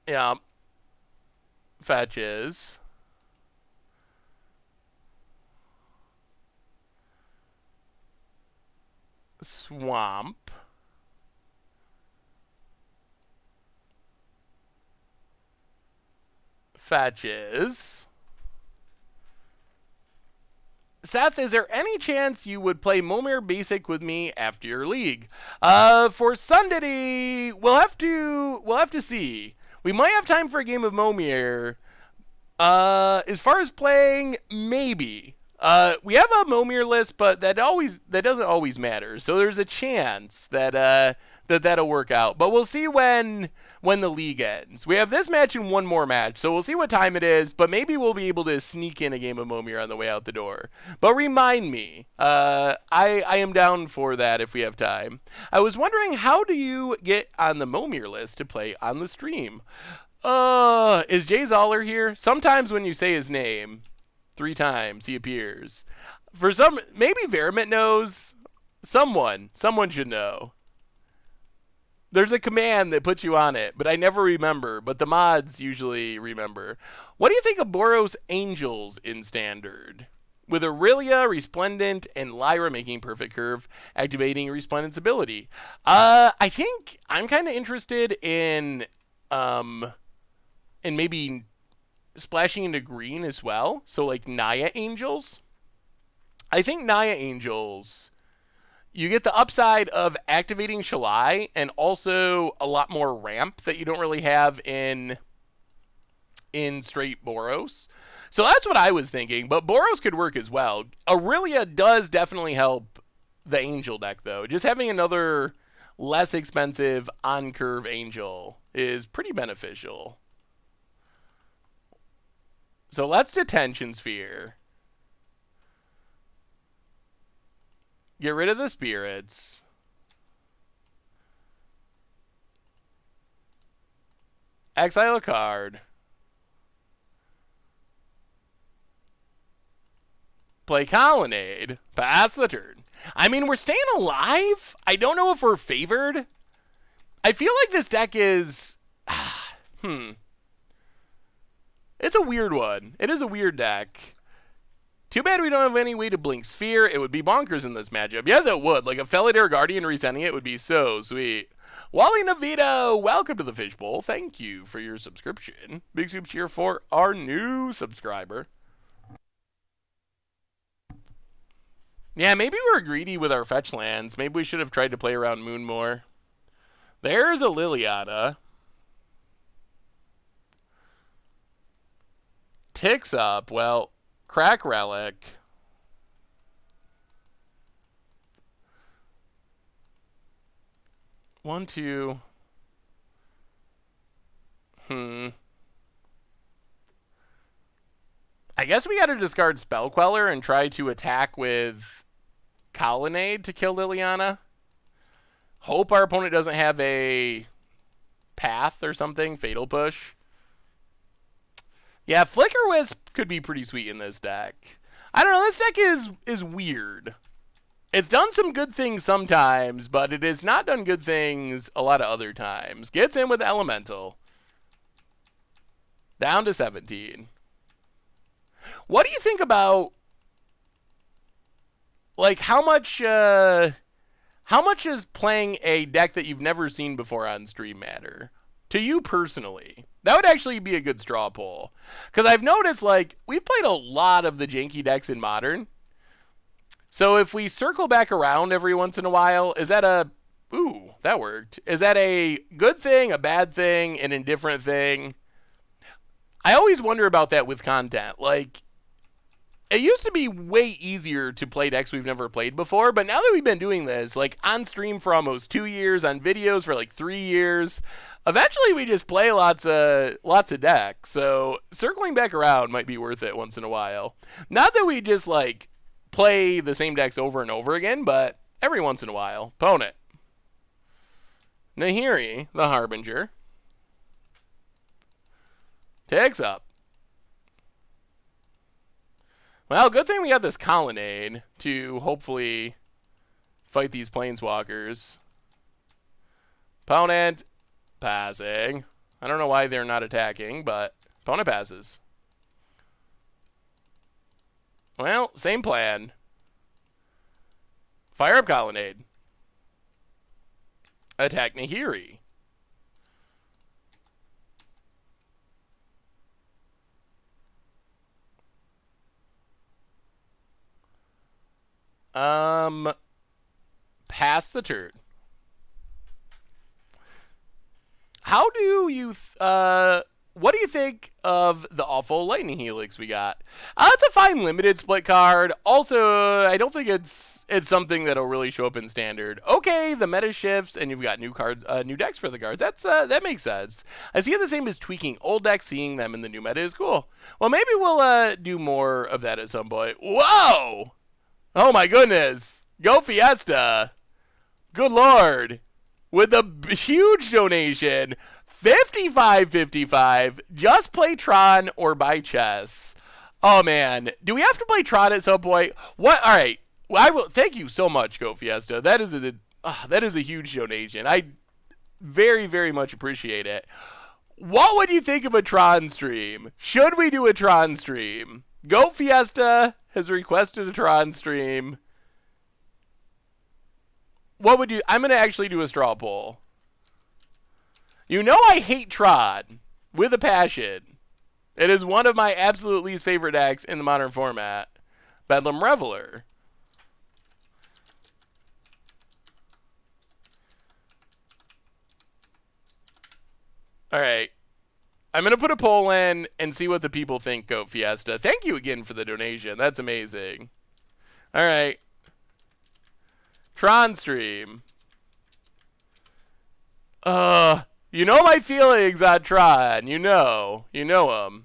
Yeah. Fetches. Swamp. Fetches. Seth, is there any chance you would play Momir Basic with me after your league? For Sunday, we'll have to see. We might have time for a game of Momir, As far as playing, maybe. We have a Momir list, but that doesn't always matter. So there's a chance that that'll work out. But we'll see when the league ends. We have this match and one more match, so we'll see what time it is. But maybe we'll be able to sneak in a game of Momir on the way out the door. But remind me, I am down for that if we have time. I was wondering, how do you get on the Momir list to play on the stream? Is Jay Zoller here? Sometimes when you say his name 3 times, he appears. For some, maybe Verimit knows. Someone should know. There's a command that puts you on it, but I never remember. But the mods usually remember. What do you think of Boros Angels in Standard? With Aurelia, Resplendent, and Lyra making perfect curve, activating Resplendent's ability. I think I'm kind of interested in and maybe splashing into green as well. So like Naya Angels. I think Naya Angels, you get the upside of activating Shalai and also a lot more ramp that you don't really have in straight Boros. So that's what I was thinking, but Boros could work as well. Aurelia does definitely help the Angel deck though. Just having another less expensive on-curve Angel is pretty beneficial. So let's Detention Sphere. Get rid of the spirits. Exile a card. Play Colonnade. Pass the turn. I mean, we're staying alive. I don't know if we're favored. I feel like this deck is... It's a weird one. It is a weird deck. Too bad we don't have any way to blink Sphere. It would be bonkers in this matchup. Yes, it would. Like a Felidar Guardian resending it would be so sweet. Wally Navito, welcome to the Fishbowl. Thank you for your subscription. Big soup cheer for our new subscriber. Yeah, maybe we're greedy with our fetch lands. Maybe we should have tried to play around Moon more. There's a Liliana. Ticks up. Well, Crack Relic. One, two. I guess we gotta discard Spell Queller and try to attack with Colonnade to kill Liliana. Hope our opponent doesn't have a Path or something. Fatal Push. Yeah, Flicker Wisp could be pretty sweet in this deck. I don't know, this deck is weird. It's done some good things sometimes, but it has not done good things a lot of other times. Gets in with Elemental. Down to 17. What do you think about, like, how much is playing a deck that you've never seen before on stream matter? To you personally, that would actually be a good straw poll. Because I've noticed, like, we've played a lot of the janky decks in Modern. So if we circle back around every once in a while, is that a... Ooh, that worked. Is that a good thing, a bad thing, an indifferent thing? I always wonder about that with content. Like, it used to be way easier to play decks we've never played before, but now that we've been doing this, like, on stream for almost 2 years, on videos for like 3 years... Eventually, we just play lots of decks, so circling back around might be worth it once in a while. Not that we just, like, play the same decks over and over again, but every once in a while. Opponent. Nahiri, the Harbinger. Takes up. Well, good thing we got this Colonnade to hopefully fight these Planeswalkers. Opponent... Passing. I don't know why they're not attacking, but opponent passes. Well, same plan. Fire up Colonnade. Attack Nahiri. Pass the turn. How do you what do you think of the awful Lightning Helix we got? It's a fine limited split card. Also, I don't think it's something that'll really show up in standard. Okay, the meta shifts, and you've got new decks for the cards. That makes sense. I see it the same as tweaking old decks. Seeing them in the new meta is cool. Well, maybe we'll do more of that at some point. Whoa! Oh my goodness! Go Fiesta! Good lord! With a huge donation. 55.55. Just play Tron or buy chess. Oh man, do we have to play Tron at some point? What? All right. Well, I will. Thank you so much, Go Fiesta. That is a huge donation. I very, very much appreciate it. What would you think of a Tron stream? Should we do a Tron stream? Go Fiesta has requested a Tron stream. What would you? I'm gonna actually do a straw poll. You know I hate Tron with a passion. It is one of my absolute least favorite decks in the modern format. Bedlam Reveler. Alright. I'm going to put a poll in and see what the people think, Goat Fiesta. Thank you again for the donation. That's amazing. Alright. Tron stream. You know my feelings on Tron. You know them.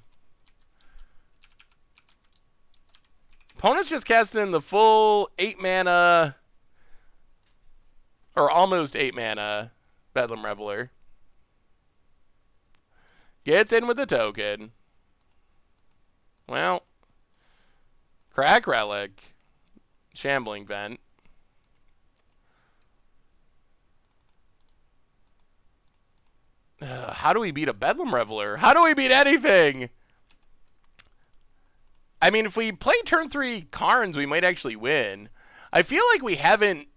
Opponent's just casting in the full 8 mana, or almost 8 mana, Bedlam Reveler. Gets in with the token. Well, Crack Relic, Shambling Vent. How do we beat a Bedlam Reveler? How do we beat anything? I mean, if we play turn 3 Karns, we might actually win. I feel like we haven't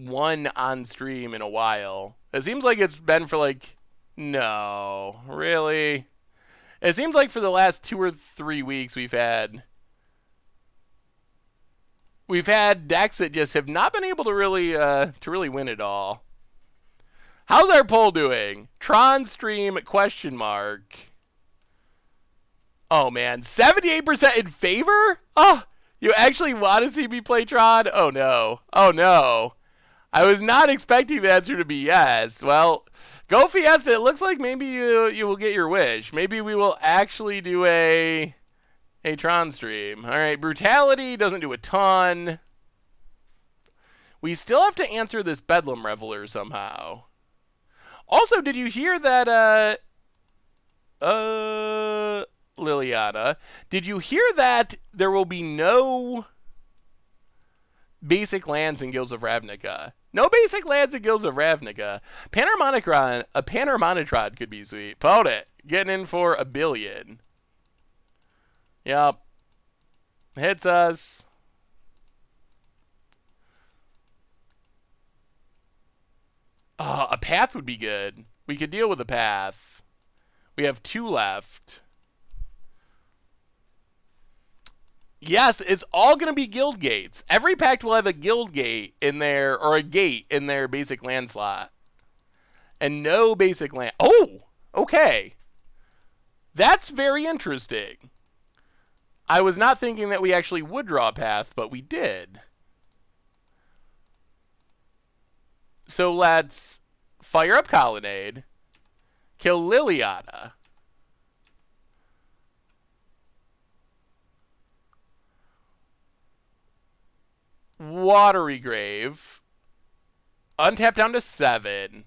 won on stream in a while. It seems like it's been for like... No, really? It seems like for the last 2 or 3 weeks we've had decks that just have not been able to really win it all. How's our poll doing? Tron stream ? Oh man, 78% in favor? Oh, you actually want to see me play Tron? Oh no. Oh no. I was not expecting the answer to be yes. Well, Go Fiesta, it looks like maybe you will get your wish. Maybe we will actually do a Tron stream. All right, Brutality doesn't do a ton. We still have to answer this Bedlam Reveler somehow. Also, did you hear that, Liliana, did you hear that there will be no basic lands in Guilds of Ravnica? No basic lands in Guilds of Ravnica. A Panharmonicron could be sweet. Pound it. Getting in for $1 billion. Yep. Hits us. A path would be good. We could deal with a path. We have 2 left. Yes, it's all going to be guild gates. Every pact will have a guild gate in there, or a gate in their basic land slot. And no basic land. Oh, okay. That's very interesting. I was not thinking that we actually would draw a path, but we did. So let's fire up Colonnade, kill Liliana. Watery Grave. Untap down to 7.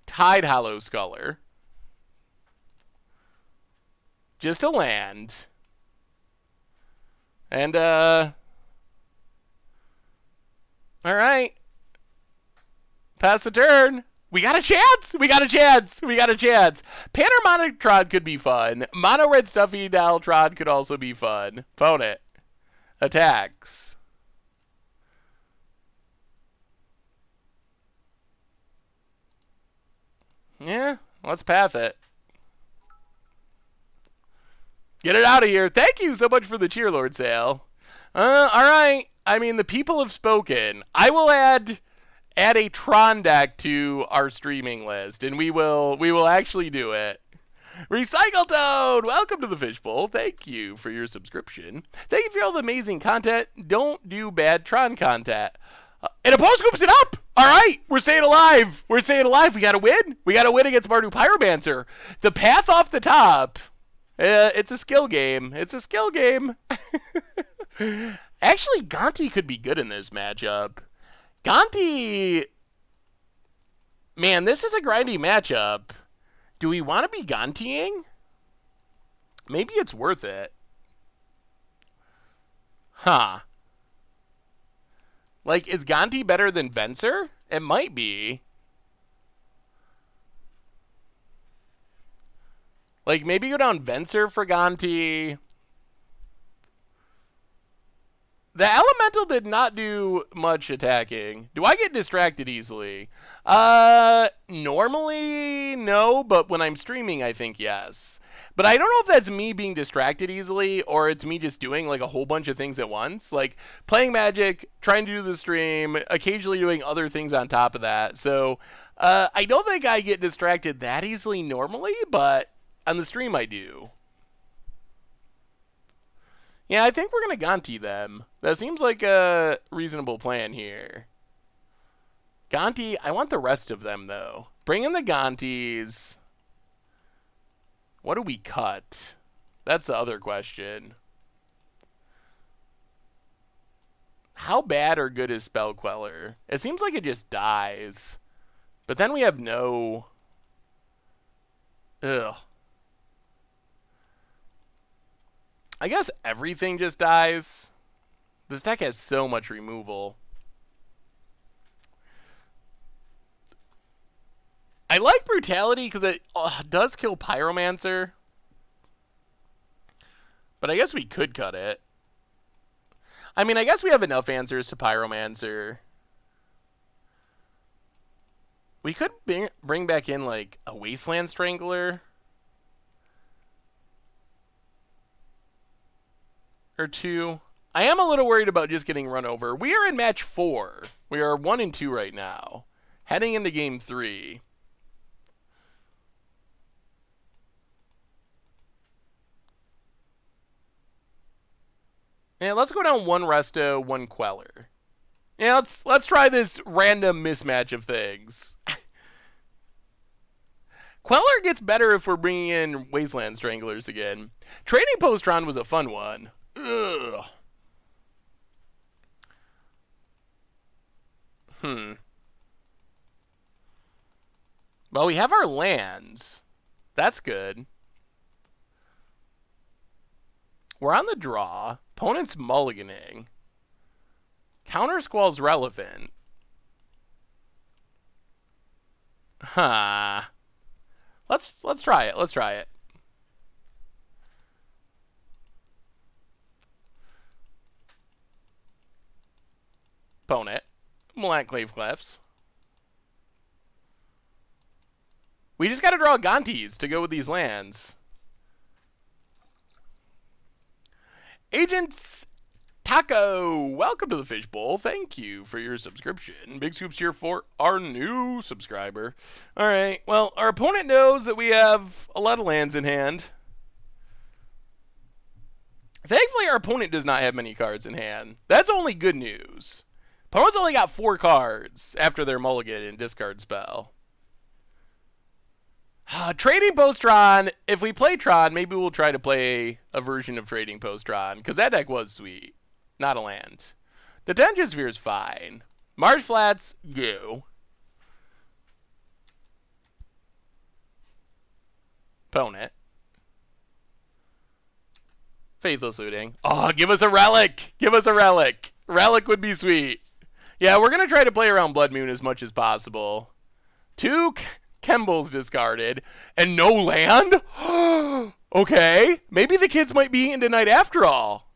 Tide Hollow Sculler. Just a land. And, alright. Pass the turn. We got a chance! We got a chance! We got a chance! Panharmonicron could be fun. Mono Red Stuffy Daltron could also be fun. Phone it. Attacks. Yeah, let's path it. Get it out of here. Thank you so much for the Cheerlord sale. Alright. I mean, the people have spoken. I will add add a Tron deck to our streaming list, and we will actually do it. Recycle Toad, welcome to the Fishbowl. Thank you for your subscription. Thank you for all the amazing content. Don't do bad Tron content. And Opposed scoops it up. All right, we're staying alive. We're staying alive. We got to win. We got to win against Bardu Pyromancer. The path off the top. It's a skill game. It's a skill game. Actually, Gonti could be good in this matchup. Gonti, man, this is a grindy matchup. Do we want to be Gontiing? Maybe it's worth it. Huh. Like, is Gonti better than Venser? It might be. Like, maybe go down Venser for Gonti. The Elemental did not do much attacking. Do I get distracted easily? Normally, no, but when I'm streaming, I think yes. But I don't know if that's me being distracted easily, or it's me just doing, like, a whole bunch of things at once. Like, playing Magic, trying to do the stream, occasionally doing other things on top of that. So, I don't think I get distracted that easily normally, but on the stream I do. Yeah, I think we're going to Gonti them. That seems like a reasonable plan here. Gonti, I want the rest of them, though. Bring in the Gontis. What do we cut? That's the other question. How bad or good is Spell Queller? It seems like it just dies. But then we have no... Ugh. I guess everything just dies. This deck has so much removal. I like Brutality because it does kill Pyromancer. But I guess we could cut it. I mean, I guess we have enough answers to Pyromancer. We could bring back in, like, a Wasteland Strangler. Or two. I am a little worried about just getting run over. We are in match 4. We are 1-2 right now. Heading into game 3. Yeah, let's go down 1 Resto, 1 Queller. Yeah, let's try this random mismatch of things. Queller gets better if we're bringing in Wasteland Stranglers again. Trading Post-Tron was a fun one. Ugh. Well, we have our lands. That's good. We're on the draw. Opponent's mulliganing. Counter Squall's relevant. Huh. Let's try it. Let's try it. Opponent. Black Clave Clefs. We just got to draw Gontis to go with these lands. Agents Taco, welcome to the Fishbowl. Thank you for your subscription. Big scoops here for our new subscriber. All right, well, our opponent knows that we have a lot of lands in hand. Thankfully, our opponent does not have many cards in hand. That's only good news. Opponent's only got 4 cards after their mulligan and discard spell. Trading Post-Tron, if we play Tron, maybe we'll try to play a version of Trading Post-Tron, because that deck was sweet. Not a land. The Detention Sphere is fine. Marsh Flats, go. Opponent. Faithless Looting. Oh, give us a Relic! Give us a Relic! Relic would be sweet. Yeah, we're going to try to play around Blood Moon as much as possible. 2... Kemble's discarded. And no land? Okay. Maybe the kids might be eaten tonight after all.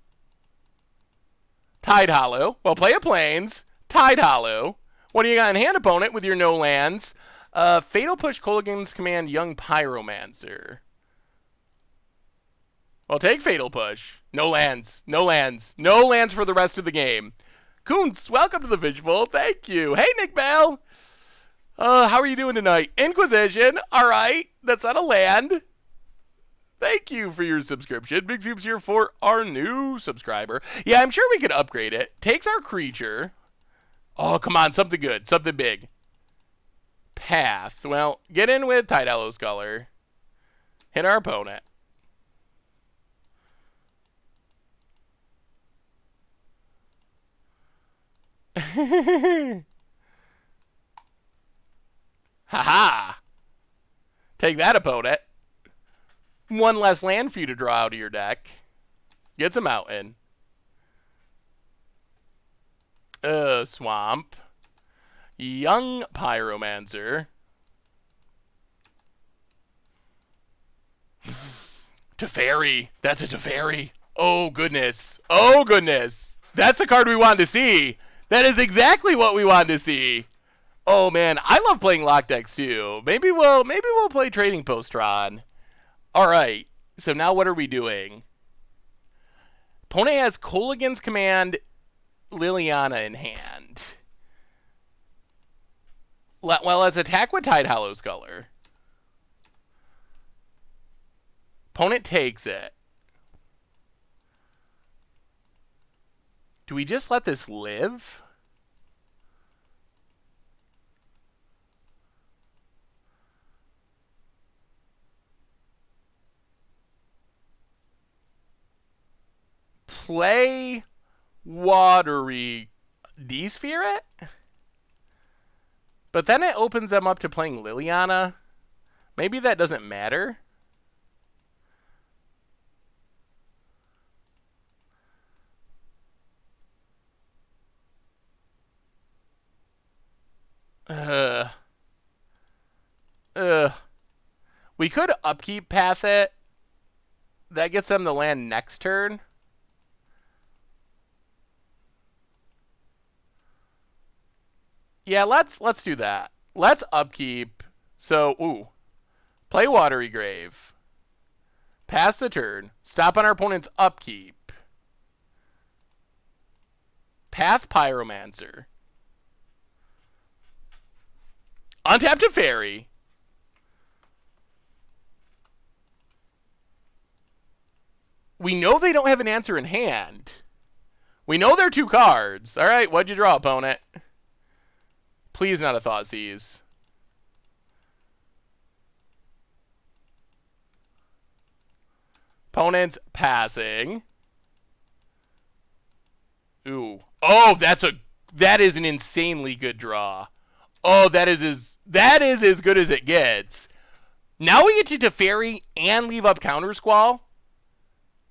Tide Hollow. Well, play a Plains. Tide Hollow. What do you got in hand, opponent, with your no lands? Fatal Push, Kolaghan's Command, Young Pyromancer. Well, take Fatal Push. No lands. No lands. No lands for the rest of the game. Kuntz, welcome to the fishbowl. Thank you. Hey, Nick Bell. How are you doing tonight? Inquisition. All right. That's not a land. Thank you for your subscription. Big Soup's here for our new subscriber. Yeah, I'm sure we could upgrade it. Takes our creature. Oh, come on. Something good. Something big. Path. Well, get in with Tide Hollow Scholar. Hit our opponent. Haha. Take that, opponent. One less land for you to draw out of your deck. Gets a mountain. Swamp. Young Pyromancer. Teferi. That's a Teferi. Oh, goodness. Oh, goodness. That's the card we wanted to see. That is exactly what we wanted to see. Oh, man. I love playing lock decks, too. Maybe we'll play Trading Postron. All right. So now what are we doing? Opponent has Kolaghan's Command, Liliana in hand. Well, let's attack with Tide Hollow Scholar. Opponent takes it. Do we just let this live? Play Watery D-Sphere it? But then it opens them up to playing Liliana. Maybe that doesn't matter. We could upkeep path it. That gets them the land next turn. Yeah, let's do that. Let's upkeep. So, play Watery Grave. Pass the turn. Stop on our opponent's upkeep. Path Pyromancer. Untap Teferi. We know they don't have an answer in hand. We know they're 2 cards. All right, what'd you draw, opponent? Please not a Thoughtseize. Opponent's passing. Ooh. Oh, that is an insanely good draw. Oh, that is as good as it gets. Now we get to Teferi and leave up Counter Squall.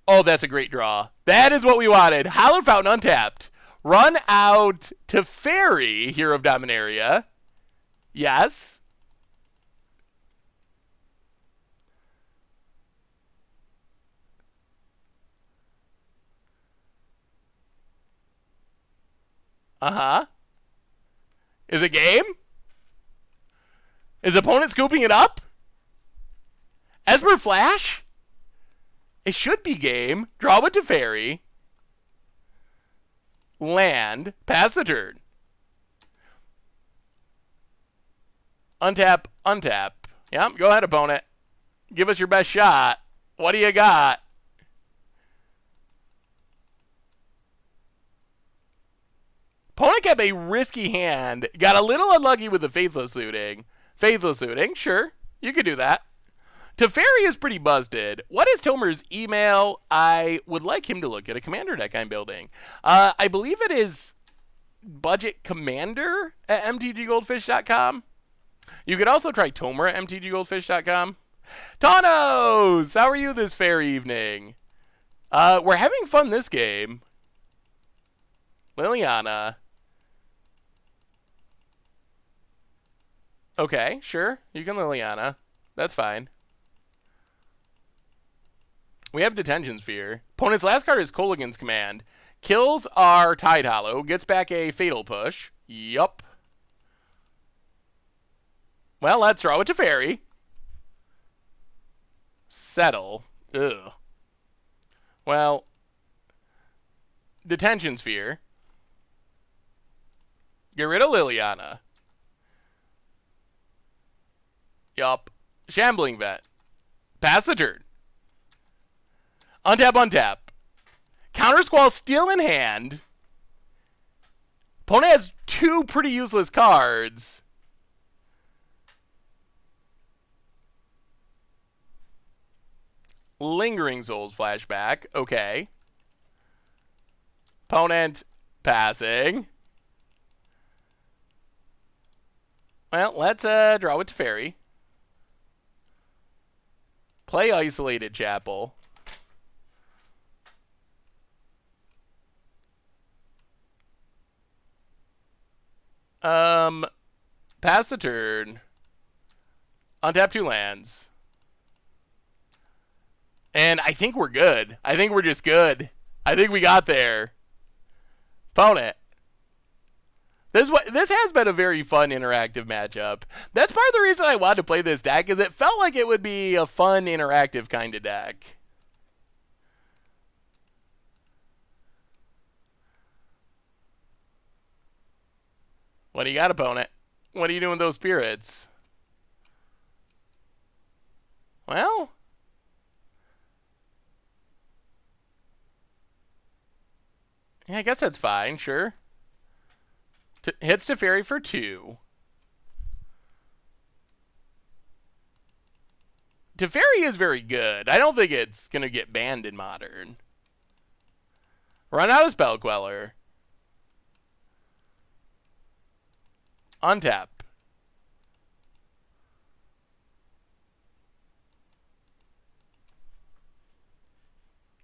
Oh, that's a great draw. That is what we wanted. Hallowed Fountain untapped. Run out Teferi, Hero of Dominaria. Yes. Uh-huh. Is it game? Is opponent scooping it up? Esper Flash? It should be game. Draw with Teferi. Land. Pass the turn. Untap. Untap. Yep, go ahead, opponent. Give us your best shot. What do you got? Opponent kept a risky hand. Got a little unlucky with the Faithless Looting. Faithless Looting, sure. You could do that. Teferi is pretty busted. What is Tomer's email? I would like him to look at a commander deck I'm building. I believe it is Budget Commander at mtggoldfish.com. You could also try Tomer at mtggoldfish.com. Tanos, how are you this fair evening? We're having fun this game. Liliana. Okay, sure. You can Liliana. That's fine. We have Detention Sphere. Opponent's last card is Kolaghan's Command. Kills our Tide Hollow. Gets back a Fatal Push. Yup. Well, let's draw it to Teferi. Settle. Ugh. Well, Detention Sphere. Get rid of Liliana. Yup. Shambling Vet. Pass the turn. Untap, untap. Counter Squall still in hand. Opponent has 2 pretty useless cards. Lingering Souls flashback. Okay. Opponent passing. Well, let's draw with Teferi. Play Isolated Chapel. Pass the turn. Untap 2 lands. And I think we're good. I think we're just good. I think we got there. Opponent. This has been a very fun interactive matchup. That's part of the reason I wanted to play this deck, is it felt like it would be a fun interactive kind of deck. What do you got, opponent? What are you doing with those spirits? Well, yeah, I guess that's fine, sure. Hits Teferi for 2. Teferi is very good. I don't think it's going to get banned in Modern. Run out of Spell Queller. Untap.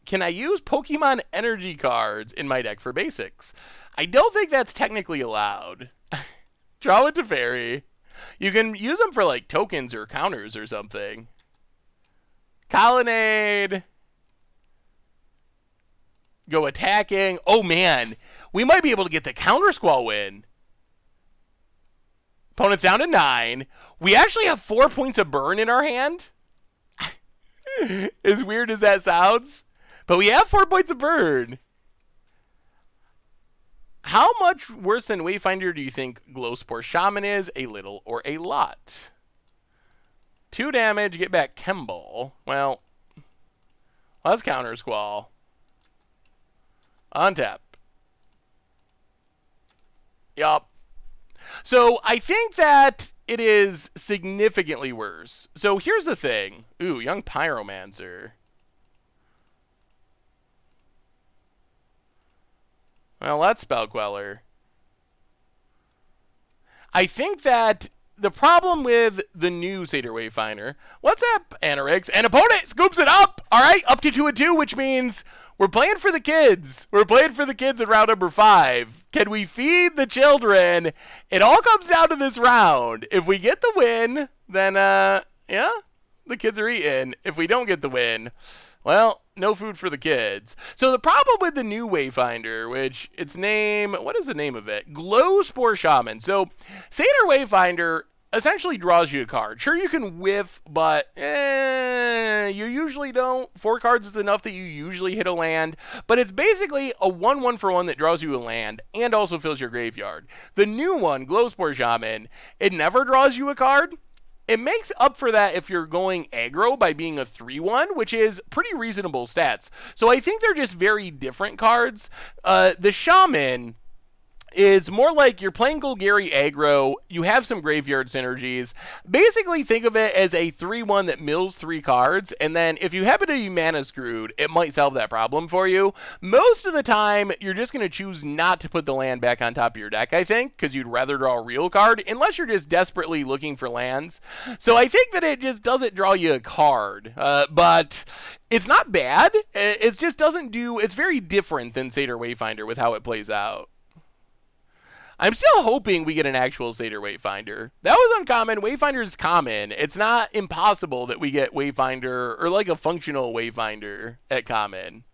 Can I use Pokemon energy cards in my deck for basics? I don't think that's technically allowed. Draw with Teferi. You can use them for like tokens or counters or something. Colonnade. Go attacking. Oh man, we might be able to get the Counter Squall win. Opponent's down to 9. We actually have 4 points of burn in our hand. As weird as that sounds. But we have 4 points of burn. How much worse than Wayfinder do you think Glowspore Shaman is? A little or a lot? 2 damage, get back Kemble. Well, let's Counter Squall. Untap. Yup. So I think that it is significantly worse. So here's the thing. Ooh, Young Pyromancer. Well, that's Spell Queller. I think that the problem with the new Satyr Wayfinder, what's up, Anorix? And opponent scoops it up! Alright, up to 2-2, which means we're playing for the kids. We're playing for the kids in round number 5. Can we feed the children? It all comes down to this round. If we get the win, then, yeah, the kids are eating. If we don't get the win, well, no food for the kids. So the problem with the new Wayfinder, which its name, what is the name of it? Glowspore Shaman. So Satyr Wayfinder essentially draws you a card. Sure, you can whiff, but you usually don't. 4 cards is enough that you usually hit a land. But it's basically a 1/1 for 1 that draws you a land and also fills your graveyard. The new one, Glowspore Shaman, it never draws you a card. It makes up for that if you're going aggro by being a 3/1, which is pretty reasonable stats. So I think they're just very different cards. The Shaman is more like you're playing Golgari aggro, you have some graveyard synergies. Basically think of it as a 3/1 that mills 3 cards, and then if you happen to be mana screwed, it might solve that problem for you. Most of the time, you're just going to choose not to put the land back on top of your deck, I think, because you'd rather draw a real card, unless you're just desperately looking for lands. So I think that it just doesn't draw you a card, but it's not bad. It just doesn't do, it's very different than Satyr Wayfinder with how it plays out. I'm still hoping we get an actual Satyr Wayfinder. That was uncommon. Wayfinder's common. It's not impossible that we get Wayfinder or like a functional Wayfinder at common.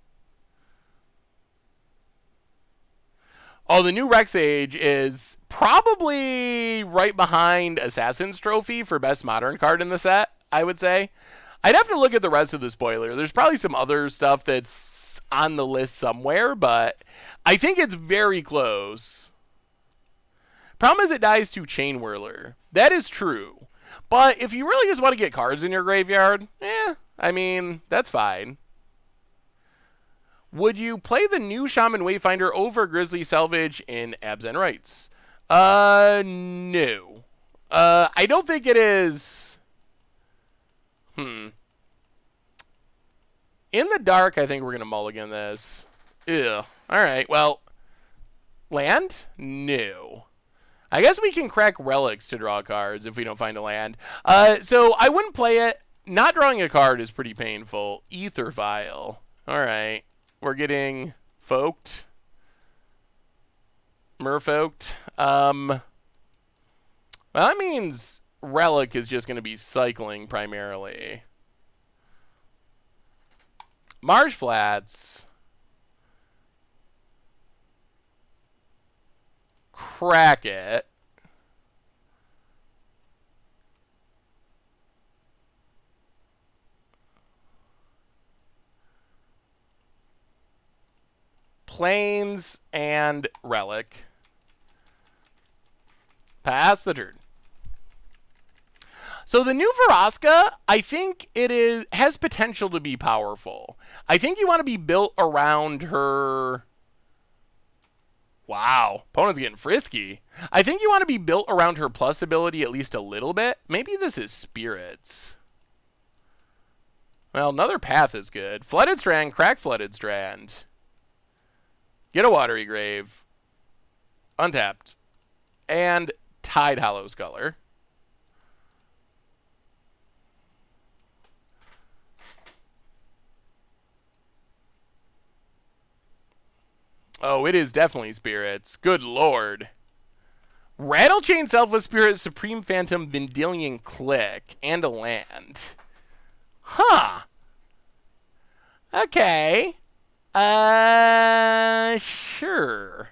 Oh, the new Rex Age is probably right behind Assassin's Trophy for best modern card in the set, I would say. I'd have to look at the rest of the spoiler. There's probably some other stuff that's on the list somewhere, but I think it's very close. Problem is it dies to Chain Whirler. That is true. But if you really just want to get cards in your graveyard, I mean, that's fine. Would you play the new Shaman Wayfinder over Grizzly Salvage in Abs and Rights? No. I don't think it is. In the dark, I think we're going to mulligan this. Ew. Alright, well. Land? No. I guess we can crack relics to draw cards if we don't find a land. So I wouldn't play it. Not drawing a card is pretty painful. Ether Vial. Alright. We're getting Folked. Merfolked. Well, that means Relic is just going to be cycling primarily. Marsh Flats. Crack it. Plains and Relic. Pass the turn. So the new Vraska, I think has potential to be powerful. I think you want to be built around her. Wow, opponent's getting frisky. I think you want to be built around her plus ability at least a little bit. Maybe this is Spirits. Well, another path is good. Flooded Strand, crack Flooded Strand. Get a Watery Grave. Untapped. And Tide Hollow Sculler. Oh, it is definitely Spirits. Good lord. Rattlechain Selfless Spirit, Supreme Phantom, Vendilion Click, and a land. Huh. Okay. Sure.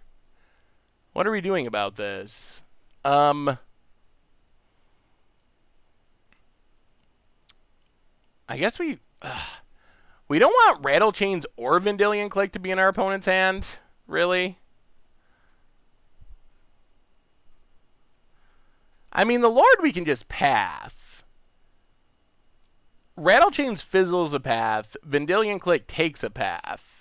What are we doing about this? I guess we don't want Rattlechains or Vendilion Click to be in our opponent's hand, really. I mean, the Lord we can just path. Rattlechains fizzles a path. Vendilion Click takes a path.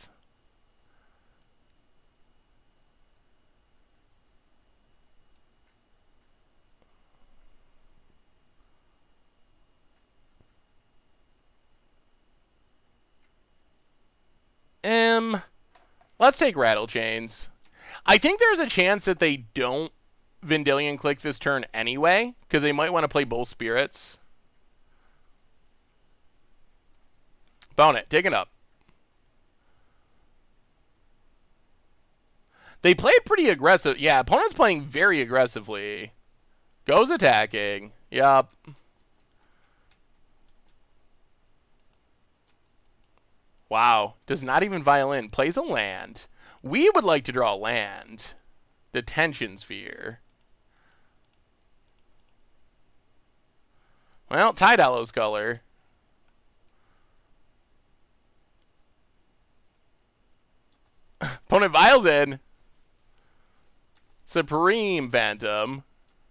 Let's take Rattlechains. I think there's a chance that they don't Vendilion Click this turn anyway, because they might want to play both Spirits. Bone it. Take it up. They played pretty aggressive. Yeah, opponent's playing very aggressively. Goes attacking. Yup. Wow. Does not even violin. Plays a land. We would like to draw a land. Detention Sphere. Well, Tide Hollow Sculler. Opponent vials in. Supreme Phantom.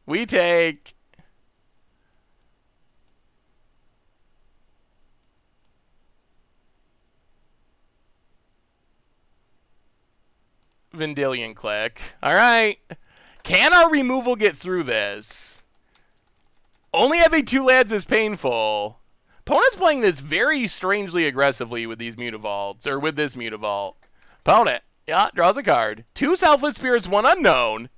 We take Vendilion Click. All right. Can our removal get through this? Only having 2 lands is painful. Opponent's playing this very strangely aggressively with these Mutavaults, or with this Mutavault. Opponent, yeah, draws a card. 2 Selfless Spirits, 1 unknown.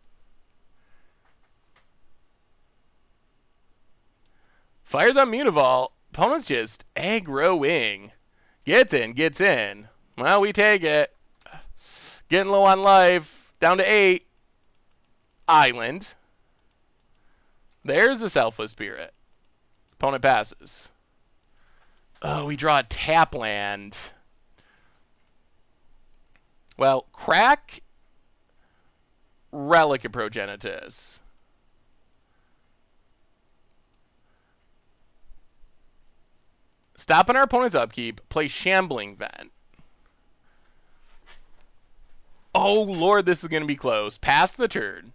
Fires on Mutavault. Opponent's just aggroing. Gets in. Well, we take it. Getting low on life. Down to 8. Island. There's a Selfless Spirit. Opponent passes. Oh, we draw a tap land. Well, crack Relic of Progenitus. Stop on our opponent's upkeep. Play Shambling Vent. Oh, Lord, this is going to be close. Pass the turn.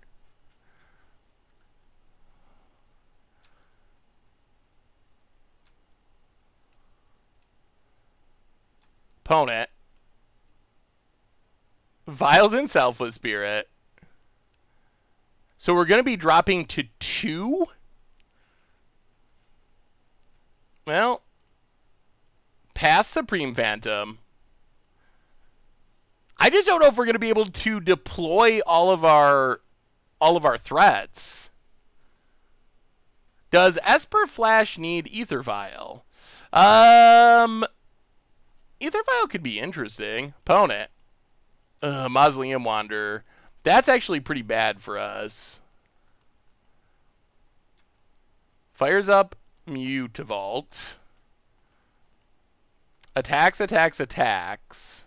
Opponent. Vials and Selfless Spirit. So we're going to be dropping to 2? Well, pass Supreme Phantom. I just don't know if we're going to be able to deploy all of our threats. Does Esper Flash need Ether Vial? Ether Vial could be interesting. Opponent. Mausoleum Wanderer. That's actually pretty bad for us. Fires up Mutavault. Attacks, attacks, attacks.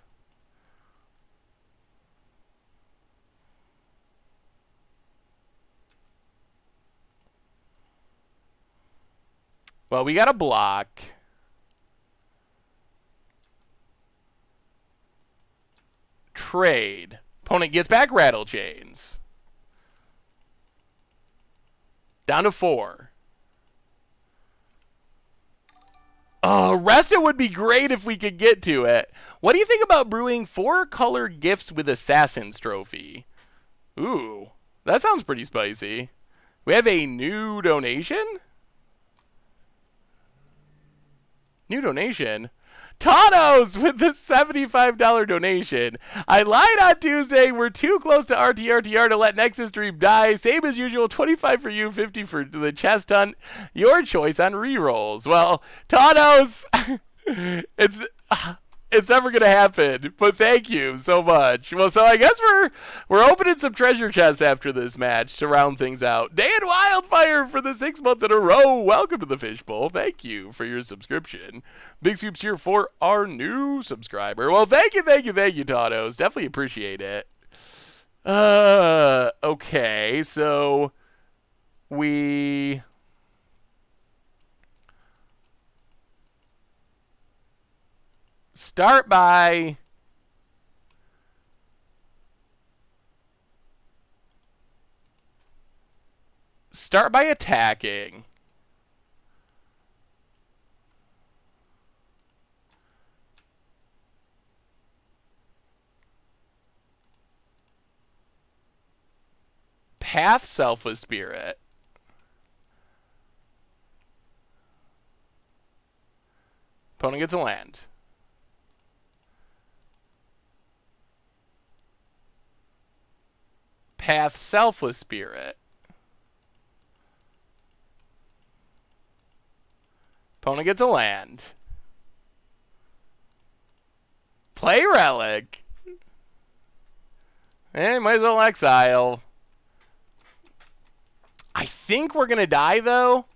Well, we got a block. Trade. Opponent gets back Rattle Chains. Down to 4. Oh, Resta would be great if we could get to it. What do you think about brewing 4-color gifts with Assassin's Trophy? Ooh, that sounds pretty spicy. We have a new donation? New donation? Tanos with the $75 donation. I lied on Tuesday. We're too close to RTRTR to let Nexus Dream die. Same as usual, 25 for you, 50 for the chest hunt. Your choice on rerolls. Well, Tanos, it's never gonna happen. But thank you so much. Well, so I guess we're opening some treasure chests after this match to round things out. Day and Wildfire for the 6th month in a row. Welcome to the Fishbowl. Thank you for your subscription. Big soups here for our new subscriber. Well, thank you, Tanos. Definitely appreciate it. Okay, so we start by attacking. Path Selfless Spirit. Opponent gets a land. Path Selfless Spirit. Opponent gets a land. Play Relic. Might as well exile. I think we're going to die, though,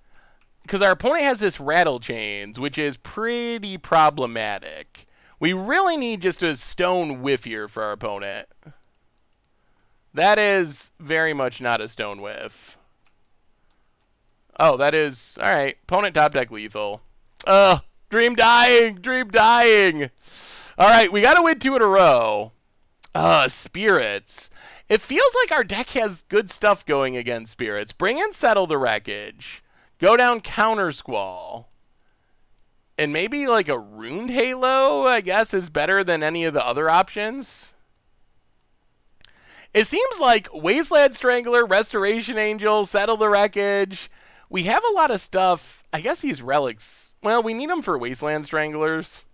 because our opponent has this Rattle Chains, which is pretty problematic. We really need just a Stone Whiff here for our opponent. That is very much not a Stone Whiff. Oh, that is... All right. Opponent top deck lethal. Dream dying. Dream dying. All right. We got to win 2 in a row. Spirits. It feels like our deck has good stuff going against Spirits. Bring in Settle the Wreckage. Go down Counter Squall. And maybe like a Ruined Halo, I guess, is better than any of the other options. It seems like Wasteland Strangler, Restoration Angel, Settle the Wreckage. We have a lot of stuff. I guess these relics, well, we need them for Wasteland Stranglers.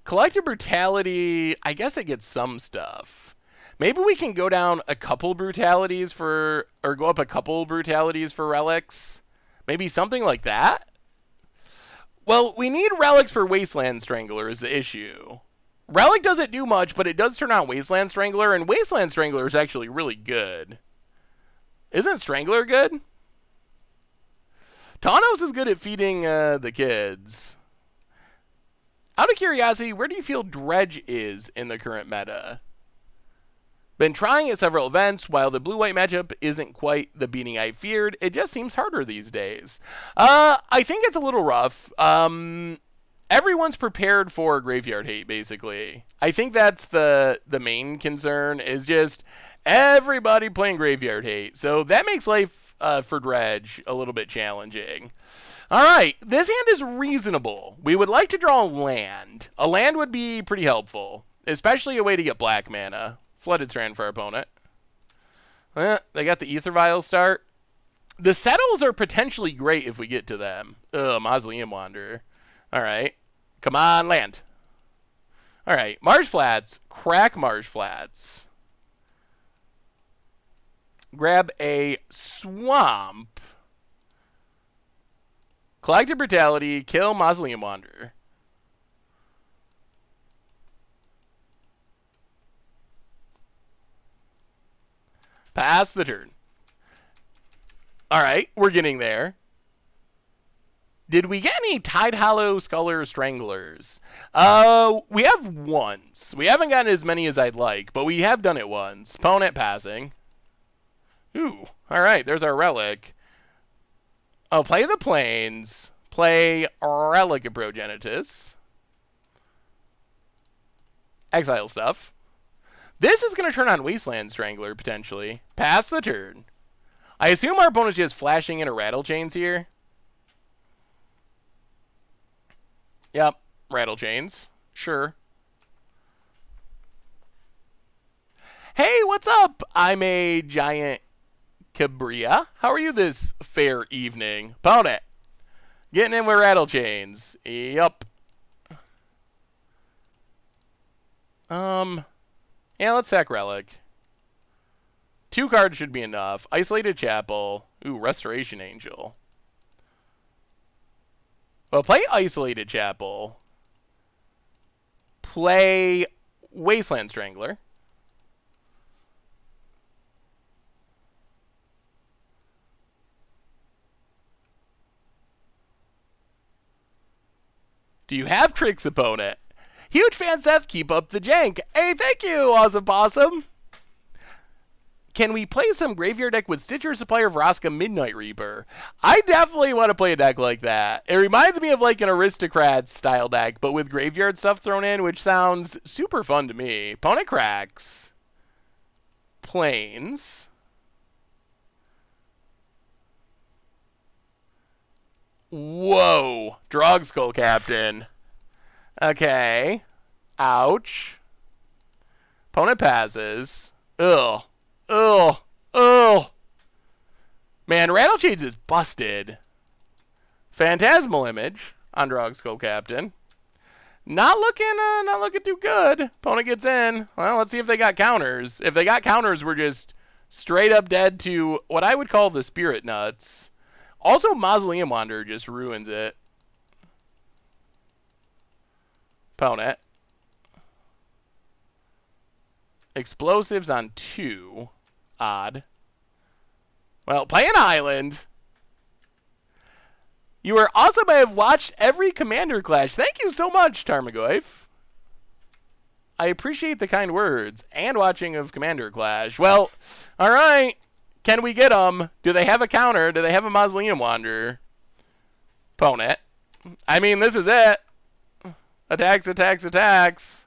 Collective Brutality, I guess it gets some stuff. Maybe we can go down a couple brutalities for, or go up a couple brutalities for relics. Maybe something like that? Well, we need relics for Wasteland Strangler is the issue. Relic doesn't do much, but it does turn on Wasteland Strangler, and Wasteland Strangler is actually really good. Isn't Strangler good? Tanos is good at feeding the kids. Out of curiosity, where do you feel Dredge is in the current meta? Been trying at several events. While the blue-white matchup isn't quite the beating I feared, it just seems harder these days. I think it's a little rough. Everyone's prepared for graveyard hate, basically. I think that's the main concern, is just everybody playing graveyard hate. So that makes life for Dredge a little bit challenging. All right, this hand is reasonable. We would like to draw a land. A land would be pretty helpful, especially a way to get black mana. Flooded Strand for our opponent. They got the Ether Vial start. The settles are potentially great if we get to them. Mausoleum Wanderer. All right. Come on, land. All right, Marsh Flats. Crack Marsh Flats. Grab a Swamp. Collective Brutality. Kill Mausoleum Wanderer. Pass the turn. All right, we're getting there. Did we get any Tidehollow Sculler Stranglers? We have once. We haven't gotten as many as I'd like, but we have done it once. Opponent passing. Ooh, all right, there's our Relic. Oh, play the Plains. Play Relic of Progenitus. Exile stuff. This is going to turn on Wasteland Strangler, potentially. Pass the turn. I assume our opponent's just flashing into Rattle Chains here. Yep, Rattle Chains. Sure. Hey, what's up? I'm a giant Cabria. How are you this fair evening? Opponent. Getting in with Rattle Chains. Yup. Yeah, let's sack Relic. 2 cards should be enough. Isolated Chapel. Ooh, Restoration Angel. Well, play Isolated Chapel. Play Wasteland Strangler. Do you have tricks, opponent? Huge fan, Seth. Keep up the jank. Hey, thank you, Awesome Possum. Can we play some graveyard deck with Stitcher, Supplier, Vraska, Midnight Reaper? I definitely want to play a deck like that. It reminds me of like an Aristocrats style deck, but with graveyard stuff thrown in, which sounds super fun to me. Opponent cracks. Plains. Whoa. Drog Skull Captain. Okay. Ouch. Opponent passes. Ugh. Ugh. Ugh. Man, Rattle Chains is busted. Phantasmal Image on Drog Skull Captain. Not looking too good. Opponent gets in. Well, let's see if they got counters. If they got counters, we're just straight up dead to what I would call the Spirit Nuts. Also, Mausoleum Wanderer just ruins it. Opponent. Explosives on 2. Odd. Well, play an island. You are awesome. I have watched every Commander Clash. Thank you so much, Tarmogoyf. I appreciate the kind words and watching of Commander Clash. Well, all right. Can we get them? Do they have a counter? Do they have a Mausoleum Wanderer? Opponent. I mean, this is it. Attacks, attacks, attacks.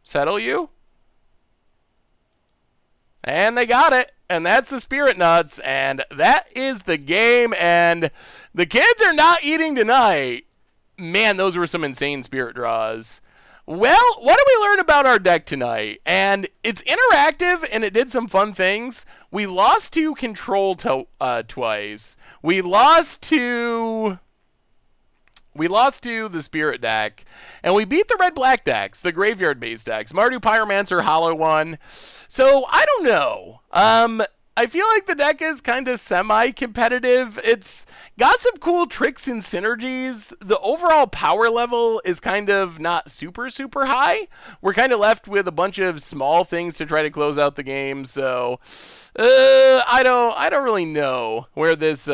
Settle you? And they got it. And that's the Spirit Nuts. And that is the game. And the kids are not eating tonight. Man, those were some insane Spirit draws. Well, what did we learn about our deck tonight? And it's interactive, and it did some fun things. We lost to Control twice. We lost to the Spirit deck, and we beat the red-black decks, the graveyard-based decks. Mardu Pyromancer, Hollow One. So, I don't know. I feel like the deck is kind of semi-competitive. It's got some cool tricks and synergies. The overall power level is kind of not super, super high. We're kind of left with a bunch of small things to try to close out the game. So, I don't really know where this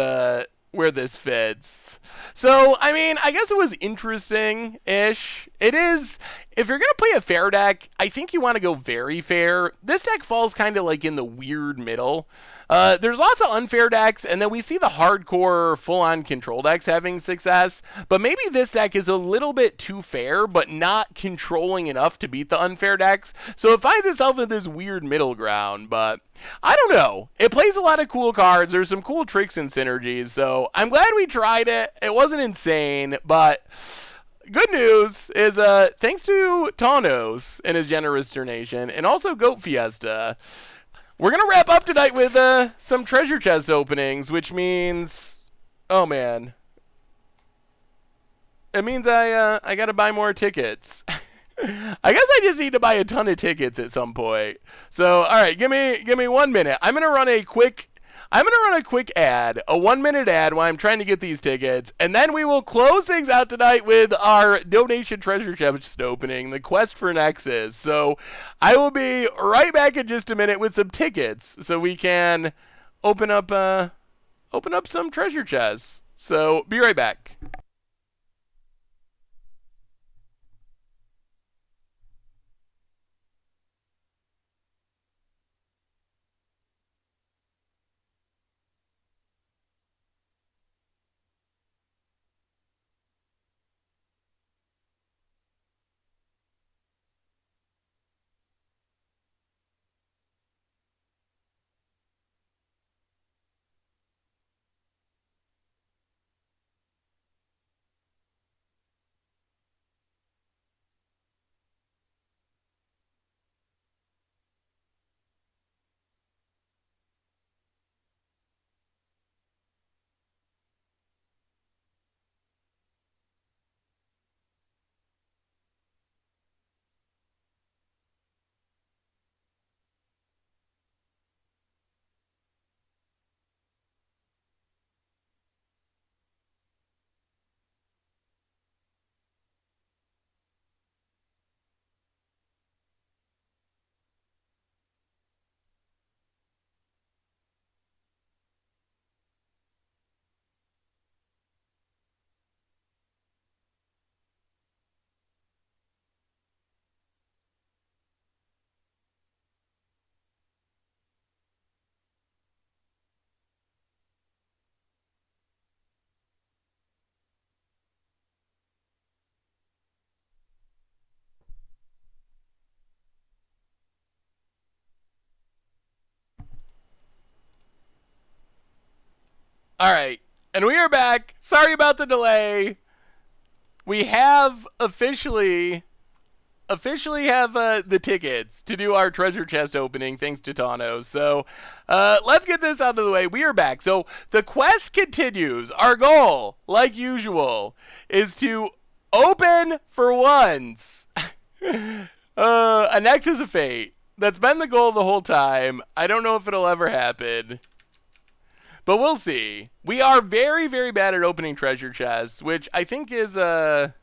fits. So, I mean, I guess it was interesting-ish. It is, if you're going to play a fair deck, I think you want to go very fair. This deck falls kind of like in the weird middle. There's lots of unfair decks, and then we see the hardcore full-on control decks having success, but maybe this deck is a little bit too fair, but not controlling enough to beat the unfair decks, so it finds itself in this weird middle ground, but I don't know. It plays a lot of cool cards. There's some cool tricks and synergies, so I'm glad we tried it. It wasn't insane, but good news is thanks to Tawnos and his generous donation, and also Goat Fiesta, we're going to wrap up tonight with some treasure chest openings, which means, oh man, it means I got to buy more tickets. I guess I just need to buy a ton of tickets at some point. So, all right, give me 1 minute. I'm gonna run a quick ad, a 1-minute ad while I'm trying to get these tickets, and then we will close things out tonight with our donation treasure chest opening, the quest for Nexus. So, I will be right back in just a minute with some tickets, so we can open up some treasure chests. So, be right back. All right, and we are back. Sorry about the delay. We have officially have the tickets to do our treasure chest opening thanks to Tawnos. So let's get this out of the way. We are back. So the quest continues. Our goal, like usual, is to open for once a Nexus of Fate. That's been the goal the whole time. I don't know if it'll ever happen, but we'll see. We are very, very bad at opening treasure chests, which I think is part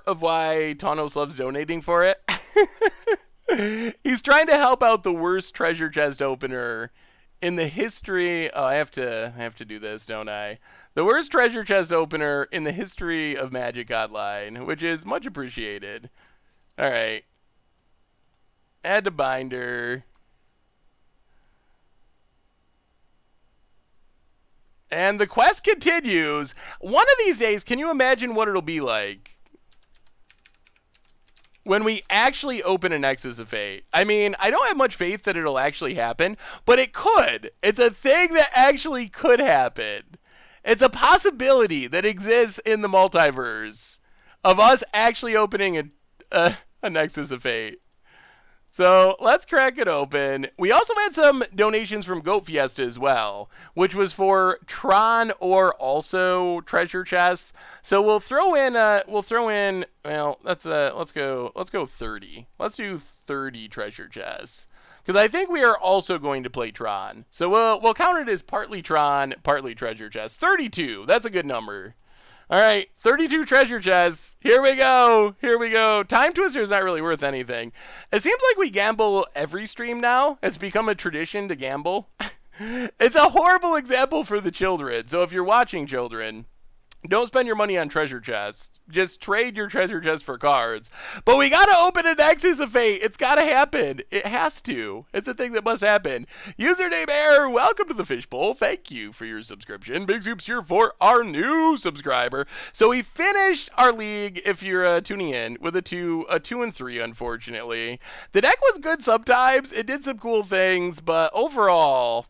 of why Tawnos loves donating for it. He's trying to help out the worst treasure chest opener in the history. Oh, I have to do this, don't I? The worst treasure chest opener in the history of Magic Online, which is much appreciated. All right. Add to binder. And the quest continues. One of these days, can you imagine what it'll be like when we actually open a Nexus of Fate? I mean, I don't have much faith that it'll actually happen, but it could. It's a thing that actually could happen. It's a possibility that exists in the multiverse of us actually opening a Nexus of Fate. So let's crack it open. We also had some donations from Goat Fiesta as well, which was for Tron or also treasure chests. So we'll throw in well, let's go 30. Let's do 30 treasure chests, because I think we are also going to play Tron. So we'll count it as partly Tron, partly treasure chests. 32. That's a good number. All right, 32 treasure chests. Here we go. Here we go. Time Twister is not really worth anything. It seems like we gamble every stream now. It's become a tradition to gamble. It's a horrible example for the children. So if you're watching, children, Don't spend your money on treasure chests. Just trade your treasure chest for cards. But we gotta open a Nexus of Fate. It's gotta happen. It has to. It's a thing that must happen. Username Air, welcome to the Fishbowl. Thank you for your subscription. Big Soups here for our new subscriber. So we finished our league, if you're tuning in, with a 2 and 3, unfortunately. The deck was good sometimes. It did some cool things, but overall,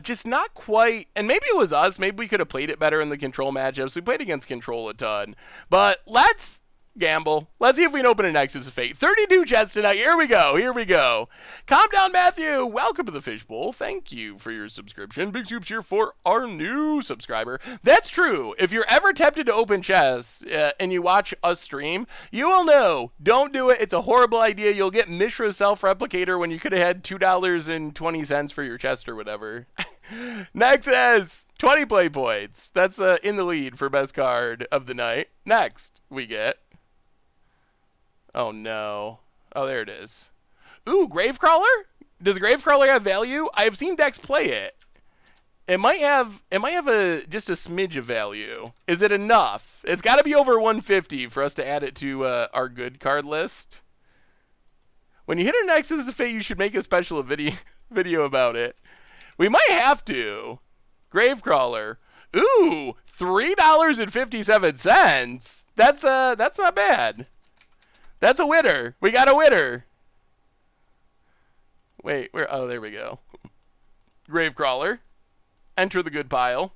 just not quite. And maybe it was us. Maybe we could have played it better in the control matchups. We played against control a ton. But let's gamble. Let's see if we can open a Nexus of Fate. 32 chests tonight. Here we go. Here we go. Calm down, Matthew. Welcome to the Fishbowl. Thank you for your subscription. Big Soups here for our new subscriber. That's true. If you're ever tempted to open chests and you watch us stream, you will know. Don't do it. It's a horrible idea. You'll get Mishra Self-Replicator when you could have had $2.20 for your chest or whatever. Nexus, 20 play points. That's in the lead for best card of the night. Next, we get... Oh, no. Oh, there it is. Ooh, Gravecrawler? Does Gravecrawler have value? I have seen decks play it. It might have just a smidge of value. Is it enough? It's got to be over 150 for us to add it to our good card list. When you hit a Nexus of Fate, you should make a special video about it. We might have to. Gravecrawler. Ooh, $3.57. That's not bad. That's a winner. We got a winner. Wait, where? Oh, there we go. Gravecrawler. Enter the good pile.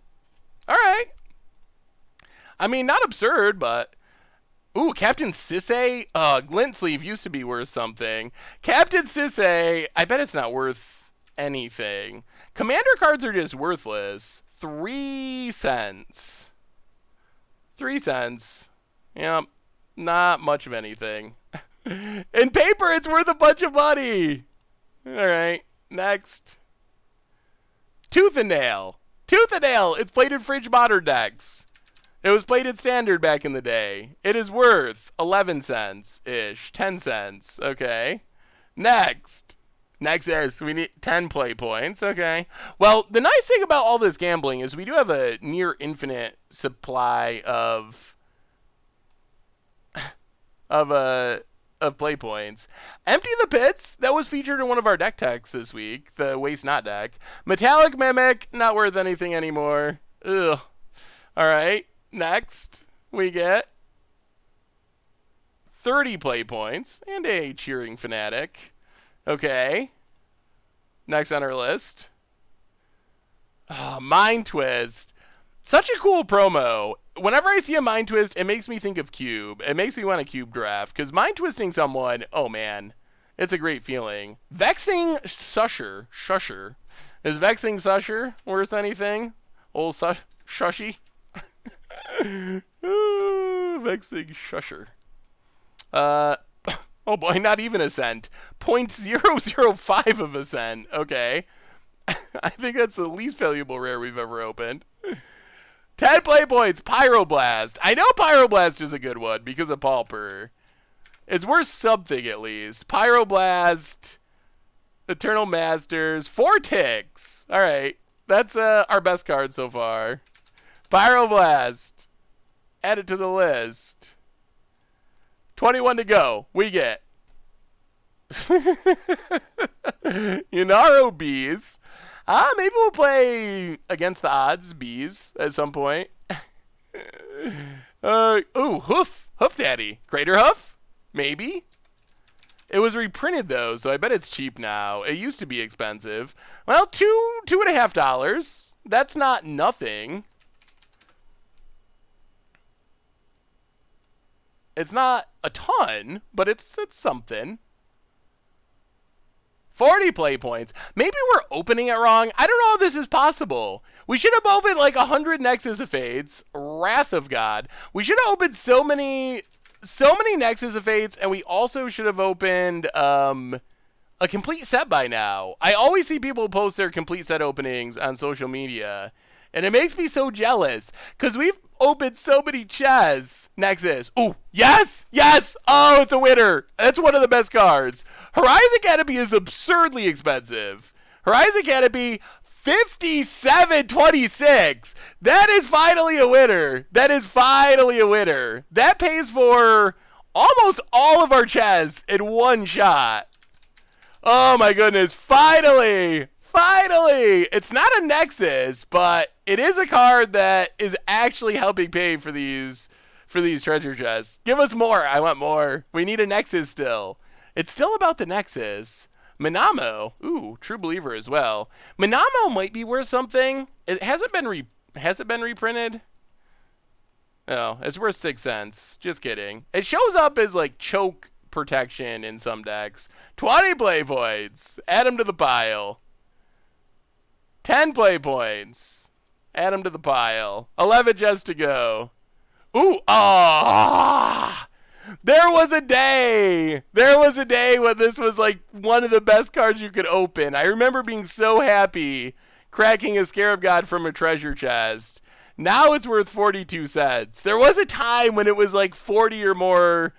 All right. I mean, not absurd, but... Ooh, Captain Sisay. Glint Sleeve used to be worth something. Captain Sisay, I bet it's not worth anything. Commander cards are just worthless. 3 cents. 3 cents. Yep. Not much of anything. In paper, it's worth a bunch of money. All right. Next. Tooth and Nail. Tooth and Nail. It's played in Fridge Modern decks. It was played in Standard back in the day. It is worth 11 cents-ish. 10 cents. Okay. Next. Next is we need 10 play points. Okay. Well, the nice thing about all this gambling is we do have a near infinite supply of play points. Empty the Pits, that was featured in one of our deck techs this week, the Waste Not deck. Metallic Mimic, not worth anything anymore. Ugh. Alright, next we get 30 play points and a Cheering Fanatic. Okay. Next on our list. Mind Twist. Such a cool promo. Whenever I see a Mind Twist, it makes me think of Cube. It makes me want a Cube draft. Because Mind Twisting someone, oh man, it's a great feeling. Vexing Shusher. Is Vexing Shusher worth anything? Old Shushy? Vexing Shusher. Oh boy, not even a cent. 0.005 of a cent. Okay. I think that's the least valuable rare we've ever opened. 10 play points, Pyroblast. I know Pyroblast is a good one because of Pauper. It's worth something at least. Pyroblast, Eternal Masters, 4 ticks. All right, that's our best card so far. Pyroblast, add it to the list. 21 to go. We get Yunaro Bees. Maybe we'll play Against the Odds Bees at some point. Hoof Daddy. Crater Hoof? Maybe. It was reprinted though, so I bet it's cheap now. It used to be expensive. Well, $2.50. That's not nothing. It's not a ton, but it's something. 40 play points. Maybe we're opening it wrong. I don't know if this is possible. We should have opened like 100 Nexus of Fates, Wrath of God. We should have opened so many Nexus of Fates, and we also should have opened a complete set by now. I always see people post their complete set openings on social media, and it makes me so jealous because we've opened so many chests. Nexus. Ooh, yes! Oh, it's a winner. That's one of the best cards. Horizon Canopy is absurdly expensive. Horizon Canopy, 57.26. That is finally a winner. That is finally a winner. That pays for almost all of our chests in one shot. Oh my goodness. Finally. Finally. It's not a Nexus, but it is a card that is actually helping pay for these treasure chests. Give us more. I want more. We need a Nexus still. It's still about the Nexus. Minamo. Ooh, True Believer as well. Minamo might be worth something. It hasn't been reprinted. Oh, it's worth 6 cents. Just kidding. It shows up as like choke protection in some decks. 20 play points. Add them to the pile. 10 play points. Add them to the pile. 11 just to go. Ooh, ah! There was a day when this was like one of the best cards you could open. I remember being so happy cracking a Scarab God from a treasure chest. Now it's worth 42 cents. There was a time when it was like 40 or more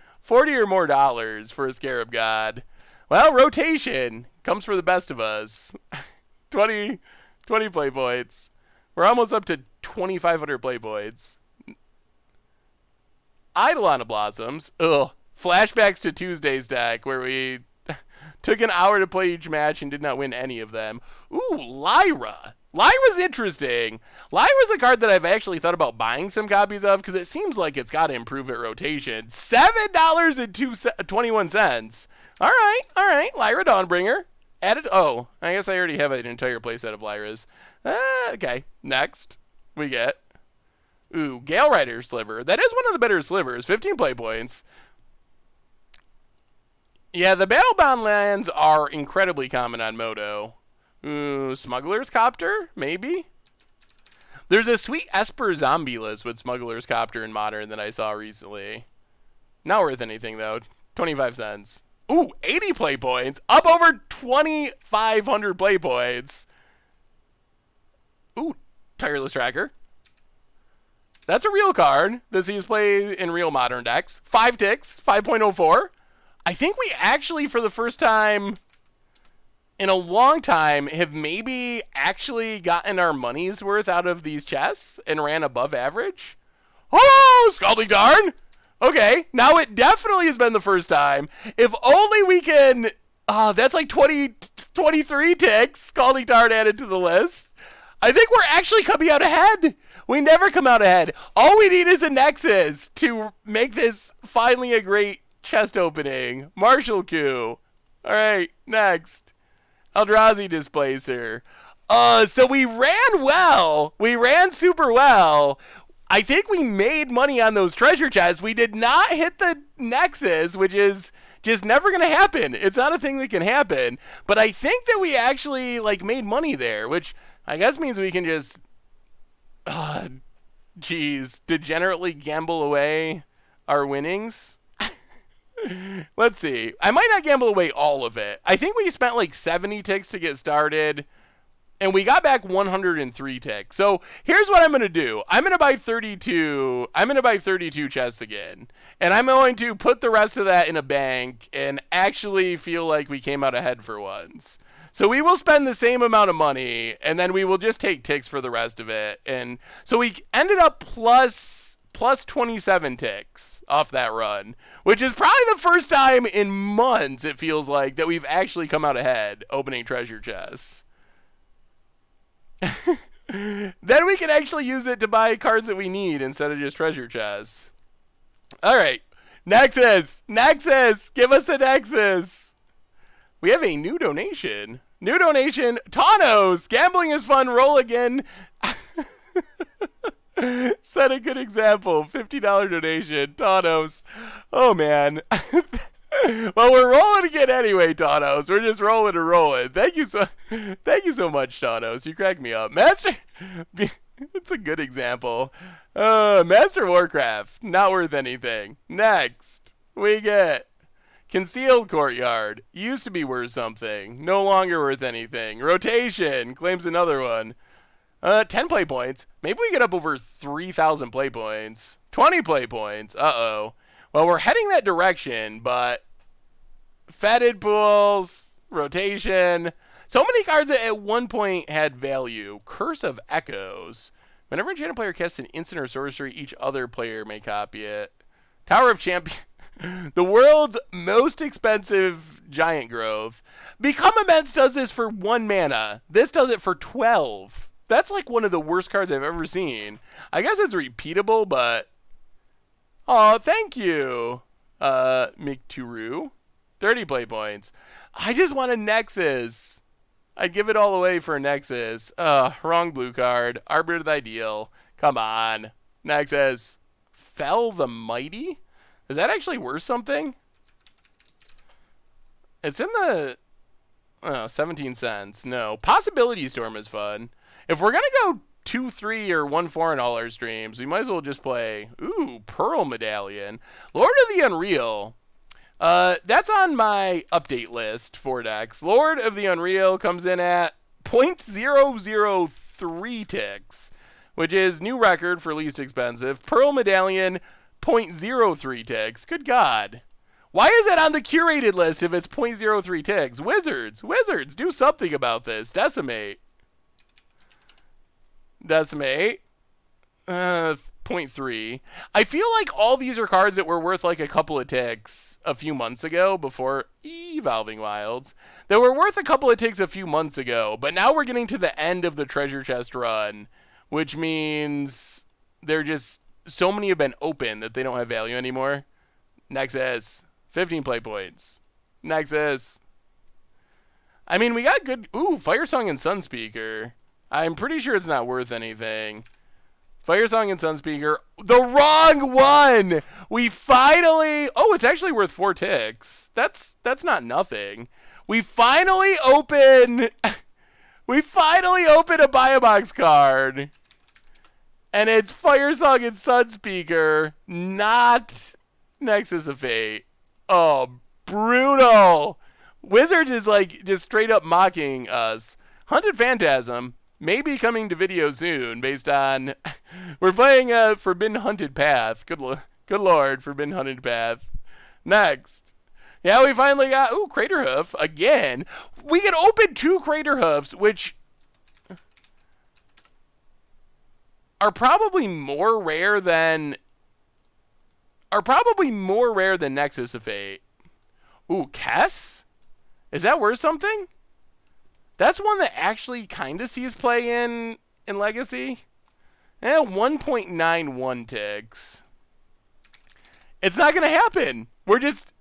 dollars for a Scarab God. Well, rotation comes for the best of us. 20 play points. We're almost up to 2,500 play points. Eidolon of Blossoms. Ugh. Flashbacks to Tuesday's deck where we took an hour to play each match and did not win any of them. Ooh, Lyra. Lyra's interesting. Lyra's a card that I've actually thought about buying some copies of because it seems like it's got to improve at rotation. $7.21. All right. Lyra Dawnbringer. Added. Oh, I guess I already have an entire playset of Lyras. Okay. Next, we get. Ooh, Gale Rider Sliver. That is one of the better slivers. 15 play points. Yeah, the Battlebound lands are incredibly common on Moto. Ooh, Smuggler's Copter? Maybe? There's a sweet Esper Zombie list with Smuggler's Copter in Modern that I saw recently. Not worth anything, though. 25 cents. Ooh, 80 play points. Up over 2,500 play points. Ooh, Tireless Tracker. That's a real card that sees play in real Modern decks. 5 ticks, 5.04. I think we actually, for the first time in a long time, have maybe actually gotten our money's worth out of these chests and ran above average. Oh, Scalding Darn! Okay, now it definitely has been the first time. If only we can... that's like 23 ticks. Scalding Darn added to the list. I think we're actually coming out ahead. We never come out ahead. All we need is a Nexus to make this finally a great chest opening. Martial Coup. All right, next. Eldrazi Displacer. So we ran well. We ran super well. I think we made money on those treasure chests. We did not hit the Nexus, which is just never going to happen. It's not a thing that can happen. But I think that we actually like made money there, which I guess means we can just degenerately gamble away our winnings. Let's see. I might not gamble away all of it. I think we spent like 70 ticks to get started, and we got back 103 ticks. So here's what I'm going to do. I'm going to buy 32 chests again, and I'm going to put the rest of that in a bank and actually feel like we came out ahead for once. So we will spend the same amount of money, and then we will just take ticks for the rest of it. And so we ended up plus 27 ticks off that run, which is probably the first time in months, it feels like, that we've actually come out ahead opening treasure chests. Then we can actually use it to buy cards that we need instead of just treasure chests. All right. Nexus! Give us a Nexus! We have a new donation. Tawnos! Gambling is fun. Roll again. Set a good example. $50 donation. Tawnos. Oh, man. Well, we're rolling again anyway, Tawnos. We're just rolling and rolling. Thank you so much, Tawnos. You cracked me up. Master... It's a good example. Master Warcraft. Not worth anything. Next, we get... Concealed Courtyard. Used to be worth something. No longer worth anything. Rotation. Claims another one. 10 play points. Maybe we get up over 3,000 play points. 20 play points. Uh-oh. Well, we're heading that direction, but... Fetid Pools. Rotation. So many cards that at one point had value. Curse of Echoes. Whenever a channel player casts an instant or sorcery, each other player may copy it. Tower of Champions. The world's most expensive giant growth. Become Immense does this for 1 mana. This does it for 12. That's like one of the worst cards I've ever seen. I guess it's repeatable, but... Oh, thank you, Mikturu. 30 play points. I just want a Nexus. I'd give it all away for a Nexus. Wrong blue card. Arbiter of the Ideal. Come on. Nexus. Fell the Mighty? Is that actually worth something? It's in the... 17 cents. No. Possibility Storm is fun. If we're going to go 2-3 or 1-4 in all our streams, we might as well just play... Ooh, Pearl Medallion. Lord of the Unreal. That's on my update list for decks. Lord of the Unreal comes in at 0.003 ticks, which is new record for least expensive. Pearl Medallion, 0.03 ticks. Good God. Why is it on the curated list if it's 0.03 ticks? Wizards, do something about this. Decimate. 0.3. I feel like all these are cards that were worth like a couple of ticks a few months ago before Evolving Wilds. That were worth a couple of ticks a few months ago, but now we're getting to the end of the treasure chest run, which means they're just... So many have been open that they don't have value anymore. Nexus. 15 play points. Nexus. I mean, we got good... Ooh, Firesong and Sunspeaker. I'm pretty sure it's not worth anything. Firesong and Sunspeaker. The wrong one! We finally... Oh, it's actually worth 4 ticks. That's not nothing. We finally open... We finally open a Buy-A-Box card. And it's Firesong and Sunspeaker, not Nexus of Fate. Oh, brutal. Wizards is like just straight up mocking us. Hunted Phantasm may be coming to video soon based on... We're playing Forbidden Hunted Path. Good lord, Forbidden Hunted Path. Next. Yeah, we finally got... Ooh, Craterhoof again. We can open 2 Craterhoofs, which... are probably more rare than Nexus of Fate. Ooh, Kess? Is that worth something? That's one that actually kind of sees play in Legacy. 1.91 ticks. It's not going to happen. We're just...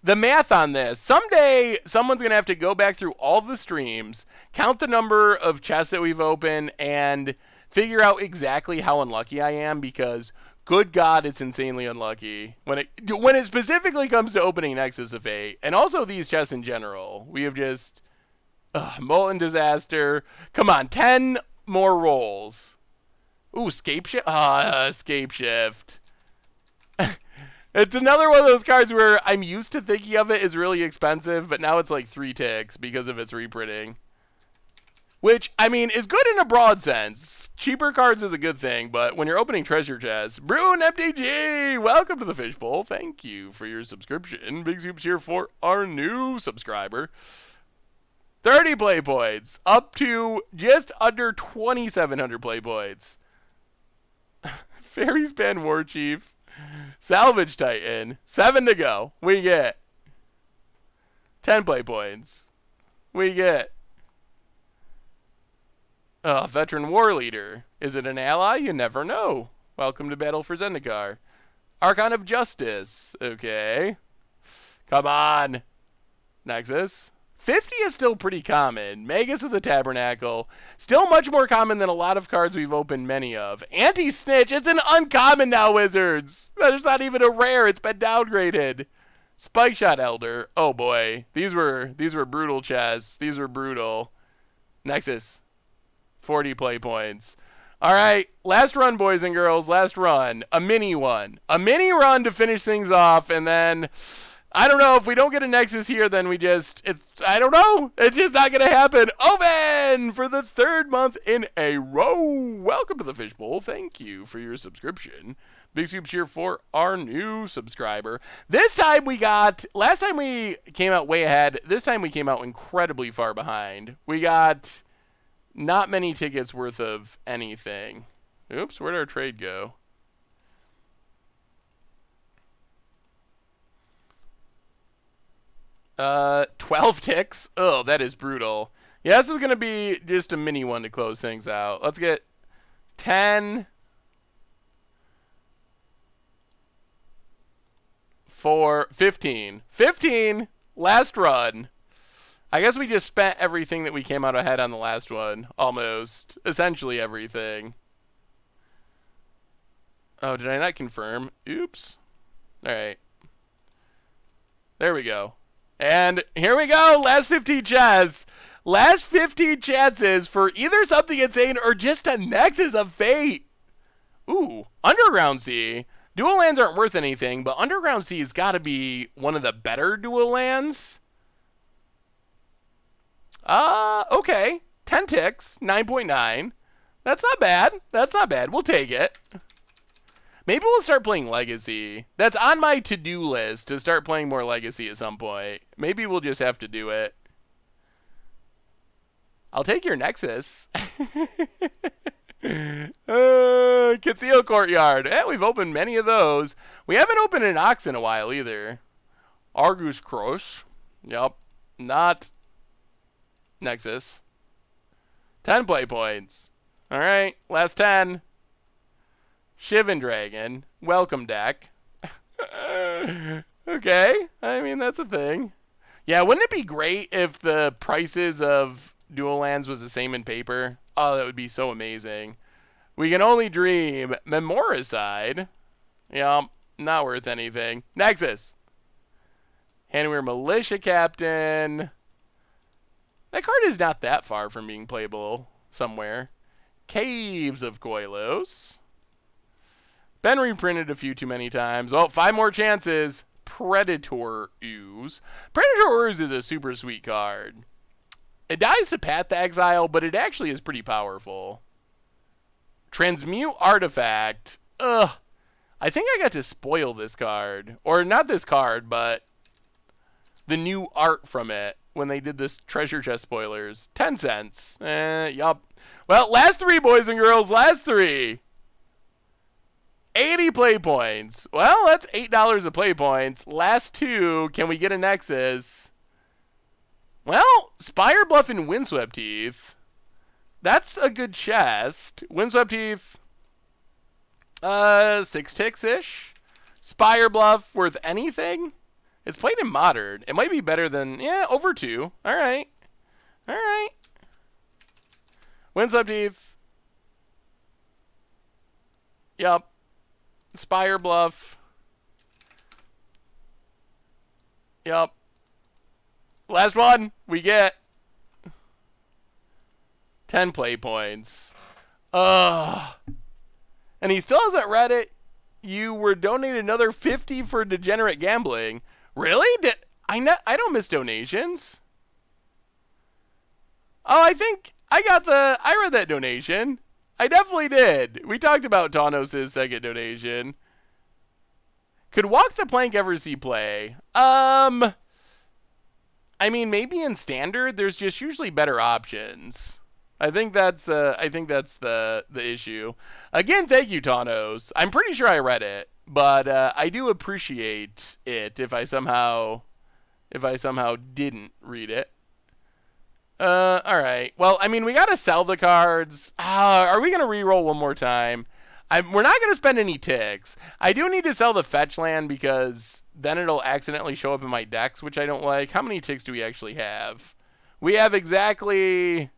The math on this. Someday, someone's going to have to go back through all the streams, count the number of chests that we've opened, and... figure out exactly how unlucky I am, because good God, it's insanely unlucky when it specifically comes to opening Nexus of Fate, and also these chests in general. We have just Molten Disaster. Come on, 10 more rolls. Ooh, Scape Shift. Scape Shift. It's another one of those cards where I'm used to thinking of it as really expensive, but now it's like 3 ticks because of its reprinting. Which, I mean, is good in a broad sense. Cheaper cards is a good thing, but when you're opening treasure chests... Bruin MTG! Welcome to the Fishbowl. Thank you for your subscription. Big Soups here for our new subscriber. 30 play points. Up to just under 2,700 play points. Fairy Span War Chief. Salvage Titan. 7 to go. We get 10 play points. We get... Veteran War Leader. Is it an ally? You never know. Welcome to Battle for Zendikar. Archon of Justice. Okay. Come on. Nexus. 50 is still pretty common. Magus of the Tabernacle. Still much more common than a lot of cards we've opened many of. Anti-Snitch. It's an uncommon now, Wizards. There's not even a rare. It's been downgraded. Spike Shot Elder. Oh boy. These were brutal chests. These were brutal. Nexus. 40 play points. All right, last run, boys and girls, last run. A mini one. A mini run to finish things off, and then, I don't know, if we don't get a Nexus here, then we just, I don't know. It's just not going to happen. Open for the 3rd month in a row. Welcome to the Fishbowl. Thank you for your subscription. Big super cheer for our new subscriber. This time we got, last time we came out way ahead. This time we came out incredibly far behind. We got not many tickets worth of anything. Oops, where'd our trade go? Uh, 12 ticks. Oh, that is brutal. Yeah, this is going to be just a mini one to close things out. Let's get 10... 15. 15, last run. I guess we just spent everything that we came out ahead on the last one. Almost. Essentially everything. Oh, did I not confirm? Oops. Alright. There we go. And here we go. Last 15 chats. Last 15 chances for either something insane or just a Nexus of Fate. Ooh, Underground Sea. Dual lands aren't worth anything, but Underground Sea has got to be one of the better dual lands. Okay. 10 ticks, 9.9. That's not bad. That's not bad. We'll take it. Maybe we'll start playing Legacy. That's on my to-do list, to start playing more Legacy at some point. Maybe we'll just have to do it. I'll take your Nexus. Castillo Courtyard. We've opened many of those. We haven't opened an Ox in a while either. Argus Crush. Yep. Not Nexus. 10 play points. Alright. Last 10. Shivan Dragon. Welcome deck. Okay. I mean, that's a thing. Yeah, wouldn't it be great if the prices of dual lands was the same in paper? Oh, that would be so amazing. We can only dream. Memoricide. Yeah, not worth anything. Nexus. Handwear Militia Captain. That card is not that far from being playable somewhere. Caves of Koilos. Been reprinted a few too many times. Oh, 5 more chances. Predator Ooze. Predator Ooze is a super sweet card. It dies to Path to Exile, but it actually is pretty powerful. Transmute Artifact. Ugh. I think I got to spoil this card. Or not this card, but the new art from it when they did this treasure chest spoilers. 10 cents. Yup. Well, last 3, boys and girls. Last 3. 80 play points. Well, that's $8 of play points. Last 2. Can we get a Nexus? Well, Spire Bluff and Windswept Teeth. That's a good chest. Windswept Teeth, 6 ticks-ish. Spire Bluff, worth anything? It's played in Modern. It might be better than, yeah, over 2. All right. All right. Windswept Teeth. Yup. Spire Bluff. Yup. Last one. We get 10 play points. Ugh. And he still hasn't read it. You were donated another 50 for degenerate gambling. Really? I don't miss donations. Oh, I think I read that donation. I definitely did. We talked about Tanos' second donation. Could Walk the Plank ever see play? I mean, maybe in Standard, there's just usually better options. I think that's the issue. Again, thank you, Tanos. I'm pretty sure I read it, but I do appreciate it if I somehow didn't read it. All right. Well, I mean, we gotta sell the cards. Are we gonna re-roll one more time? We're not gonna spend any ticks. I do need to sell the fetch land because then it'll accidentally show up in my decks, which I don't like. How many ticks do we actually have? We have exactly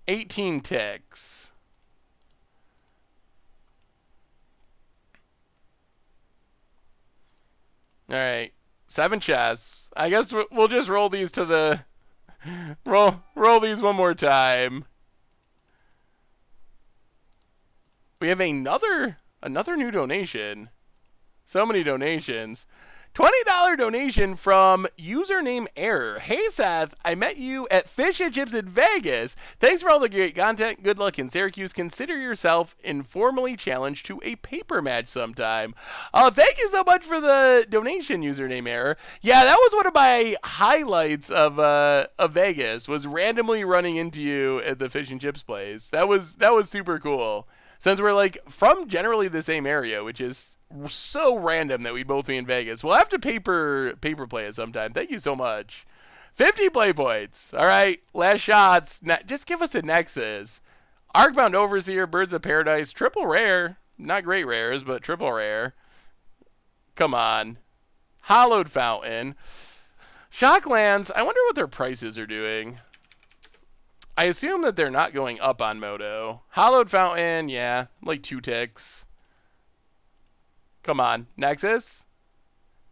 18 ticks. All right. 7 chests. I guess we'll just roll these to the roll these one more time. We have another new donation. So many donations. $20 donation from username Error. Hey Seth, I met you at Fish and Chips in Vegas. Thanks for all the great content. Good luck in Syracuse. Consider yourself informally challenged to a paper match sometime. Thank you so much for the donation, username Error. Yeah, that was one of my highlights of Vegas, was randomly running into you at the Fish and Chips place. That was super cool. Since we're like from generally the same area, which is so random that we'd both be in Vegas. We'll have to paper play it sometime. Thank you so much. 50 play points. All right, last shots. Just give us a Nexus. Arcbound Overseer, Birds of Paradise, triple rare. Not great rares, but triple rare. Come on. Hollowed Fountain. Shocklands. I wonder what their prices are doing. I assume that they're not going up on Moto. Hollowed Fountain, yeah, like 2 ticks. Come on, Nexus.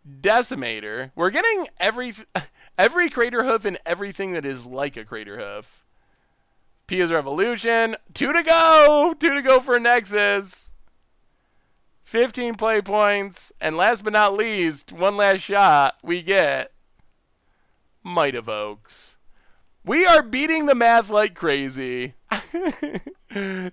Decimator. We're getting every Crater Hoof and everything that is like a Crater Hoof. Pia's Revolution. 2 to go. 2 to go for Nexus. 15 play points. And last but not least, one last shot, we get Might of Oaks. We are beating the math like crazy.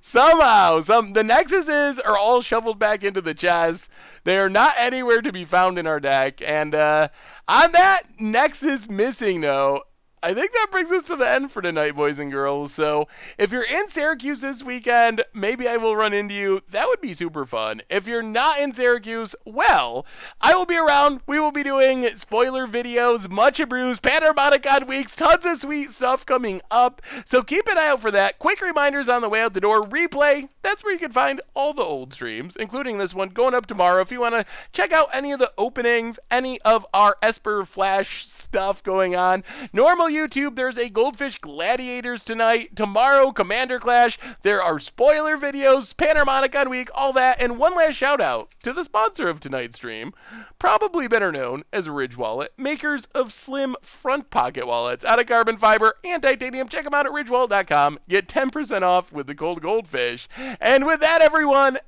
Somehow, the Nexuses are all shoveled back into the chest. They are not anywhere to be found in our deck. And on that Nexus missing note, I think that brings us to the end for tonight, boys and girls. So if you're in Syracuse this weekend, maybe I will run into you. That would be super fun. If you're not in Syracuse, well, I will be around. We will be doing spoiler videos, Much Abrews, Panharmonicon weeks, tons of sweet stuff coming up. So keep an eye out for that. Quick reminders on the way out the door. Replay, that's where you can find all the old streams, including this one going up tomorrow. If you want to check out any of the openings, any of our Esper Flash stuff going on. Normal YouTube, there's a Goldfish Gladiators tonight. Tomorrow, Commander Clash. There are spoiler videos, Panharmonicon week, all that. And one last shout out to the sponsor of tonight's stream, probably better known as Ridge Wallet, makers of slim front pocket wallets out of carbon fiber and titanium. Check them out at ridgewallet.com. Get 10% off with the cold Goldfish. And with that, everyone,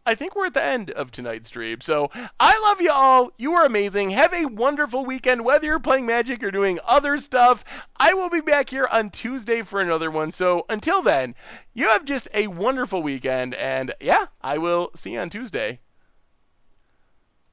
I think we're at the end of tonight's stream. So I love you all. You are amazing. Have a wonderful weekend, whether you're playing Magic or doing other stuff. I will be back here on Tuesday for another one. So until then, you have just a wonderful weekend. And yeah, I will see you on Tuesday.